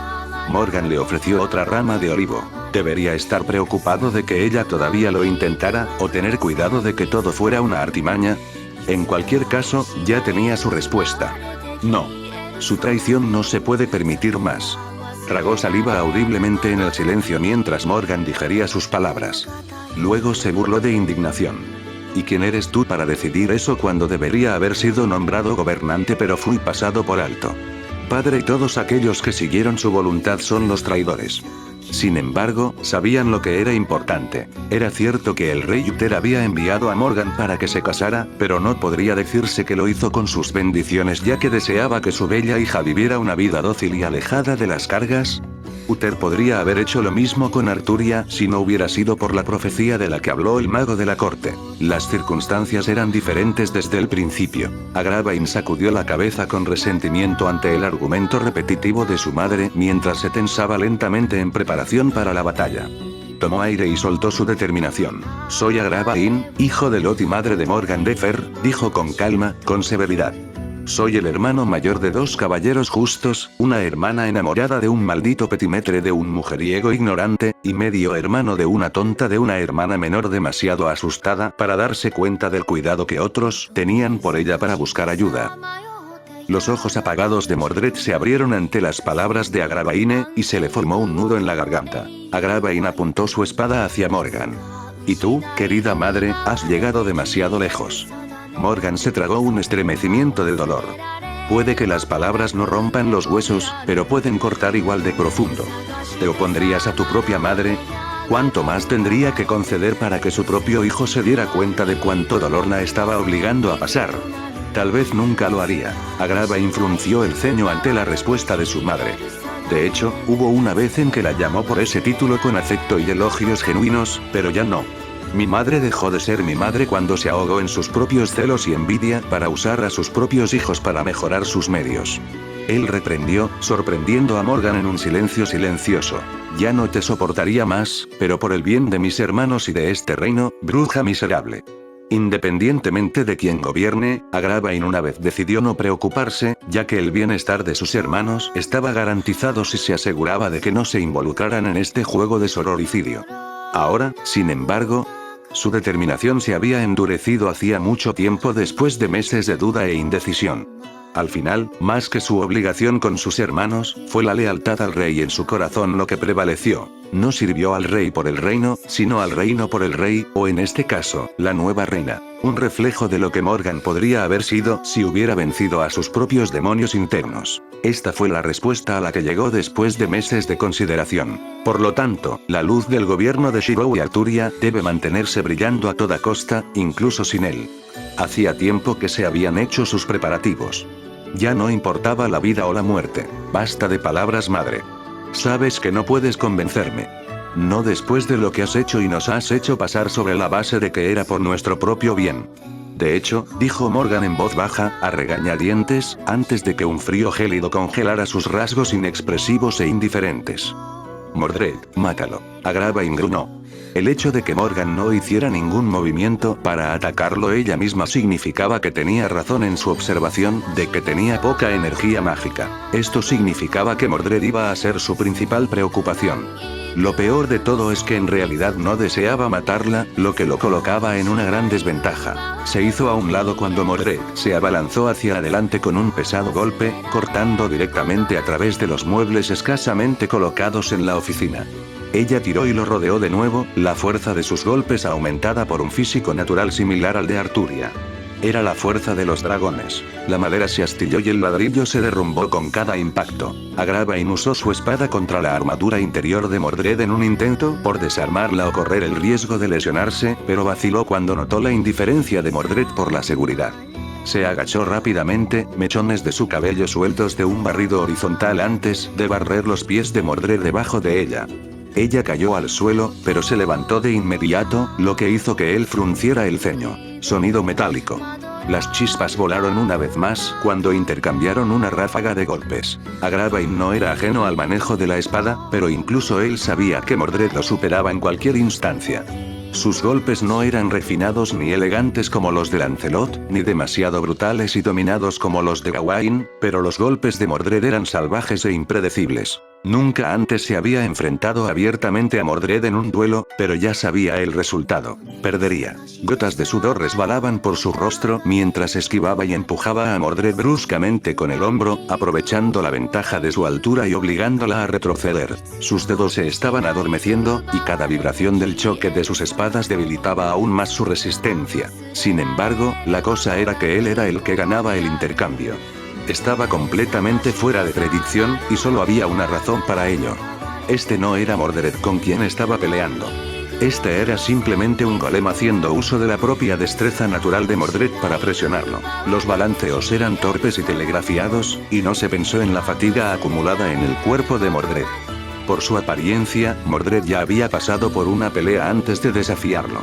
Morgan le ofreció otra rama de olivo. ¿Debería estar preocupado de que ella todavía lo intentara, o tener cuidado de que todo fuera una artimaña? En cualquier caso, ya tenía su respuesta. No. Su traición no se puede permitir más. Tragó saliva audiblemente en el silencio mientras Morgan digería sus palabras. Luego se burló de indignación. ¿Y quién eres tú para decidir eso cuando debería haber sido nombrado gobernante pero fui pasado por alto? Padre y todos aquellos que siguieron su voluntad son los traidores. Sin embargo, sabían lo que era importante. Era cierto que el rey Uther había enviado a Morgan para que se casara, pero no podría decirse que lo hizo con sus bendiciones ya que deseaba que su bella hija viviera una vida dócil y alejada de las cargas. Uther podría haber hecho lo mismo con Arturia si no hubiera sido por la profecía de la que habló el mago de la corte. Las circunstancias eran diferentes desde el principio. Agravain sacudió la cabeza con resentimiento ante el argumento repetitivo de su madre mientras se tensaba lentamente en preparación para la batalla. Tomó aire y soltó su determinación. Soy Agravain, hijo de Lot y madre de Morgan de Fer, dijo con calma, con severidad. Soy el hermano mayor de dos caballeros justos, una hermana enamorada de un maldito petimetre de un mujeriego ignorante, y medio hermano de una tonta de una hermana menor demasiado asustada para darse cuenta del cuidado que otros tenían por ella para buscar ayuda. Los ojos apagados de Mordred se abrieron ante las palabras de Agravain, y se le formó un nudo en la garganta. Agravain apuntó su espada hacia Morgan. Y tú, querida madre, has llegado demasiado lejos. Morgan se tragó un estremecimiento de dolor. Puede que las palabras no rompan los huesos, pero pueden cortar igual de profundo. ¿Te opondrías a tu propia madre? ¿Cuánto más tendría que conceder para que su propio hijo se diera cuenta de cuánto dolor la estaba obligando a pasar? Tal vez nunca lo haría. Agravain frunció el ceño ante la respuesta de su madre. De hecho, hubo una vez en que la llamó por ese título con afecto y elogios genuinos, pero ya no. Mi madre dejó de ser mi madre cuando se ahogó en sus propios celos y envidia para usar a sus propios hijos para mejorar sus medios. Él reprendió, sorprendiendo a Morgan en un silencio silencioso. Ya no te soportaría más, pero por el bien de mis hermanos y de este reino, bruja miserable. Independientemente de quién gobierne, Agravain una vez decidió no preocuparse, ya que el bienestar de sus hermanos estaba garantizado si se aseguraba de que no se involucraran en este juego de sororicidio. Ahora, sin embargo, su determinación se había endurecido hacía mucho tiempo después de meses de duda e indecisión. Al final, más que su obligación con sus hermanos, fue la lealtad al rey en su corazón lo que prevaleció. No sirvió al rey por el reino, sino al reino por el rey, o en este caso, la nueva reina. Un reflejo de lo que Morgan podría haber sido si hubiera vencido a sus propios demonios internos. Esta fue la respuesta a la que llegó después de meses de consideración. Por lo tanto, la luz del gobierno de Shirou y Arturia debe mantenerse brillando a toda costa, incluso sin él. Hacía tiempo que se habían hecho sus preparativos. Ya no importaba la vida o la muerte. Basta de palabras, madre. Sabes que no puedes convencerme. No después de lo que has hecho y nos has hecho pasar sobre la base de que era por nuestro propio bien. De hecho, dijo Morgan en voz baja, a regañadientes, antes de que un frío gélido congelara sus rasgos inexpresivos e indiferentes. Mordred, mátalo. Agravain gruñó. El hecho de que Morgan no hiciera ningún movimiento para atacarlo ella misma significaba que tenía razón en su observación de que tenía poca energía mágica. Esto significaba que Mordred iba a ser su principal preocupación. Lo peor de todo es que en realidad no deseaba matarla, lo que lo colocaba en una gran desventaja. Se hizo a un lado cuando Mordred se abalanzó hacia adelante con un pesado golpe, cortando directamente a través de los muebles escasamente colocados en la oficina. Ella tiró y lo rodeó de nuevo, la fuerza de sus golpes aumentada por un físico natural similar al de Arturia. Era la fuerza de los dragones. La madera se astilló y el ladrillo se derrumbó con cada impacto. Agravain usó su espada contra la armadura interior de Mordred en un intento por desarmarla o correr el riesgo de lesionarse, pero vaciló cuando notó la indiferencia de Mordred por la seguridad. Se agachó rápidamente, mechones de su cabello sueltos de un barrido horizontal antes de barrer los pies de Mordred debajo de ella. Ella cayó al suelo, pero se levantó de inmediato, lo que hizo que él frunciera el ceño. Sonido metálico. Las chispas volaron una vez más cuando intercambiaron una ráfaga de golpes. Agravain no era ajeno al manejo de la espada, pero incluso él sabía que Mordred lo superaba en cualquier instancia. Sus golpes no eran refinados ni elegantes como los de Lancelot, ni demasiado brutales y dominados como los de Gawain, pero los golpes de Mordred eran salvajes e impredecibles. Nunca antes se había enfrentado abiertamente a Mordred en un duelo, pero ya sabía el resultado. Perdería. Gotas de sudor resbalaban por su rostro mientras esquivaba y empujaba a Mordred bruscamente con el hombro, aprovechando la ventaja de su altura y obligándola a retroceder. Sus dedos se estaban adormeciendo, y cada vibración del choque de sus espadas debilitaba aún más su resistencia. Sin embargo, la cosa era que él era el que ganaba el intercambio. Estaba completamente fuera de predicción, y solo había una razón para ello. Este no era Mordred con quien estaba peleando. Este era simplemente un golem haciendo uso de la propia destreza natural de Mordred para presionarlo. Los balanceos eran torpes y telegrafiados, y no se pensó en la fatiga acumulada en el cuerpo de Mordred. Por su apariencia, Mordred ya había pasado por una pelea antes de desafiarlo.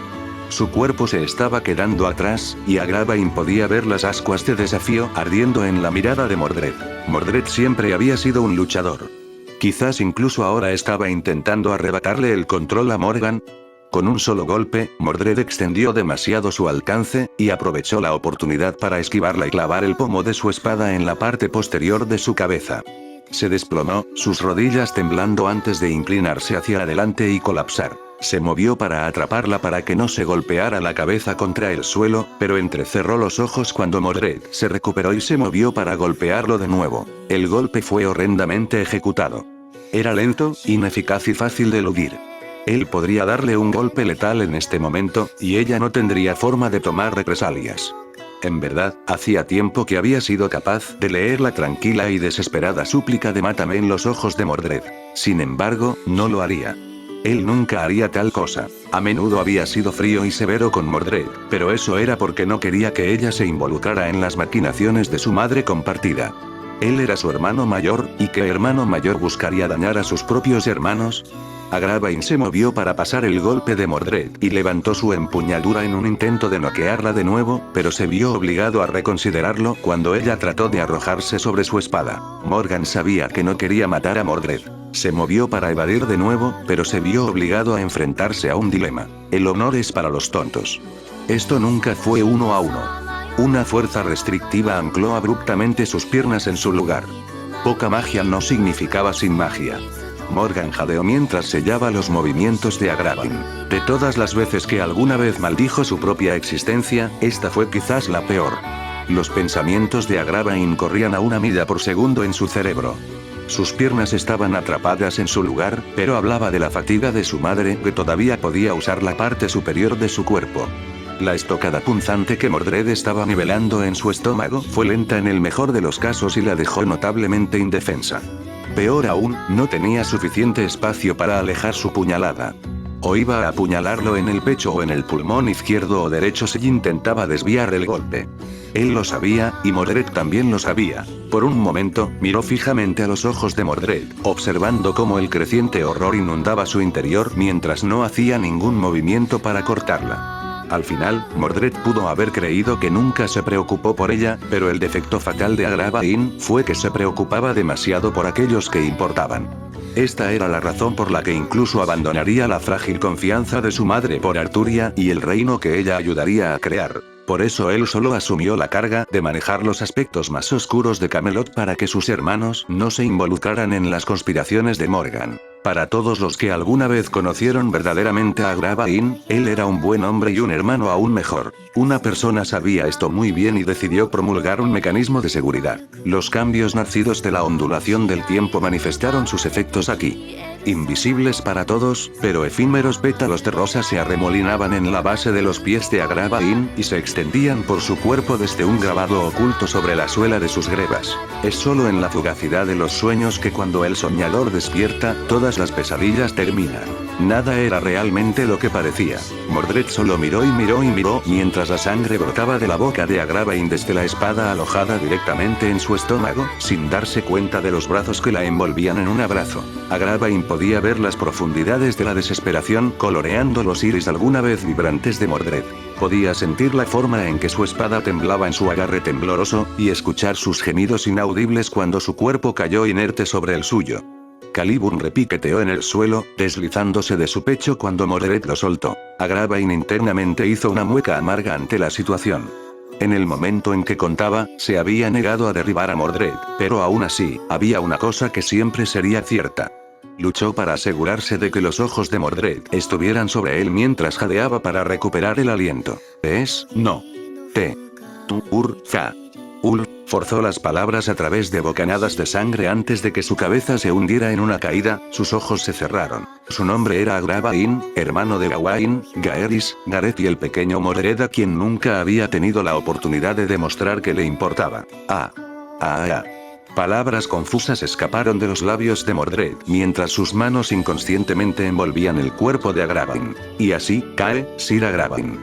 Su cuerpo se estaba quedando atrás, y Agravain podía ver las ascuas de desafío ardiendo en la mirada de Mordred. Mordred siempre había sido un luchador. Quizás incluso ahora estaba intentando arrebatarle el control a Morgan. Con un solo golpe, Mordred extendió demasiado su alcance, y aprovechó la oportunidad para esquivarla y clavar el pomo de su espada en la parte posterior de su cabeza. Se desplomó, sus rodillas temblando antes de inclinarse hacia adelante y colapsar. Se movió para atraparla para que no se golpeara la cabeza contra el suelo, pero entrecerró los ojos cuando Mordred se recuperó y se movió para golpearlo de nuevo. El golpe fue horrendamente ejecutado. Era lento, ineficaz y fácil de eludir. Él podría darle un golpe letal en este momento, y ella no tendría forma de tomar represalias. En verdad, hacía tiempo que había sido capaz de leer la tranquila y desesperada súplica de mátame en los ojos de Mordred. Sin embargo, no lo haría. Él nunca haría tal cosa. A menudo había sido frío y severo con Mordred, pero eso era porque no quería que ella se involucrara en las maquinaciones de su madre compartida. Él era su hermano mayor, ¿y qué hermano mayor buscaría dañar a sus propios hermanos? Agravain se movió para pasar el golpe de Mordred y levantó su empuñadura en un intento de noquearla de nuevo, pero se vio obligado a reconsiderarlo cuando ella trató de arrojarse sobre su espada. Morgan sabía que no quería matar a Mordred. Se movió para evadir de nuevo, pero se vio obligado a enfrentarse a un dilema. El honor es para los tontos. Esto nunca fue 1 a 1. Una fuerza restrictiva ancló abruptamente sus piernas en su lugar. Poca magia no significaba sin magia. Morgan jadeó mientras sellaba los movimientos de Agravain. De todas las veces que alguna vez maldijo su propia existencia, esta fue quizás la peor. Los pensamientos de Agravain corrían a 1 milla por segundo en su cerebro. Sus piernas estaban atrapadas en su lugar, pero hablaba de la fatiga de su madre que todavía podía usar la parte superior de su cuerpo. La estocada punzante que Mordred estaba nivelando en su estómago fue lenta en el mejor de los casos y la dejó notablemente indefensa. Peor aún, no tenía suficiente espacio para alejar su puñalada. O iba a apuñalarlo en el pecho o en el pulmón izquierdo o derecho si intentaba desviar el golpe. Él lo sabía, y Mordred también lo sabía. Por un momento, miró fijamente a los ojos de Mordred, observando cómo el creciente horror inundaba su interior mientras no hacía ningún movimiento para cortarla. Al final, Mordred pudo haber creído que nunca se preocupó por ella, pero el defecto fatal de Agravain fue que se preocupaba demasiado por aquellos que importaban. Esta era la razón por la que incluso abandonaría la frágil confianza de su madre por Arturia y el reino que ella ayudaría a crear. Por eso él solo asumió la carga de manejar los aspectos más oscuros de Camelot para que sus hermanos no se involucraran en las conspiraciones de Morgan. Para todos los que alguna vez conocieron verdaderamente a Agravain, él era un buen hombre y un hermano aún mejor. Una persona sabía esto muy bien y decidió promulgar un mecanismo de seguridad. Los cambios nacidos de la ondulación del tiempo manifestaron sus efectos aquí. Invisibles para todos, pero efímeros pétalos de rosa se arremolinaban en la base de los pies de Agravain y se extendían por su cuerpo desde un grabado oculto sobre la suela de sus grebas. Es solo en la fugacidad de los sueños que cuando el soñador despierta, todas las pesadillas terminan. Nada era realmente lo que parecía. Mordred solo miró y miró y miró mientras la sangre brotaba de la boca de Agravain desde la espada alojada directamente en su estómago, sin darse cuenta de los brazos que la envolvían en un abrazo. Agravain podía ver las profundidades de la desesperación coloreando los iris alguna vez vibrantes de Mordred. Podía sentir la forma en que su espada temblaba en su agarre tembloroso, y escuchar sus gemidos inaudibles cuando su cuerpo cayó inerte sobre el suyo. Caliburn repiqueteó en el suelo, deslizándose de su pecho cuando Mordred lo soltó. Agravain internamente hizo una mueca amarga ante la situación. En el momento en que contaba, se había negado a derribar a Mordred, pero aún así, había una cosa que siempre sería cierta. Luchó para asegurarse de que los ojos de Mordred estuvieran sobre él mientras jadeaba para recuperar el aliento. No. Forzó las palabras a través de bocanadas de sangre antes de que su cabeza se hundiera en una caída, sus ojos se cerraron. Su nombre era Agravain, hermano de Gawain, Gaeris, Gareth y el pequeño Mordred a quien nunca había tenido la oportunidad de demostrar que le importaba. Palabras confusas escaparon de los labios de Mordred mientras sus manos inconscientemente envolvían el cuerpo de Agravain. Y así, cae, Sir Agravain.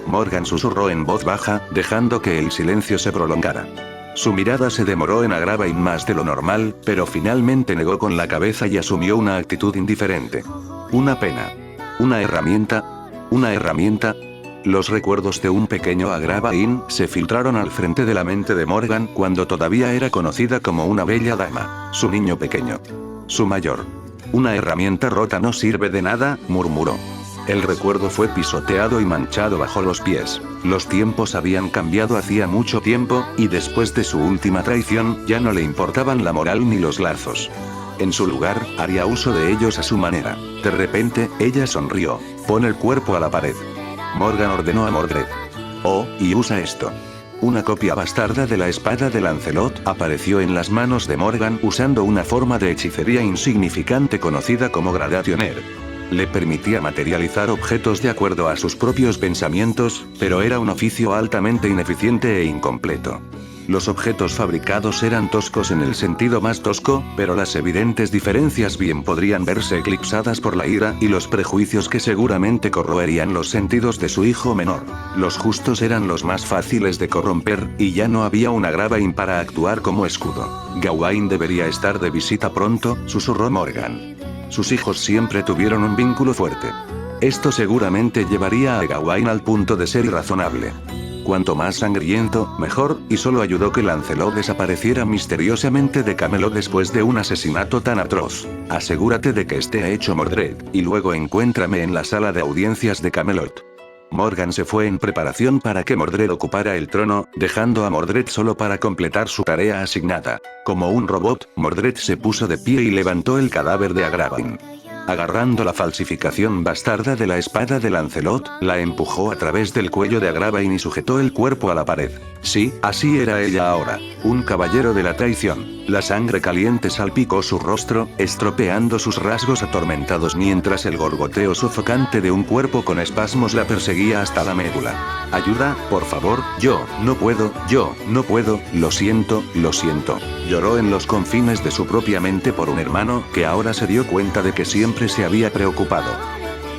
Morgan susurró en voz baja, dejando que el silencio se prolongara. Su mirada se demoró en Agravain más de lo normal, pero finalmente negó con la cabeza y asumió una actitud indiferente. Una pena. Una herramienta. Los recuerdos de un pequeño Agravain se filtraron al frente de la mente de Morgan cuando todavía era conocida como una bella dama. Su niño pequeño. Su mayor. Una herramienta rota no sirve de nada, murmuró. El recuerdo fue pisoteado y manchado bajo los pies. Los tiempos habían cambiado hacía mucho tiempo, y después de su última traición, ya no le importaban la moral ni los lazos. En su lugar, haría uso de ellos a su manera. De repente, ella sonrió. Pon el cuerpo a la pared. Morgan ordenó a Mordred. Y usa esto. Una copia bastarda de la espada de Lancelot apareció en las manos de Morgan usando una forma de hechicería insignificante conocida como Gradationer. Le permitía materializar objetos de acuerdo a sus propios pensamientos, pero era un oficio altamente ineficiente e incompleto. Los objetos fabricados eran toscos en el sentido más tosco, pero las evidentes diferencias bien podrían verse eclipsadas por la ira y los prejuicios que seguramente corroerían los sentidos de su hijo menor. Los justos eran los más fáciles de corromper, y ya no había una Agravain para actuar como escudo. Gawain debería estar de visita pronto, susurró Morgan. Sus hijos siempre tuvieron un vínculo fuerte. Esto seguramente llevaría a Gawain al punto de ser irrazonable. Cuanto más sangriento, mejor, y solo ayudó que Lancelot desapareciera misteriosamente de Camelot después de un asesinato tan atroz. Asegúrate de que esté hecho Mordred, y luego encuéntrame en la sala de audiencias de Camelot. Morgan se fue en preparación para que Mordred ocupara el trono, dejando a Mordred solo para completar su tarea asignada. Como un robot, Mordred se puso de pie y levantó el cadáver de Agravain. Agarrando la falsificación bastarda de la espada de Lancelot, la empujó a través del cuello de Agravain y sujetó el cuerpo a la pared. Sí, así era ella ahora, un caballero de la traición. La sangre caliente salpicó su rostro, estropeando sus rasgos atormentados mientras el gorgoteo sofocante de un cuerpo con espasmos la perseguía hasta la médula. Ayuda, por favor, yo no puedo, lo siento, lo siento. Lloró en los confines de su propia mente por un hermano que ahora se dio cuenta de que siempre se había preocupado.